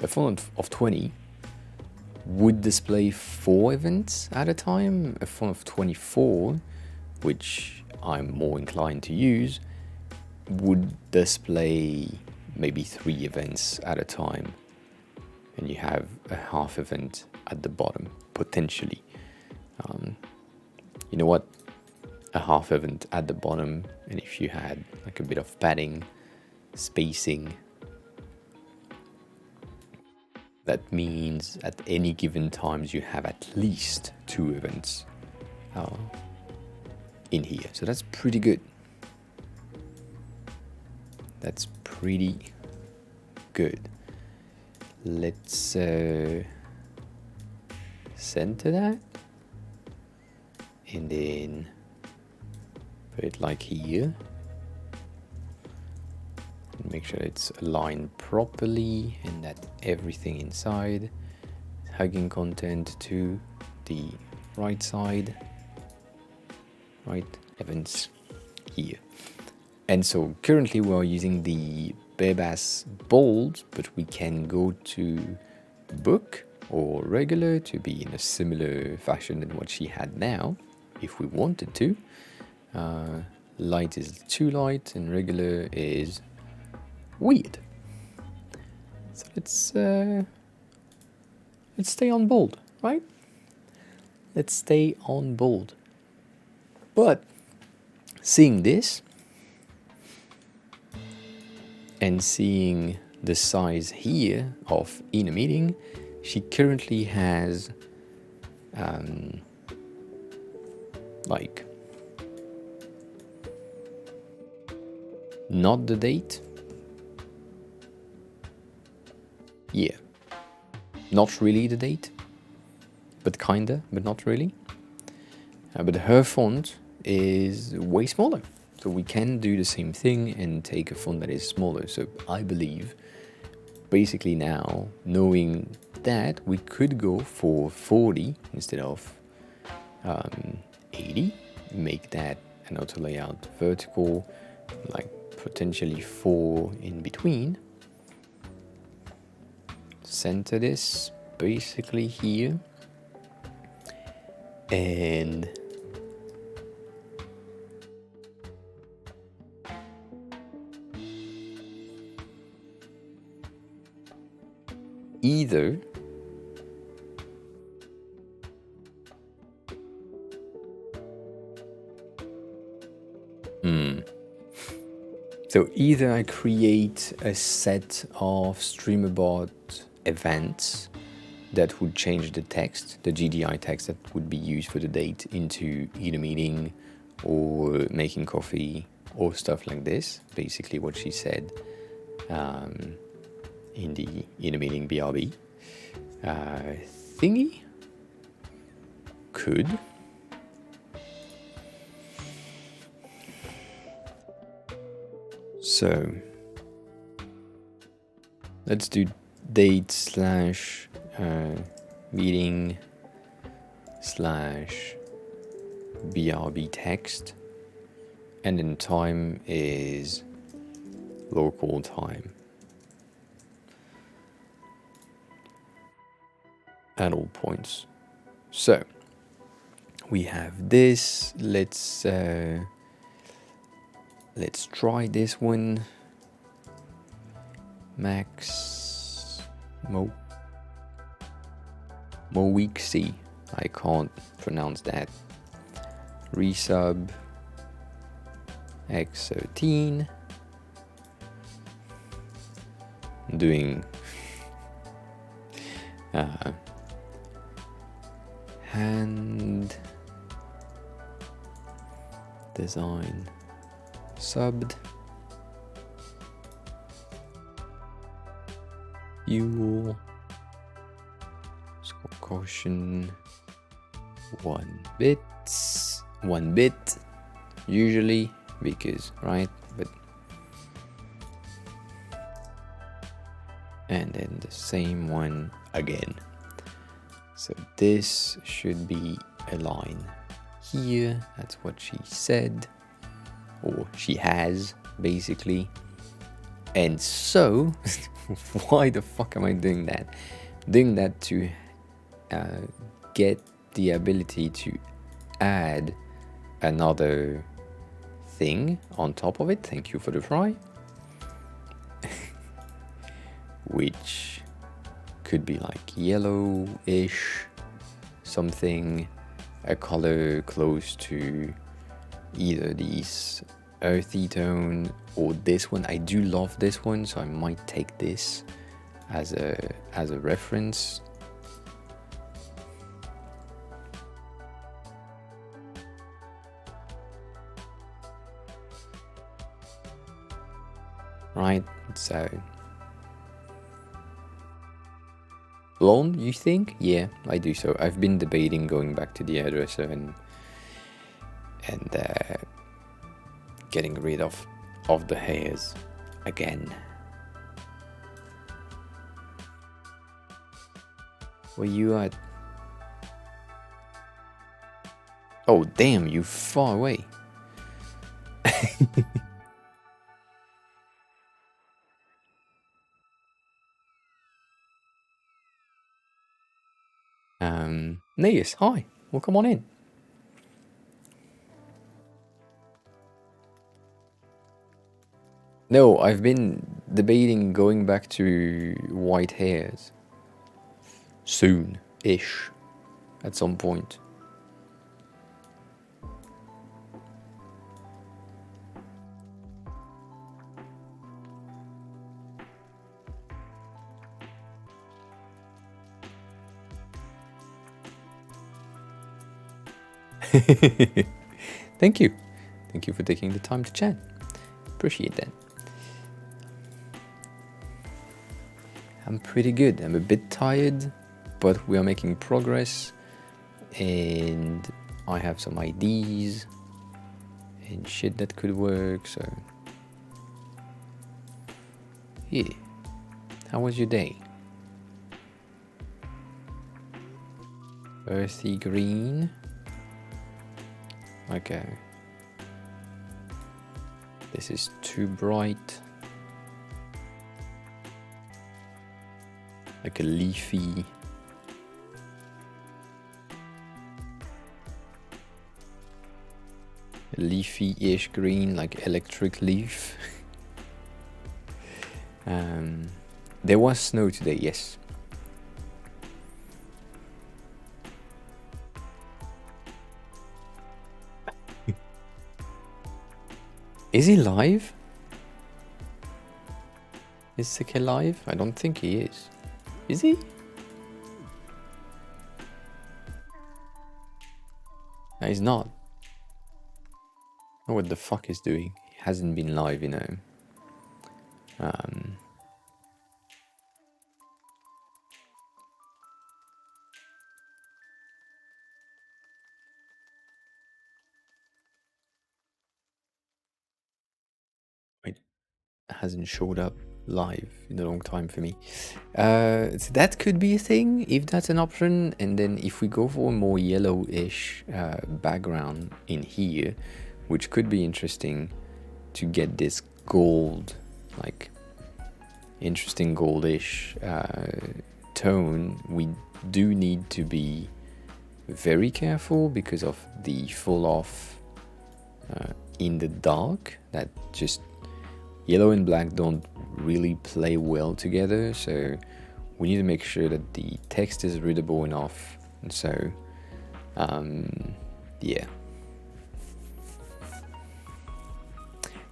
a font of 20 would display 4 events at a time. A font of 24, which I'm more inclined to use, would display maybe 3 events at a time. And you have a half event at the bottom, potentially. You know what? A half event at the bottom, and if you had like a bit of padding, spacing, that means at any given times you have at least 2 events in here. So that's pretty good. That's pretty good. Let's center that. And then put it like here. And make sure it's aligned properly and that everything inside is hugging content to the right side. Right, events here. And so currently we're using the Bebas bold, but we can go to book or regular to be in a similar fashion than what she had now, if we wanted to. Light is too light and regular is weird. So let's stay on bold, right? Let's stay on bold. But seeing this and seeing the size here of in a meeting, she currently has like not the date. Yeah, not really the date, but kinda, but not really. But her font is way smaller. So we can do the same thing and take a font that is smaller. So I believe basically now, knowing that, we could go for 40 instead of 80. Make that an auto layout vertical, like potentially 4 in between. Center this basically here. And either so either I create a set of StreamerBot events that would change the text, the GDI text that would be used for the date, into either meeting or making coffee or stuff like this. Basically what she said in the meeting BRB thingy. Could. So let's do date slash meeting slash BRB text, and then time is local time at all points. So we have this. Let's try this one. Max Moweeksy. I can't pronounce that. Resub X13. doing hand design subbed fuel score caution 1 bit usually, because right, but and then the same one again. So this should be a line here. That's what she said, or she has basically. And so why the fuck am I doing that? Doing that to get the ability to add another thing on top of it. Thank you for the fry. Which could be like yellowish, something, a color close to either these earthy tone or this one. I do love this one, so I might take this as a reference. Right, so blonde, you think? Yeah, I do. So I've been debating going back to the hairdresser and getting rid of the hairs again. Where you at? Oh damn, you far away. Neas, hi. Well, come on in. No, I've been debating going back to white hairs. Soon-ish. At some point. Thank you. Thank you for taking the time to chat. Appreciate that. I'm pretty good. I'm a bit tired, but we are making progress. And I have some ideas and shit that could work, so... Yeah. How was your day? Earthy green. Okay. This is too bright. Like a leafy. Leafy-ish green, like electric leaf. There was snow today, yes. Is he live? Is Seke live? I don't think he is. Is he? No, he's not. I don't know what the fuck he's doing. He hasn't been live, you know. It hasn't showed up live in a long time for me. So that could be a thing, if that's an option. And then if we go for a more yellowish background in here, which could be interesting to get this gold, like interesting goldish tone, we do need to be very careful because of the fall off in the dark. That just yellow and black don't really play well together, so we need to make sure that the text is readable enough. And so yeah,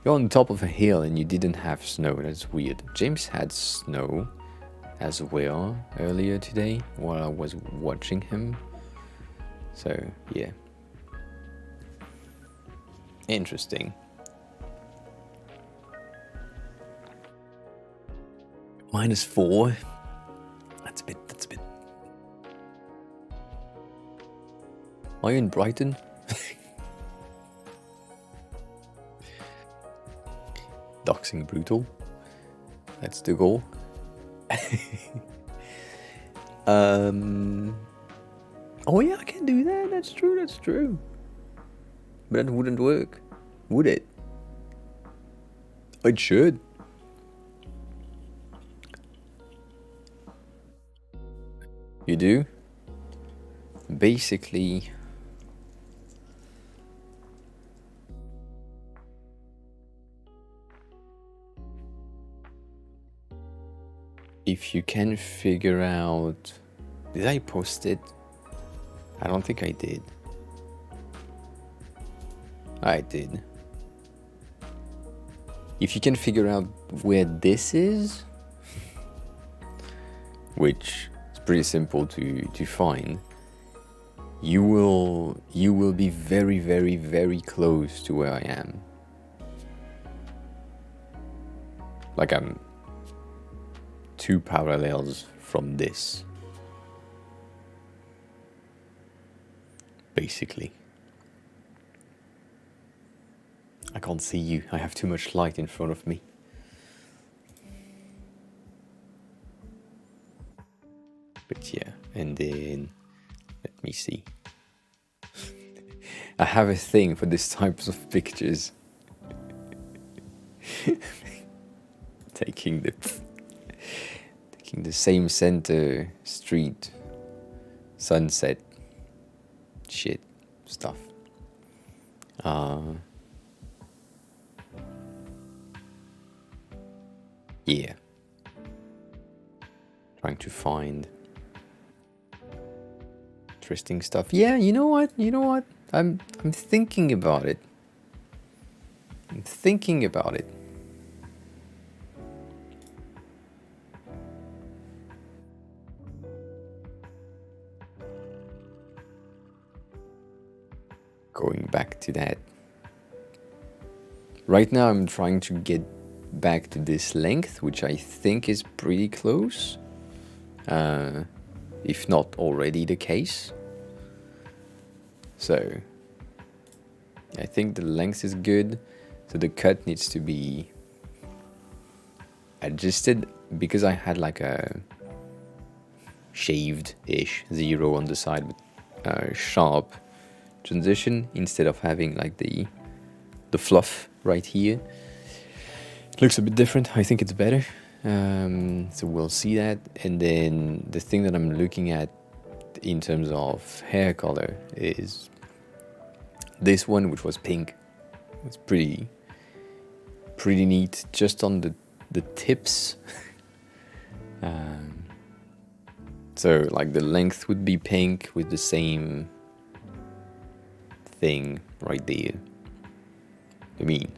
You're on top of a hill and you didn't have snow. That's weird. James had snow as well earlier today while I was watching him. So, yeah. Interesting. -4. That's a bit. Are you in Brighton? Doxing brutal. That's the goal. Oh yeah, I can do that. That's true. But that wouldn't work, would it? It should. You do? Basically, if you can figure out... Did I post it? I don't think I did. I did. If you can figure out where this is, which is pretty simple to find, you will be very, very, very close to where I am. Like I'm 2 parallels from this. Basically. I can't see you. I have too much light in front of me. But yeah, and then let me see. I have a thing for these types of pictures. taking the same center street, sunset, shit, stuff. Yeah. Trying to find interesting stuff. Yeah, you know what? I'm thinking about it. Going back to that. Right now I'm trying to get back to this length, which I think is pretty close. If not already the case. So I think the length is good. So the cut needs to be adjusted because I had like a shaved-ish 0 on the side with a sharp transition instead of having like the fluff right here. It looks a bit different. I think it's better. So we'll see that. And then the thing that I'm looking at in terms of hair color is this one, which was pink. It's pretty neat, just on the tips. So like the length would be pink with the same thing right there. I mean,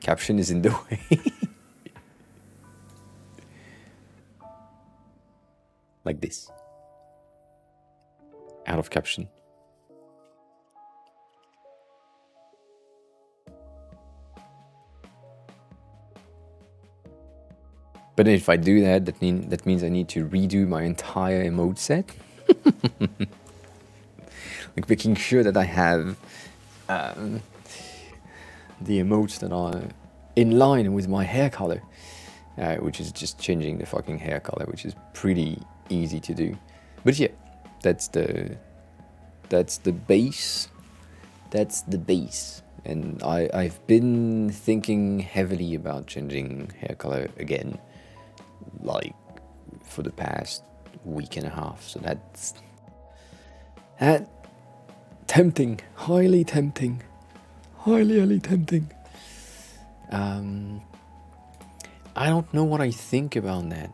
caption is in the way. Like this. Out of caption. But if I do that, that means I need to redo my entire emote set. Like making sure that I have the emotes that are in line with my hair color, which is just changing the fucking hair color, which is pretty easy to do. But yeah, that's the base. That's the base. And I've been thinking heavily about changing hair color again, like for the past week and a half. So that's tempting, highly tempting. I don't know what I think about that.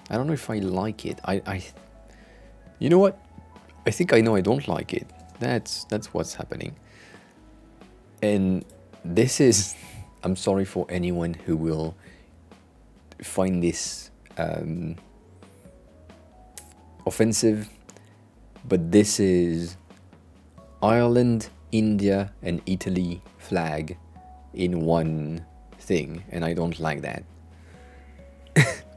I don't know if I like it. You know what? I think I know I don't like it. That's what's happening. And this is I'm sorry for anyone who will find this offensive, but this is Ireland, India, and Italy flag in one thing, and I don't like that.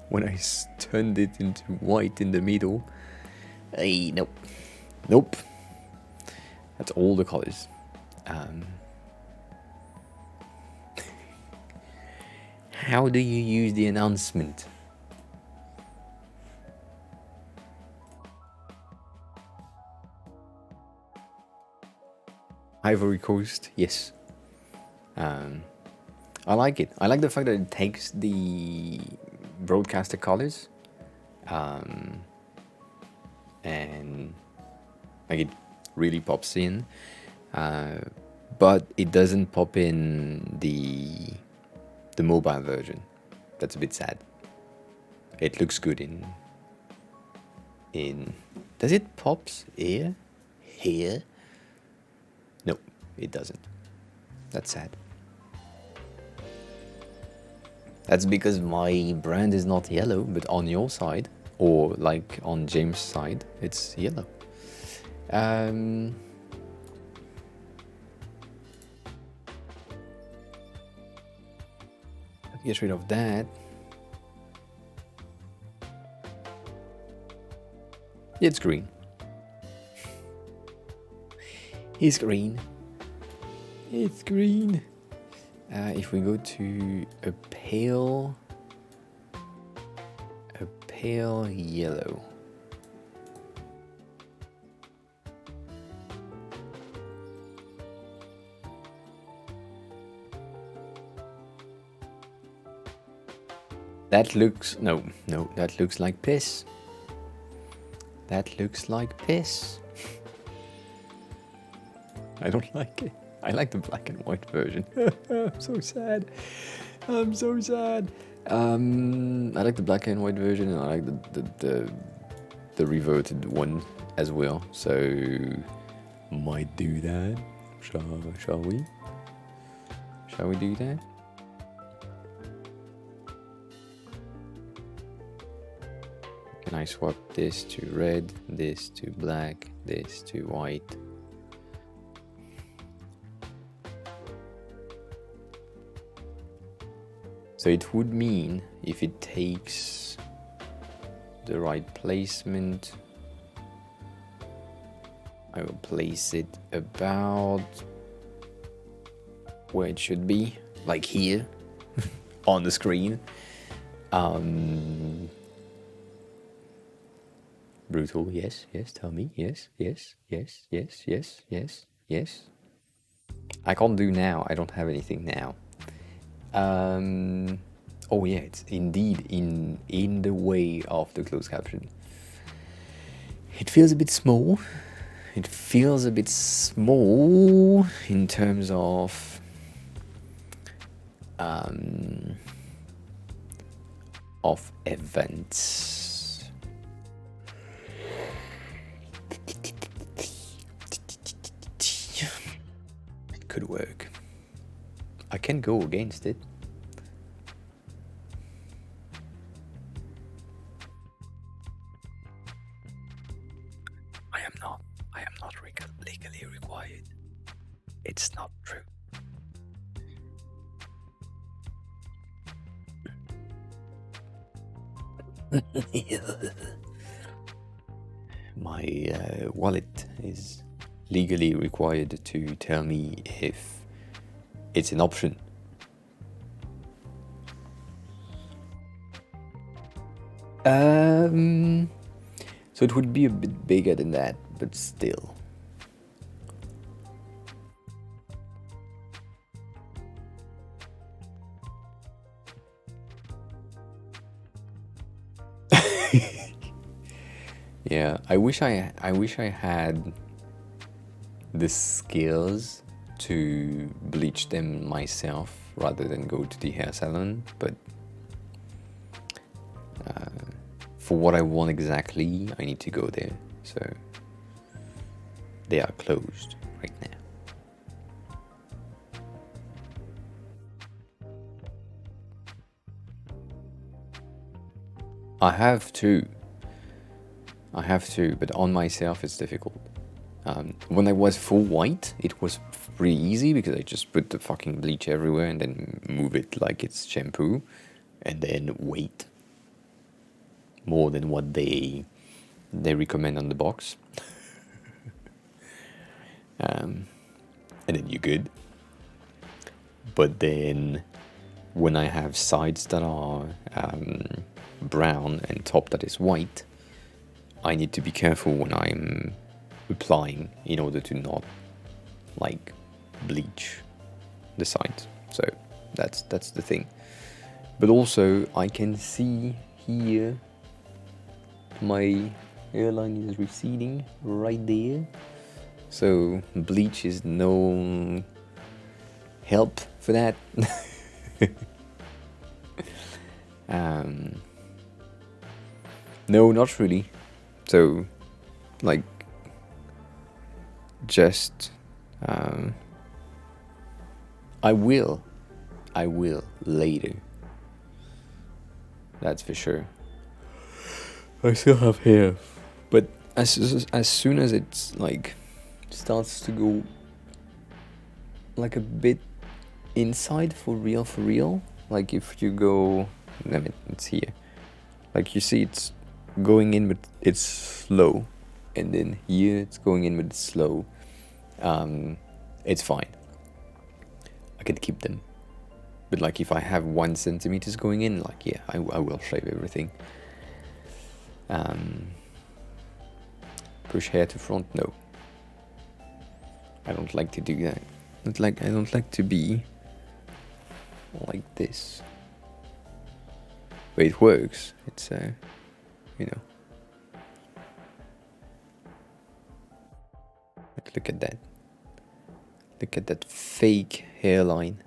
When I turned it into white in the middle, nope, nope. That's all the colors. How do you use the announcement? Ivory Coast, yes. I like it. I like the fact that it takes the broadcaster colors, and like it really pops in, but it doesn't pop in the mobile version. That's a bit sad. It looks good in. Does it pops here? Here? No, it doesn't. That's sad. That's because my brand is not yellow, but on your side, or like on James' side, it's yellow. Get rid of that. It's green. It's green. It's green. If we go to a pale yellow. That looks, no, that looks like piss. That looks like piss. I don't like it. I like the black and white version. I'm so sad. I'm so sad. I like the black and white version, and I like the reverted one as well. So might do that. Shall we? Shall we do that? Can I swap this to red, this to black, this to white? So it would mean if it takes the right placement, I will place it about where it should be, like here on the screen. Brutal, yes, tell me, yes. I can't do now, I don't have anything now. Oh yeah, it's indeed in the way of the closed caption. It feels a bit small. It feels a bit small in terms of events. It could work. I can go against it. I am not legally required. It's not true. My wallet is legally required to tell me if it's an option. So it would be a bit bigger than that, but still. Yeah, I wish I had the skills to bleach them myself rather than go to the hair salon, but for what I want exactly, I need to go there, so they are closed right now. I have to, but on myself it's difficult. When I was full white, it was pretty easy because I just put the fucking bleach everywhere and then move it like it's shampoo, and then wait more than what they recommend on the box. And then you're good. But then when I have sides that are brown and top that is white, I need to be careful when I'm applying in order to not like bleach the sides. So that's the thing. But also I can see here my hairline is receding right there. So bleach is no help for that. No, not really. So, like, just I will later. That's for sure. I still have hair, but as soon as it's like starts to go like a bit inside for real, like if you go, let me, it's here, like you see it's going in but it's slow, and then here it's going in but it's slow, it's fine, I can keep them. But like if I have 1 centimeters going in, like yeah, I will shave everything. Push hair to front, no, I don't like to do that. I don't like to be like this. But it works. It's you know. Like, look at that. Look at that fake hairline.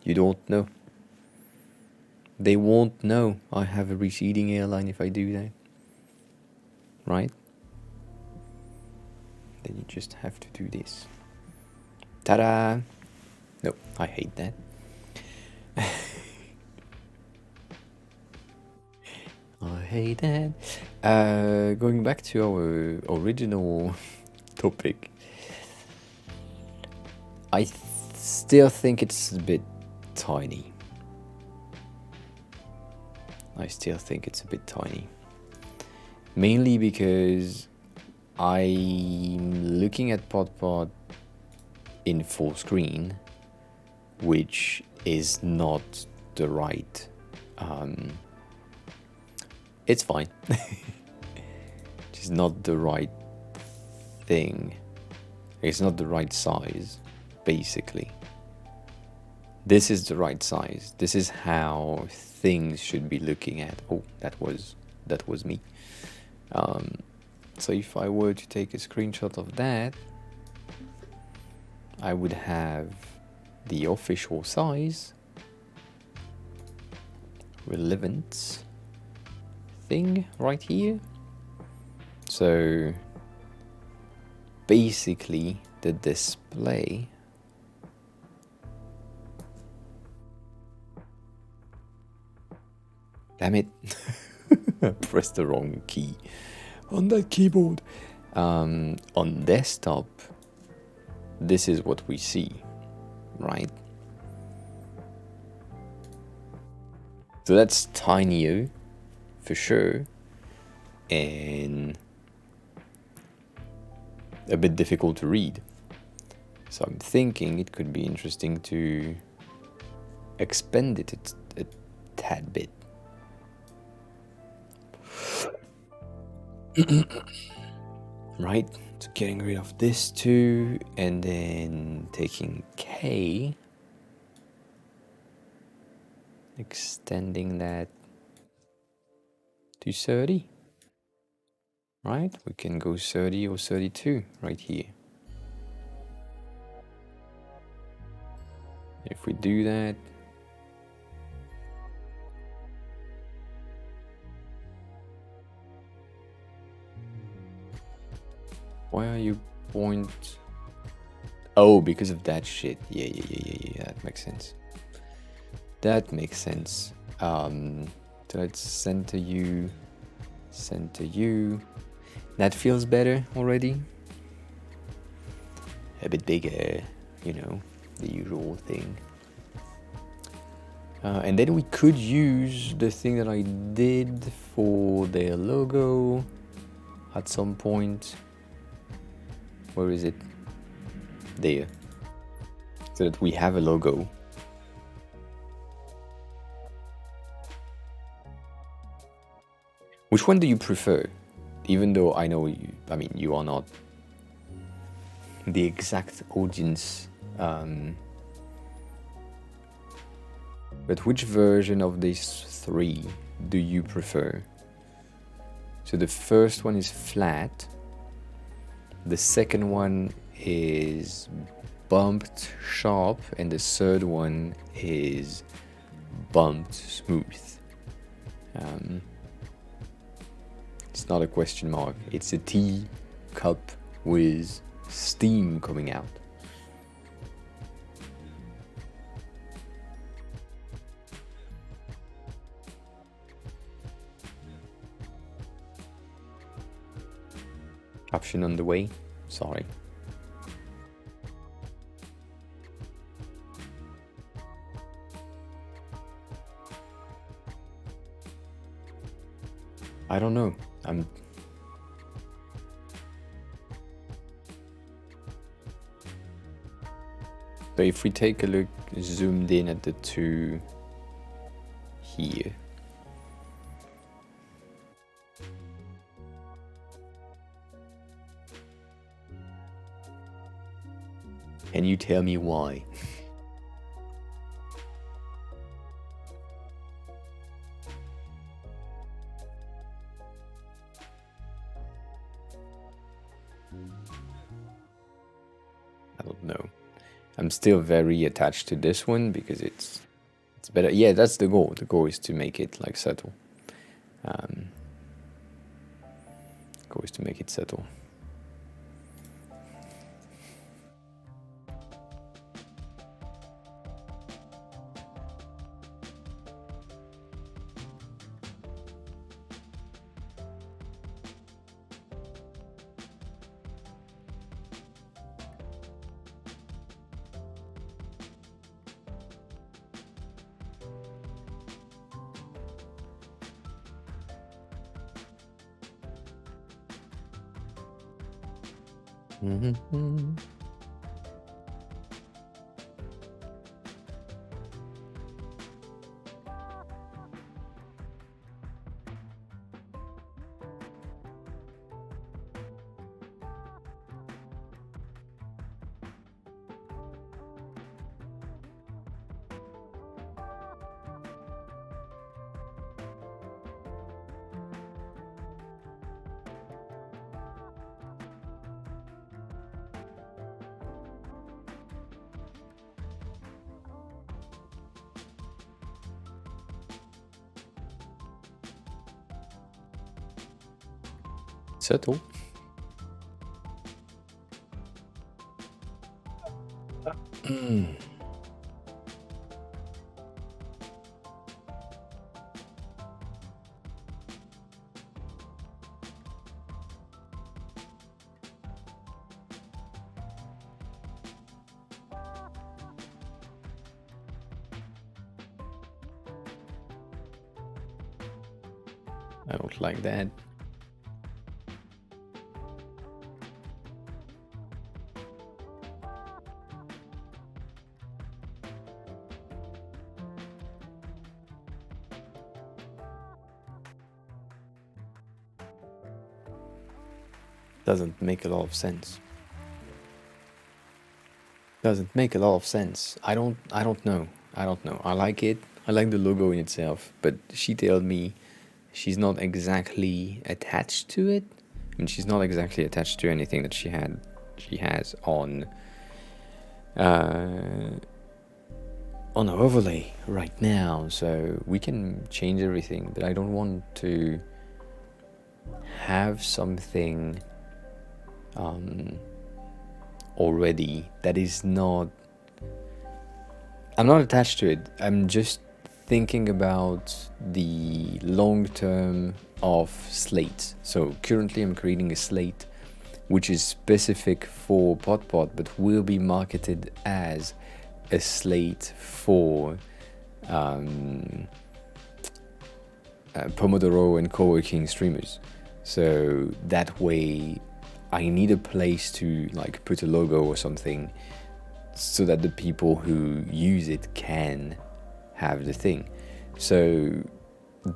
You don't know. They won't know I have a receding hairline if I do that. Right? Then you just have to do this. Ta-da! No, I hate that. I hate that. Going back to our original topic, I still think it's a bit tiny. Mainly because I'm looking at PodPod in full screen, which is not the right. It's fine. It's not the right thing. It's not the right size, basically. This is the right size. This is how things should be looking at. Oh, that was me. So if I were to take a screenshot of that, I would have the official size, relevance thing right here. So basically the display damn it. I pressed the wrong key on that keyboard. On desktop, this is what we see, right? So that's tinier for sure, and a bit difficult to read. So I'm thinking it could be interesting to expand it a tad bit. Right, so getting rid of this too, and then taking K, extending that to 30. Right, we can go 30 or 32 right here. If we do that, why are you point? Oh, because of that shit. Yeah, that makes sense. So let's center you. Center you. That feels better already. A bit bigger, you know, the usual thing. And then we could use the thing that I did for their logo at some point. Where is it? There. So that we have a logo. Which one do you prefer? Even though I know you, I mean, you are not the exact audience, but which version of these three do you prefer? So the first one is flat, the second one is bumped sharp, and the third one is bumped smooth. It's not a question mark, it's a tea cup with steam coming out. Caption on the way, sorry. I don't know. So if we take a look zoomed in at the two here. Can you tell me why? I don't know. I'm still very attached to this one because it's better. Yeah, that's the goal. The goal is to make it like subtle. Goal is to make it subtle. Mm-hmm. Subtle. I don't like that. Doesn't make a lot of sense. Doesn't make a lot of sense. I don't know. I don't know. I like it. I like the logo in itself, but she told me she's not exactly attached to it. I mean, she's not exactly attached to anything that she has on an overlay right now, so we can change everything, but I don't want to have something already that is not, I'm not attached to it. I'm just thinking about the long term of slates. So currently I'm creating a slate which is specific for PodPod, but will be marketed as a slate for Pomodoro and co-working streamers. So that way I need a place to like put a logo or something so that the people who use it can have the thing. So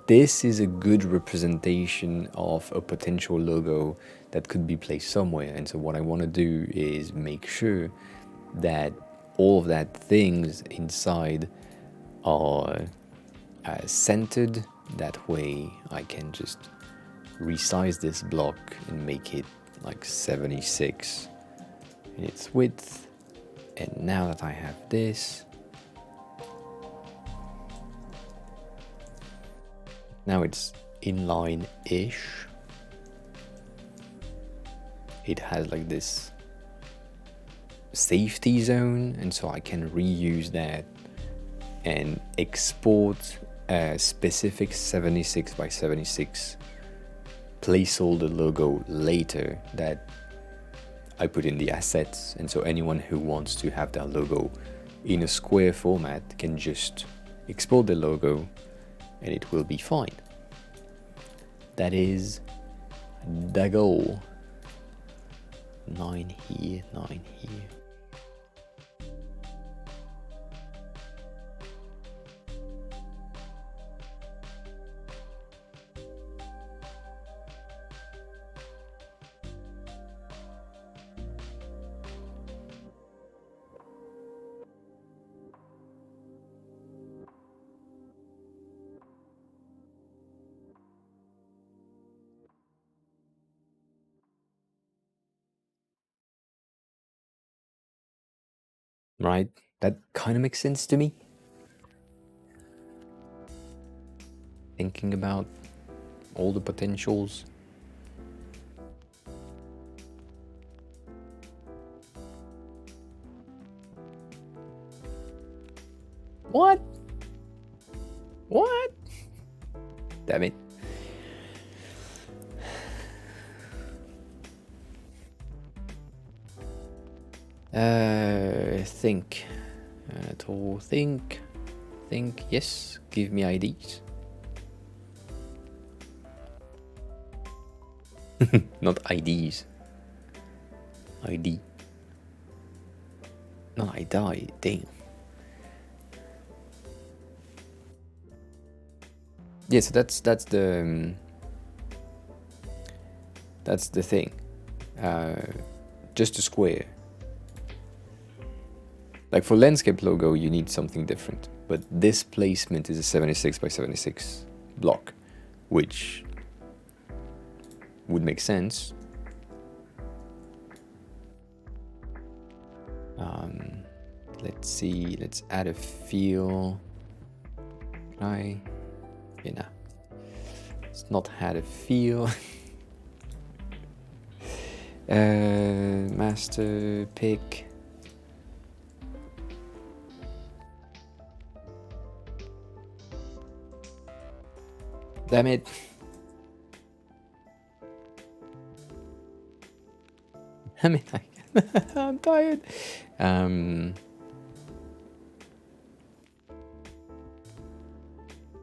this is a good representation of a potential logo that could be placed somewhere. And so what I want to do is make sure that all of that things inside are centered. That way I can just resize this block and make it like 76 in its width. And now that I have this, now it's inline-ish. It has like this safety zone, and so I can reuse that and export a specific 76 by 76 placeholder logo later that I put in the assets. And so anyone who wants to have their logo in a square format can just export the logo and it will be fine. That is the goal. 9 here, 9 here. Right? That kind of makes sense to me. Thinking about all the potentials. What? What? Damn it. Think. To think. Think. Yes. Give me IDs. Not IDs. ID. No, I died. Damn. Yeah, so that's the thing. Just a square. Like for landscape logo, you need something different. But this placement is a 76 by 76 block, which would make sense. Let's see. Let's add a fill. Yeah, nah. It's not had a fill. Master pick. Damn it. I mean, I'm tired.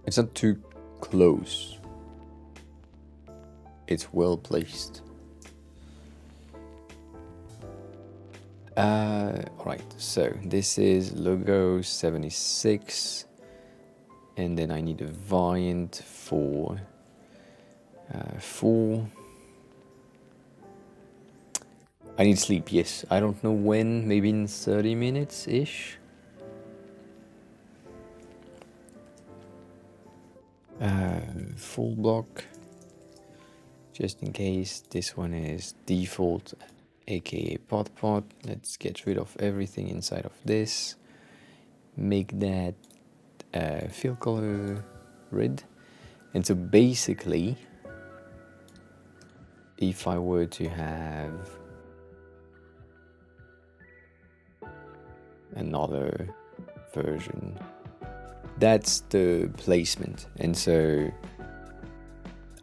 It's not too close. It's well placed. Alright, so this is logo 76. And then I need a variant for 4. I need sleep, yes. I don't know when, maybe in 30 minutes-ish. Full block. Just in case, this one is default, aka PodPod. Let's get rid of everything inside of this. Make that fill color red. And so basically, if I were to have another version, that's the placement. And so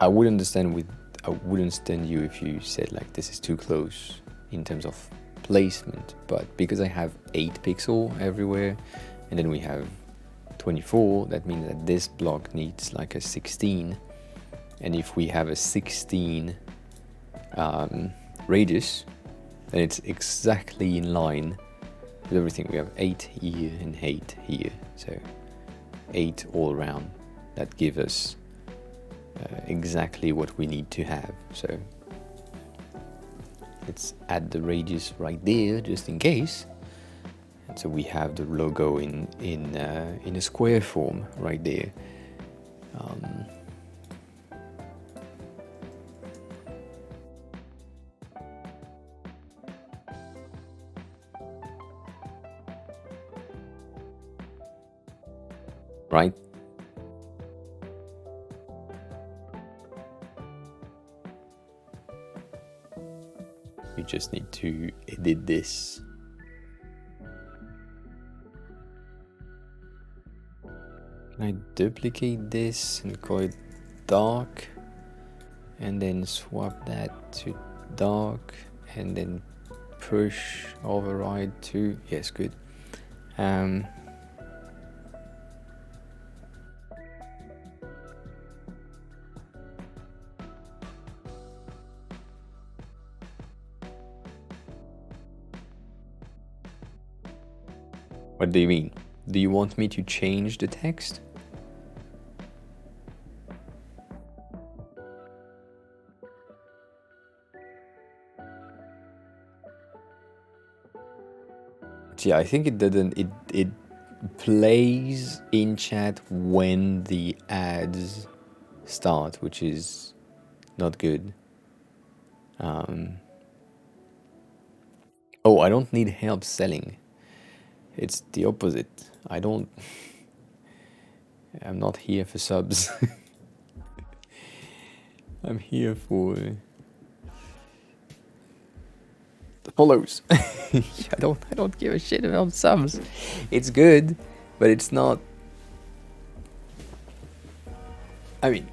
I would understand you if you said like this is too close in terms of placement, but because I have 8 pixels everywhere and then we have 24, that means that this block needs like a 16, and if we have a 16 radius, then it's exactly in line with everything. We have 8 here and 8 here, so 8 all around. That gives us exactly what we need to have. So let's add the radius right there just in case. And so we have the logo in a square form right there. Right? You just need to edit this. Can I duplicate this and call it dark, and then swap that to dark, and then push override to, yes, good. What do you mean? Do you want me to change the text? Yeah, I think it didn't. It plays in chat when the ads start, which is not good. Oh, I don't need help selling. It's the opposite. I'm not here for subs. I'm here for the follows. I don't give a shit about subs. It's good, but it's not. I mean,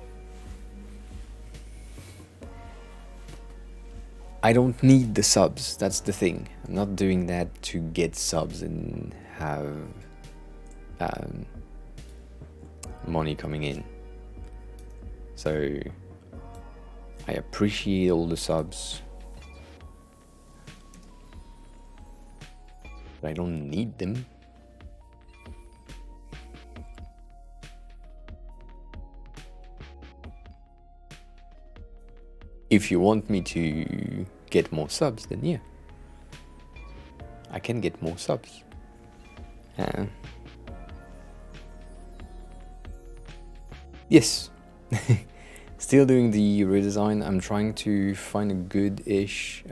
I don't need the subs. That's the thing. I'm not doing that to get subs and have money coming in. So I appreciate all the subs, but I don't need them. If you want me to get more subs, then yeah, I can get more subs. Yes. Still doing the redesign. I'm trying to find a good-ish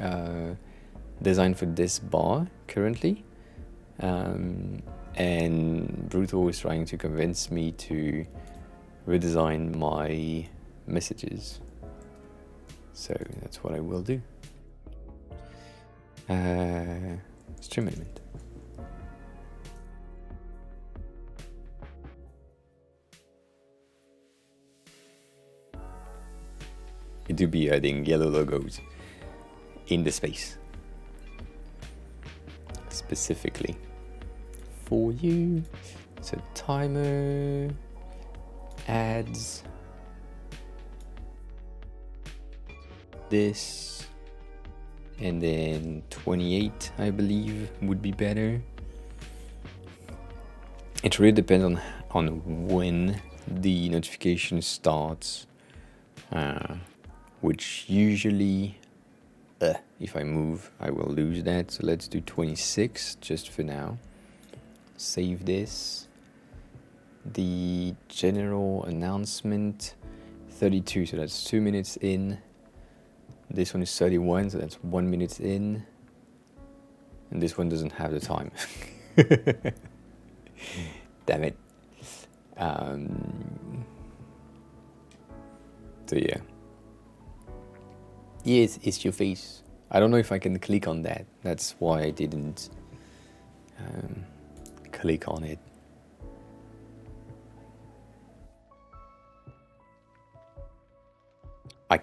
design for this bar currently. And Brutal is trying to convince me to redesign my messages. So that's what I will do. Stream element. You do be adding yellow logos in the space. Specifically for you. So timer, ads, this, and then 28 I believe would be better. It really depends on when the notification starts, which usually if I move I will lose that, so let's do 26 just for now. Save this. The general announcement 32, so that's 2 minutes in. This one is 31, so that's 1 minute in. And this one doesn't have the time. Damn it. So yeah. Yes, it's your face. I don't know if I can click on that. That's why I didn't click on it.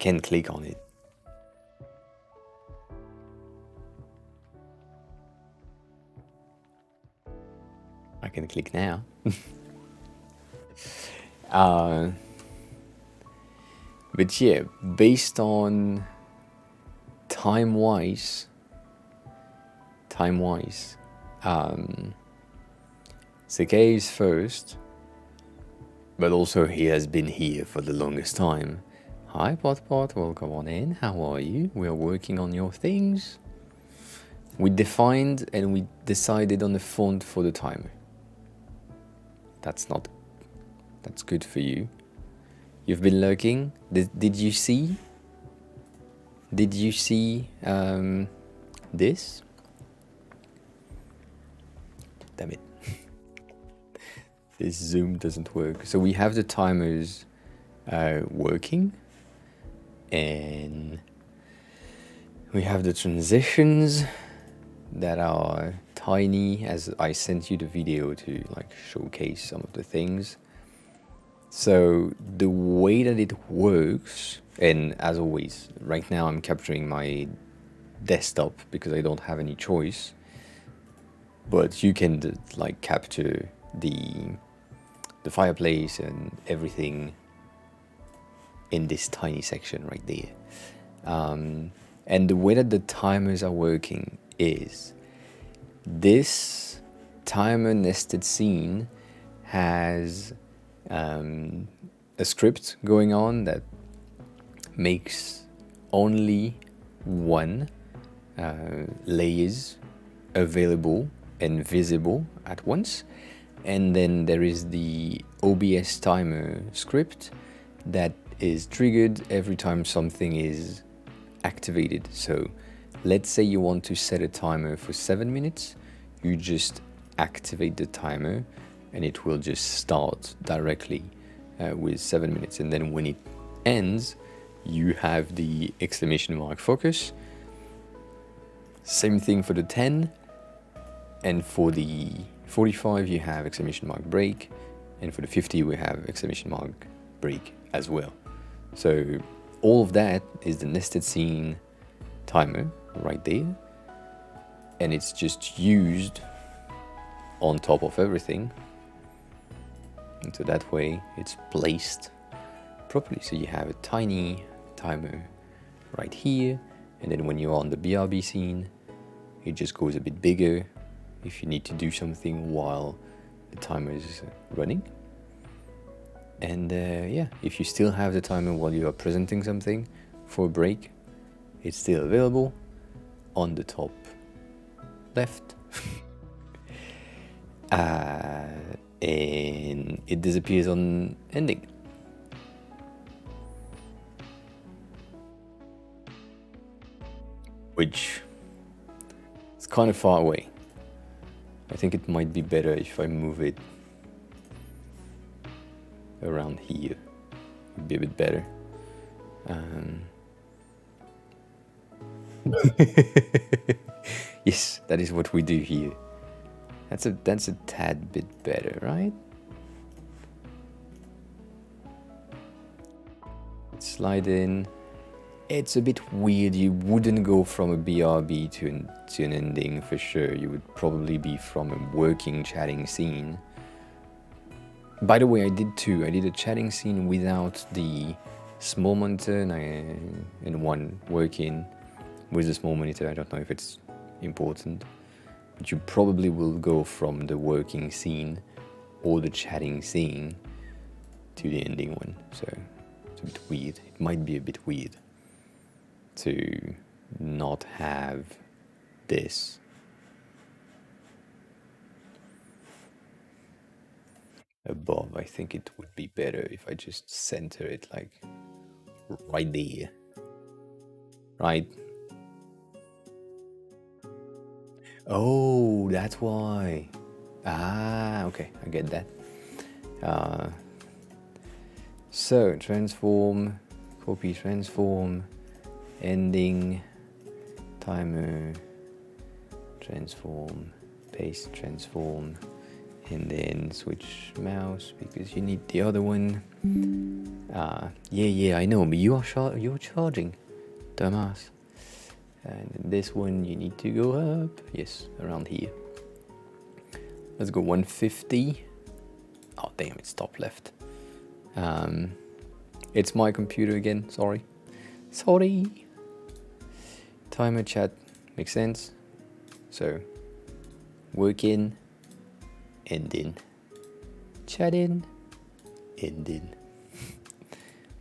can click on it. I can click now. But yeah, based on time-wise, Seikei is first, but also he has been here for the longest time. Hi Potpot, welcome on in, how are you? We are working on your things. We defined and we decided on the font for the timer. That's good for you. You've been lurking. Did you see? Did you see this? Damn it. This Zoom doesn't work. So we have the timers working, and we have the transitions that are tiny, as I sent you the video to like showcase some of the things. So the way that it works, and as always, right now I'm capturing my desktop because I don't have any choice, but you can like capture the fireplace and everything in this tiny section right there. And the way that the timers are working is this timer nested scene has a script going on that makes only one layers available and visible at once, and then there is the OBS timer script that is triggered every time something is activated. So let's say you want to set a timer for 7 minutes, you just activate the timer and it will just start directly with 7 minutes, and then when it ends you have the exclamation mark focus. Same thing for the 10, and for the 45 you have exclamation mark break, and for the 50 we have exclamation mark break as well. So all of that is the nested scene timer right there, and it's just used on top of everything, and so that way it's placed properly. So you have a tiny timer right here, and then when you're on the BRB scene it just goes a bit bigger if you need to do something while the timer is running. And yeah, if you still have the timer while you are presenting something for a break, it's still available on the top left. And it disappears on ending. Which is kind of far away. I think it might be better if I move it around here. Would be a bit better. Yes, that is what we do here. That's a tad bit better, right? Slide in. It's a bit weird. You wouldn't go from a BRB to an ending for sure. You would probably be from a working chatting scene. By the way, I did too. I did a chatting scene without the small monitor and one working with the small monitor. I don't know if it's important, but you probably will go from the working scene or the chatting scene to the ending one. So it's a bit weird. It might be a bit weird to not have this. Above, I think it would be better if I just center it like right there. Right? Oh, that's why. Ah, okay, I get that. So, transform, copy, transform, ending, timer, transform, paste, transform, and then switch mouse because you need the other one. Yeah, I know, but you're charging, dumbass. And this one you need to go up. Yes, around here. Let's go 150. Oh damn, it's top left. It's my computer again. Sorry. Timer chat makes sense. So work in, end in, chat in, end in,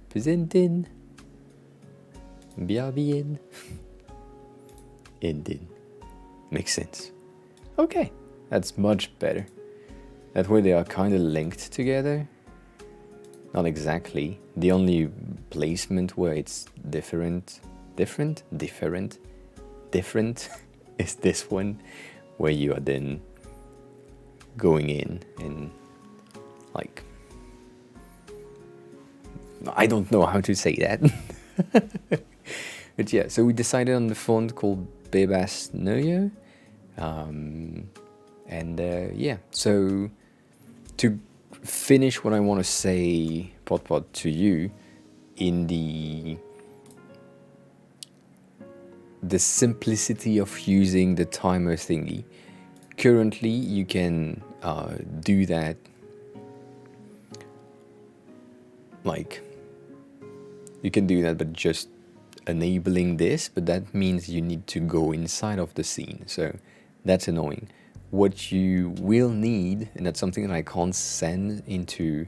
present in, bien, end in. Makes sense. Okay, that's much better. That way they are kind of linked together. Not exactly. The only placement where it's different is this one, where you are then going in and like, I don't know how to say that. But yeah, so we decided on the font called Bebas Neuer. Yeah, so to finish what I want to say, Podpod, to you, in the simplicity of using the timer thingy. Currently, you can do that, like, you can do that, but just enabling this, but that means you need to go inside of the scene, so that's annoying. What you will need, and that's something that I can't send into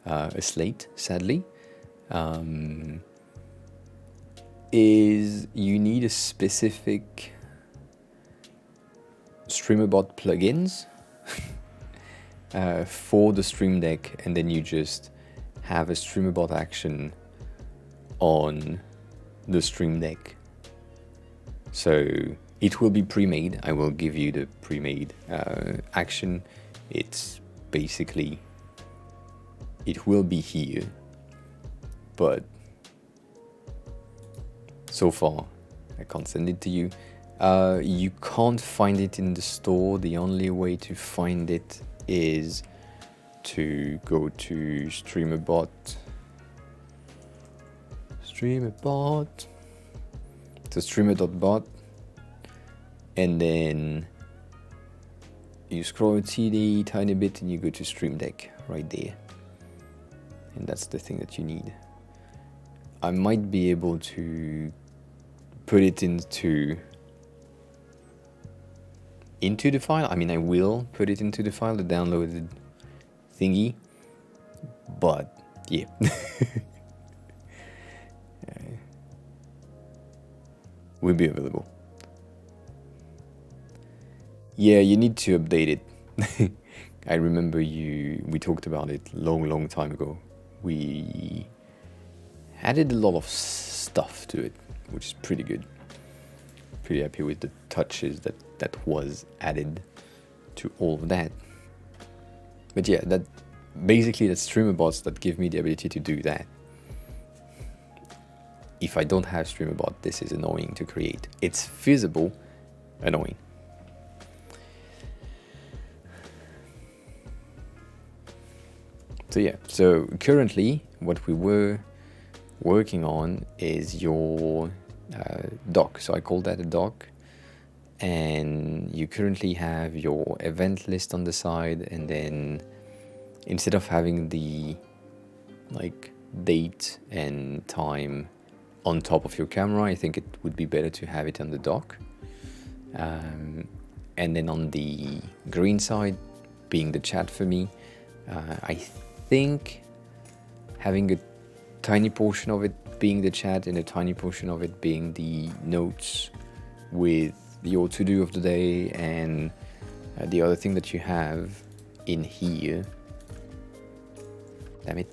a slate, sadly, is you need a specific StreamerBot plugins for the Stream Deck, and then you just have a StreamerBot action on the Stream Deck. So it will be pre-made. I will give you the pre-made action. It's basically, it will be here, but so far I can't send it to you. You can't find it in the store. The only way to find it is to go to StreamerBot. So streamer.bot, and then you scroll a tiny bit and you go to Stream Deck right there, and that's the thing that you need. I might be able to put it into the file. I mean, I will put it into the file, the downloaded thingy, but yeah. Will be available. Yeah, you need to update it. I remember we talked about it long time ago. We added a lot of stuff to it, which is pretty good. Pretty happy with the touches that was added to all of that. But yeah, that basically that's StreamerBots that give me the ability to do that. If I don't have StreamerBot, this is annoying to create. It's feasible, annoying. So yeah, so currently what we were working on is your doc. So I call that a doc, and you currently have your event list on the side, and then instead of having the like date and time on top of your camera, I think it would be better to have it on the dock. And then on the green side, being the chat for me, I think having a tiny portion of it being the chat and a tiny portion of it being the notes with your to-do of the day and the other thing that you have in here. Damn it.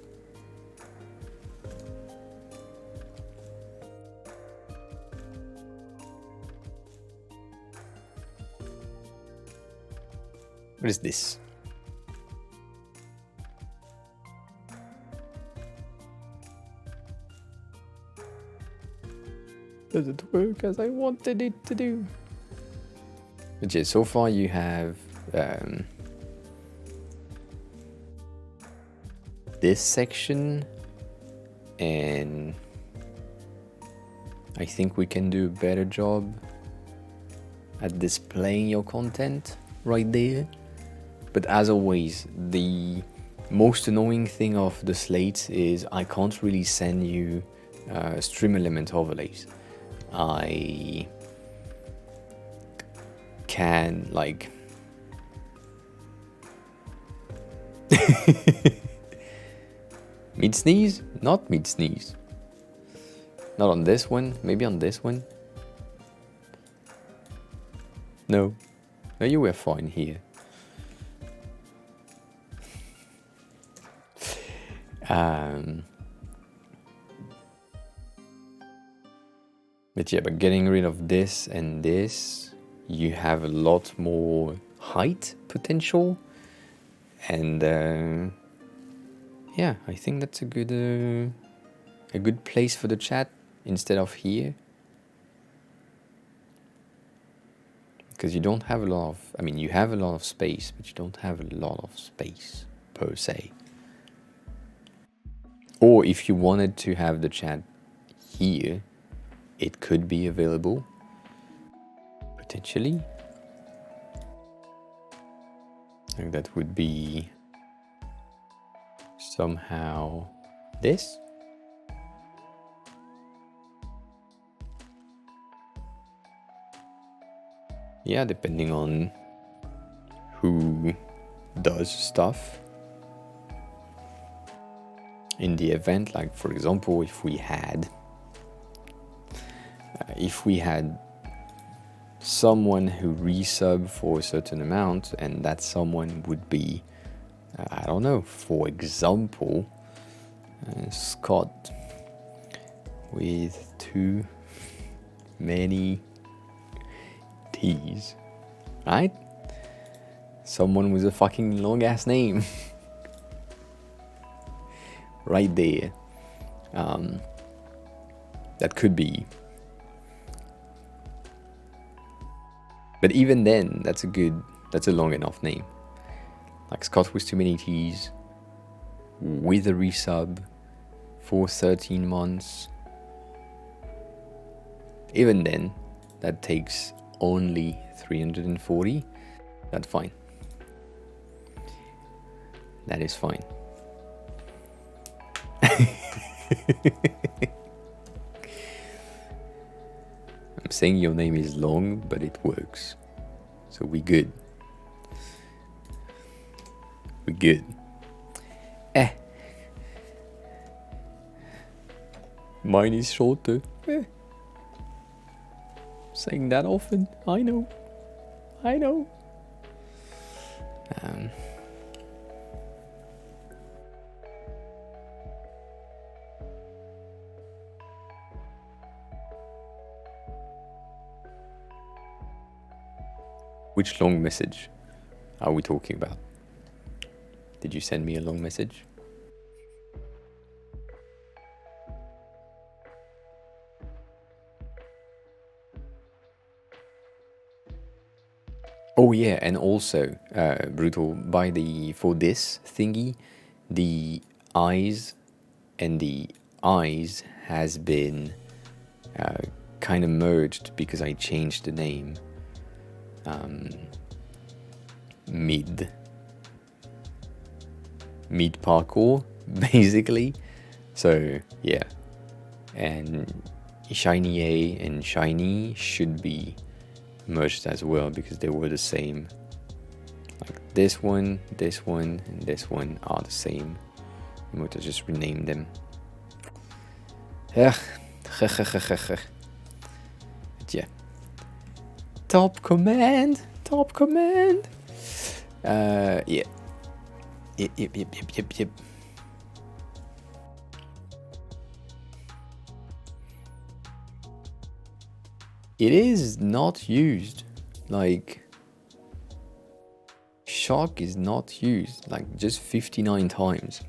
What is this? Does it work as I wanted it to do? But yeah, so far you have this section, and I think we can do a better job at displaying your content right there. But as always, the most annoying thing of the slates is I can't really send you stream element overlays. I can like mid sneeze? Not mid sneeze. Not on this one, maybe on this one. No. No, you were fine here. But yeah, but getting rid of this and this, you have a lot more height potential. And yeah, I think that's a good place for the chat instead of here. Because you don't have a lot of, I mean, you have a lot of space, but you don't have a lot of space per se. Or if you wanted to have the chat here, it could be available, potentially. And that would be somehow this. Yeah, depending on who does stuff in the event. Like, for example, if we had someone who resub for a certain amount, and that someone would be, I don't know, for example, Scott with too many T's, right? Someone with a fucking long ass name. Right there. That could be. But even then, that's a long enough name. Like Scott with too many T's, with a resub for 13 months. Even then, that takes only 340. That's fine. That is fine. I'm saying your name is long, but it works. So we good. We good. Mine is shorter. Saying that often. I know. Which long message are we talking about? Did you send me a long message? Oh yeah, and also, Brutal, for this thingy, the eyes and the eyes has been kind of merged because I changed the name. Mid parkour, basically. So yeah, and Shiny A and Shiny should be merged as well because they were the same. Like this one, and this one are the same. I'm going to just rename them. Yeah. Top command. Yeah. Yep. It is not used. Like, shock is not used. Like, just 59 times.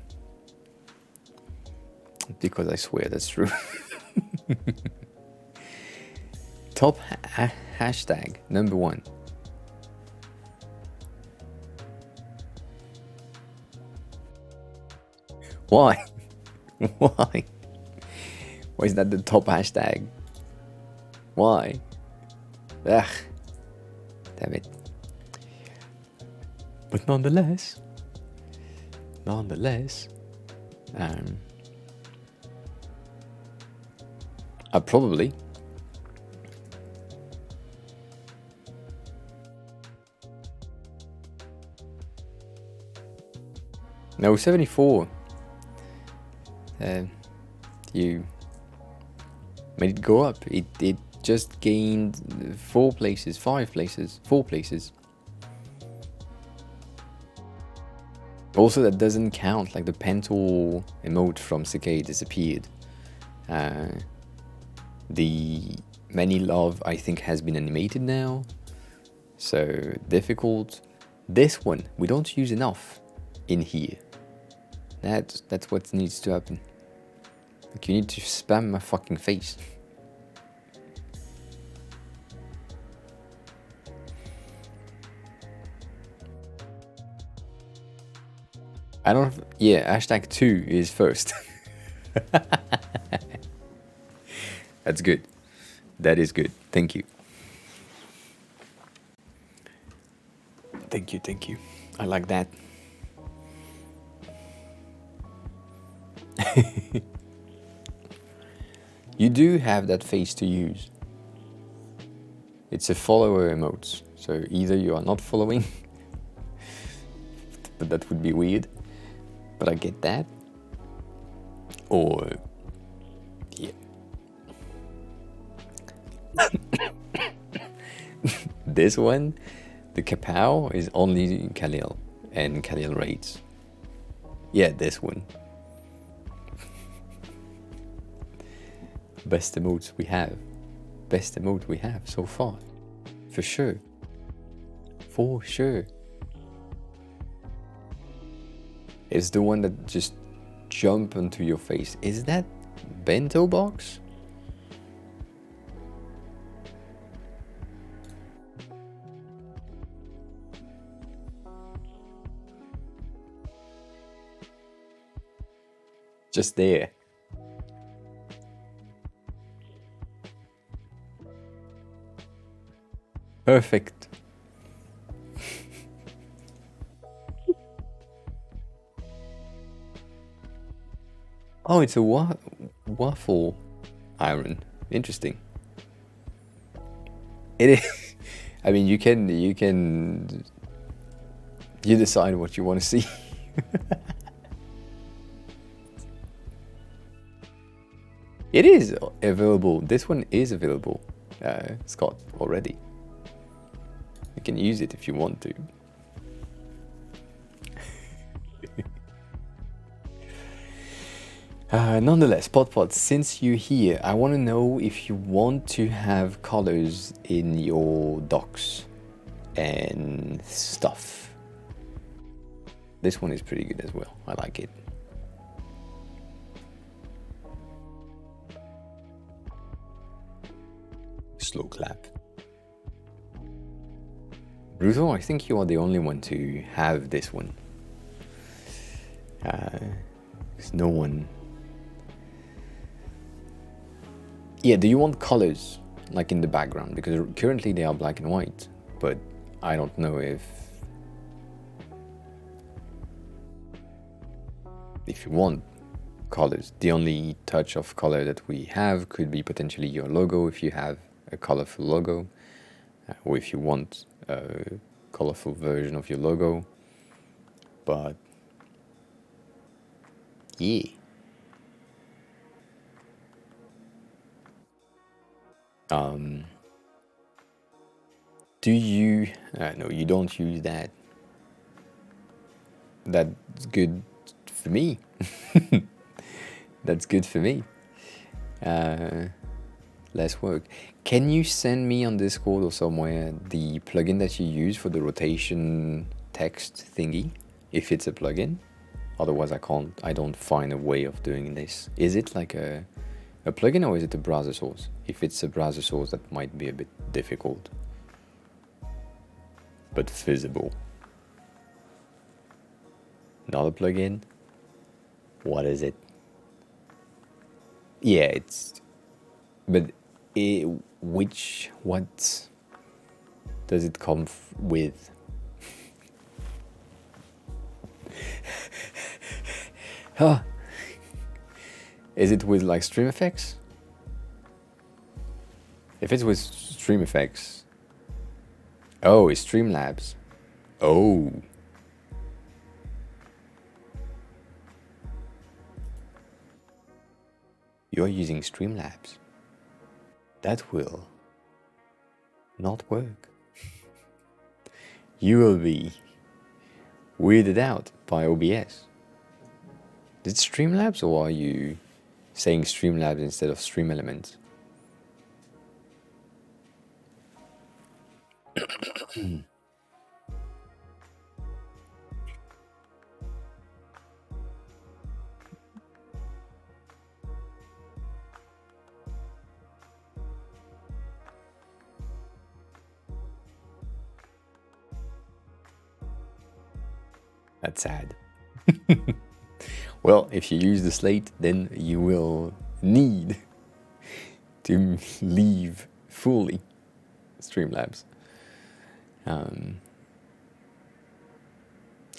Because I swear that's true. Top hashtag number 1. Why? Why? Why is that the top hashtag? Why? Ugh. Damn it. But nonetheless, I probably no 74. You made it go up. It just gained 4 places, 5 places, 4 places. Also, that doesn't count. Like the Pental emote from Sakai disappeared. The Many Love, I think, has been animated now. So difficult. This one we don't use enough in here. That's what needs to happen. Like, you need to spam my fucking face. I don't. Yeah, hashtag 2 is first. That's good. That is good. Thank you. Thank you. I like that. You do have that face to use. It's a follower emote. So either you are not following, but that would be weird. But I get that. Or, yeah. This one, the Kapow, is only Khalil and Khalil raids. Yeah, this one. Best emotes we have. Best emote we have so far. For sure. For sure. It's the one that just jump onto your face. Is that bento box? Just there. Perfect. Oh, it's a waffle iron. Interesting. It is. I mean, you decide what you want to see. It is available. This one is available, Scott, already. You can use it if you want to. Nonetheless, Potpot, since you're here, I want to know if you want to have colors in your docs and stuff. This one is pretty good as well. I like it. Slow clap. Bruto, I think you are the only one to have this one. There's no one. Yeah, do you want colors like in the background? Because currently they are black and white, but I don't know if you want colors. The only touch of color that we have could be potentially your logo if you have a colorful logo, or if you want a colorful version of your logo. But yeah. Do you no, you don't use that. That's good for me. That's good for me. Less work. Can you send me on Discord or somewhere the plugin that you use for the rotation text thingy, if it's a plugin? Otherwise I don't find a way of doing this. Is it like a plugin or is it a browser source? If it's a browser source, that might be a bit difficult, but feasible. Not a plugin. What is it? Yeah, it's. But what does it come with? Huh? Is it with like Stream Effects? If it's with Stream Effects. Oh, it's Streamlabs. Oh. You're using Streamlabs. That will not work. You will be weirded out by OBS. Is it Streamlabs, or are you saying Streamlabs instead of Stream Elements? That's sad. Well, if you use the slate, then you will need to leave fully Streamlabs.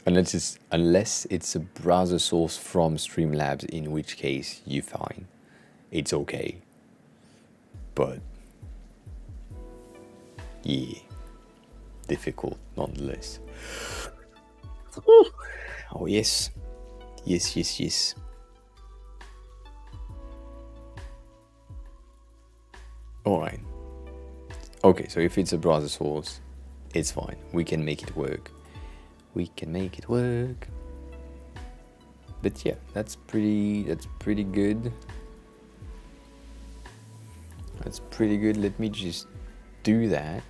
Unless it's a browser source from Streamlabs, in which case you fine. It's okay. But yeah, difficult nonetheless. Oh yes. Yes. Alright. Okay, so if it's a browser source, it's fine. We can make it work. But yeah, that's pretty good. That's pretty good. Let me just do that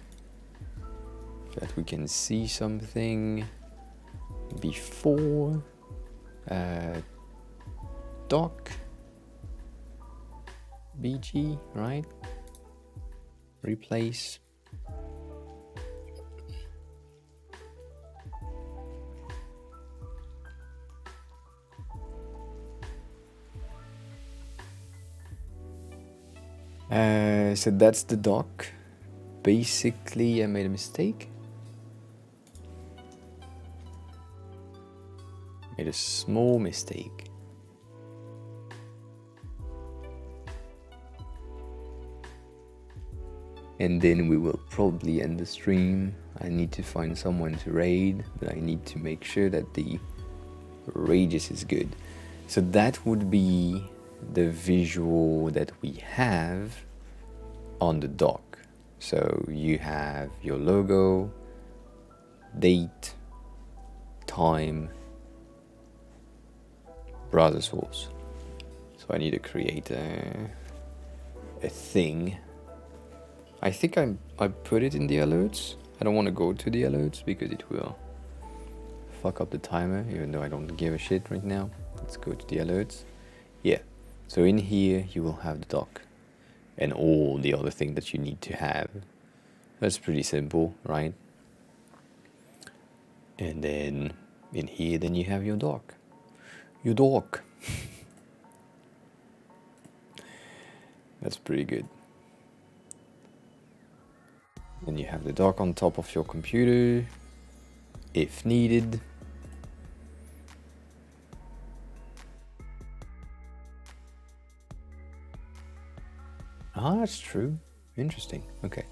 so that we can see something before doc BG, right? Replace. So that's the doc. Basically, I made a mistake. Made a small mistake. And then we will probably end the stream. I need to find someone to raid, but I need to make sure that the radius is good. So that would be the visual that we have on the dock. So you have your logo, date, time, browser source. So I need to create a thing. I think I put it in the alerts. I don't want to go to the alerts because it will fuck up the timer, even though I don't give a shit right now. Let's go to the alerts. Yeah, so in here you will have the dock and all the other things that you need to have. That's pretty simple, right? And then in here, then you have your dock. Your dock. That's pretty good. Then you have the dock on top of your computer, if needed. Ah, that's true. Interesting. Okay.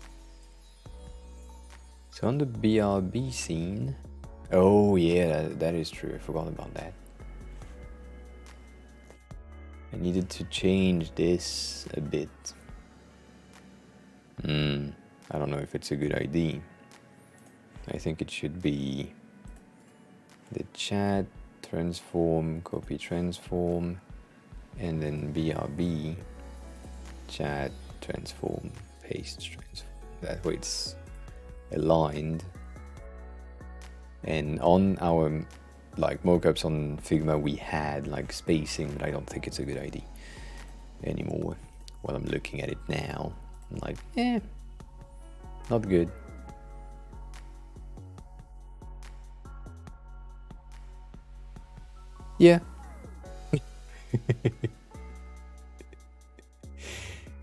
So on the BRB scene... Oh yeah, that is true. I forgot about that. I needed to change this a bit. I don't know if it's a good idea. I think it should be the chat, transform, copy transform, and then BRB, chat, transform, paste, transform. That way it's aligned. And on our like mockups on Figma we had like spacing, but I don't think it's a good idea anymore. While I'm looking at it now, I'm like, not good. Yeah.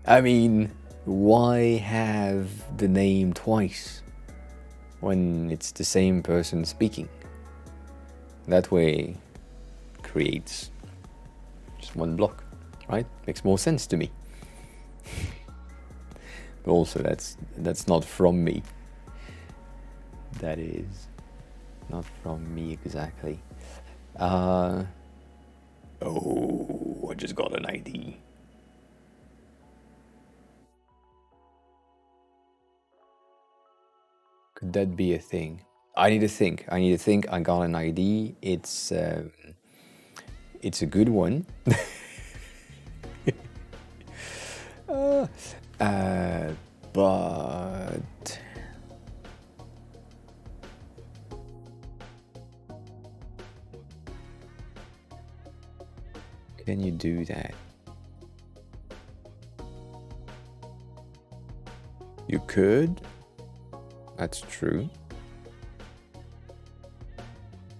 I mean, why have the name twice when it's the same person speaking? That way creates just one block, right? Makes more sense to me. But also that's not from me. That is not from me exactly. Oh, I just got an ID. Could that be a thing? I need to think. I got an ID. It's a good one. But can you do that? You could. That's true.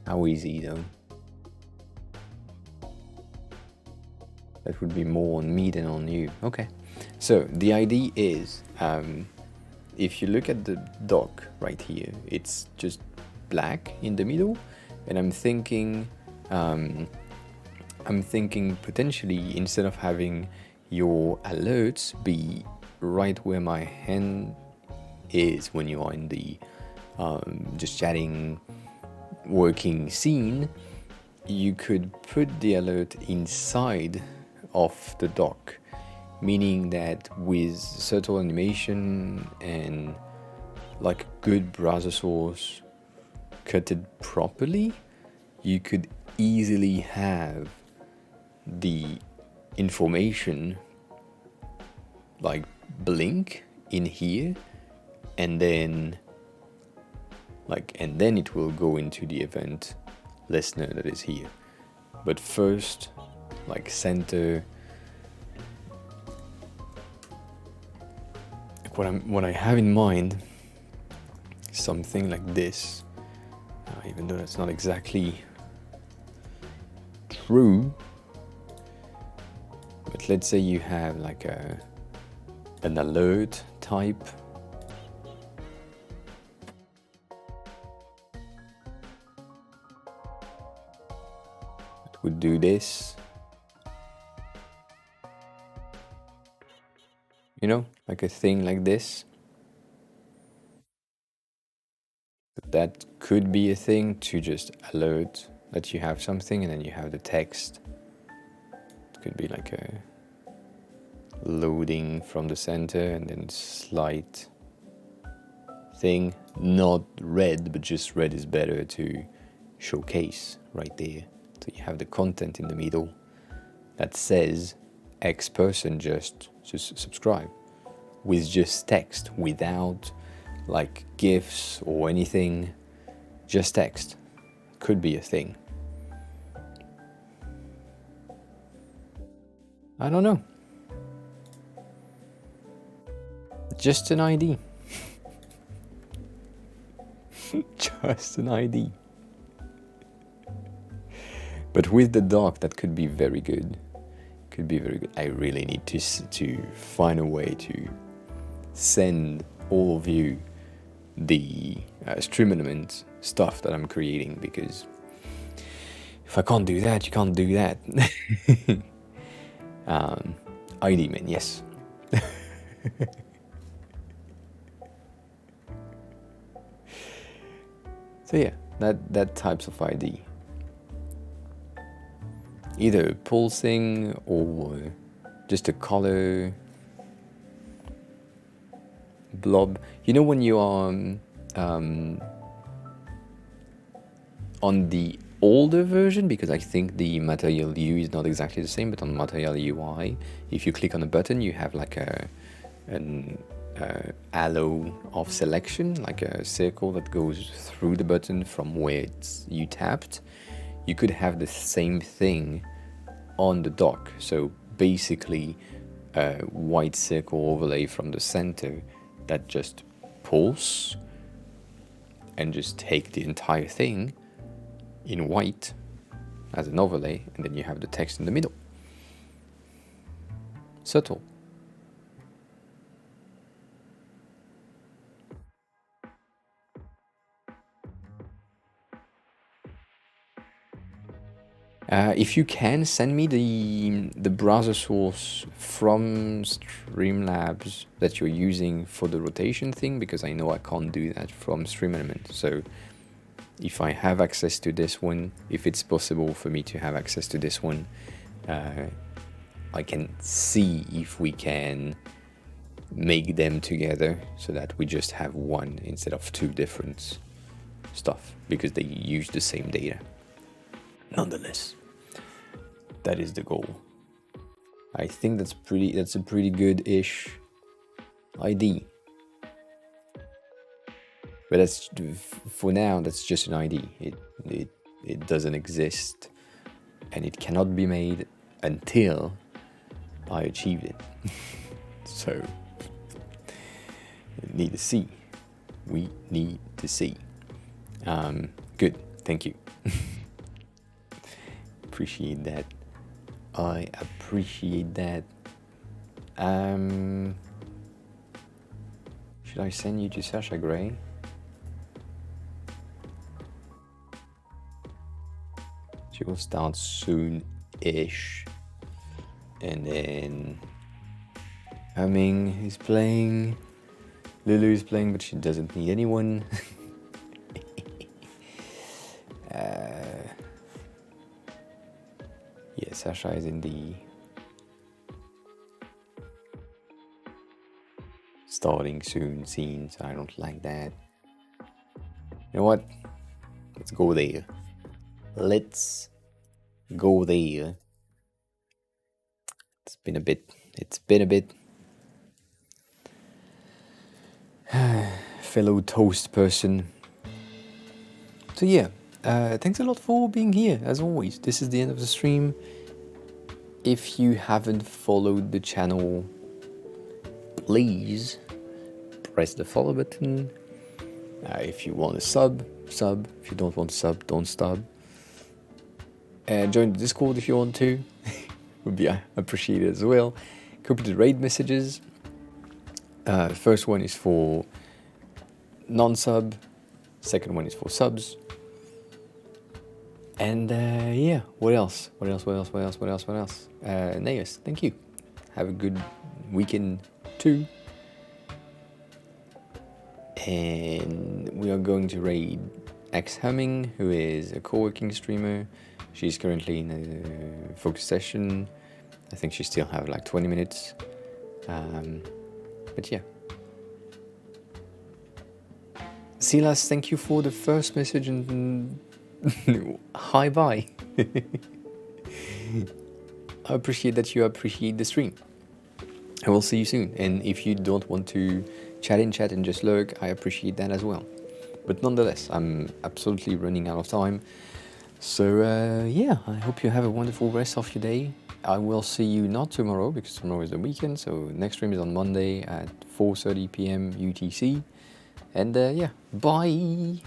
How easy though? That would be more on me than on you. Okay. So the idea is, if you look at the dock right here, it's just black in the middle, and I'm thinking potentially instead of having your alerts be right where my hand is when you are in the just chatting, working scene, you could put the alert inside of the dock, meaning that with subtle animation and like good browser source cutted properly, you could easily have the information like blink in here, and then it will go into the event listener that is here. But first, like center, what I have in mind is something like this, even though that's not exactly true. But let's say you have like an alert type. It would do this. You know, like a thing like this. That could be a thing to just alert that you have something, and then you have the text. It could be like a loading from the center and then slight thing. Not red, but just red is better to showcase right there. So you have the content in the middle that says X person just subscribe, with just text, without like GIFs or anything, just text. Could be a thing. I don't know. Just an ID. Just an ID. But with the dock, that could be very good. Could be very good. I really need to find a way to send all of you the stream element stuff that I'm creating, because if I can't do that, you can't do that. ID man, yes. So yeah, that types of ID. Either pulsing or just a color blob. You know when you are on the older version, because I think the Material U is not exactly the same, but on Material UI, if you click on a button, you have like an halo of selection, like a circle that goes through the button from where you tapped. You could have the same thing on the dock. So basically a white circle overlay from the center that just pulse and just take the entire thing in white as an overlay, and then you have the text in the middle. subtle. If you can, send me the browser source from Streamlabs that you're using for the rotation thing, because I know I can't do that from StreamElement. So if I have access to this one, if it's possible for me to have access to this one, I can see if we can make them together so that we just have one instead of two different stuff, because they use the same data. Nonetheless, that is the goal. I think that's a pretty good-ish ID. But that's, for now, that's just an ID. It doesn't exist, and it cannot be made until I achieved it. So need to see. We need to see. Good. Thank you. Appreciate that. I appreciate that. Should I send you to Sasha Grey? She will start soon-ish. And then Humming is playing. Lulu is playing, but she doesn't need anyone. Yeah, Sasha is in the starting soon scene, so I don't like that. You know what? Let's go there. Let's go there. It's been a bit. Fellow toast person. So yeah, thanks a lot for being here, as always. This is the end of the stream. If you haven't followed the channel, please press the follow button. If you want to sub. If you don't want to sub, don't sub. Join the Discord if you want to. Would be appreciated as well. Copy the raid messages. First one is for non-sub. Second one is for subs. And yeah, what else? Neas, thank you. Have a good weekend too. And we are going to raid X Humming, who is a co-working streamer. She's currently in a focus session. I think she still have like 20 minutes. But yeah. Silas, thank you for the first message and hi bye. I appreciate that you appreciate the stream. I will see you soon. And if you don't want to chat and just lurk, I appreciate that as well. But nonetheless, I'm absolutely running out of time. So yeah, I hope you have a wonderful rest of your day. I will see you not tomorrow, because tomorrow is the weekend. So next stream is on Monday at 4:30 p.m. UTC. And yeah, bye!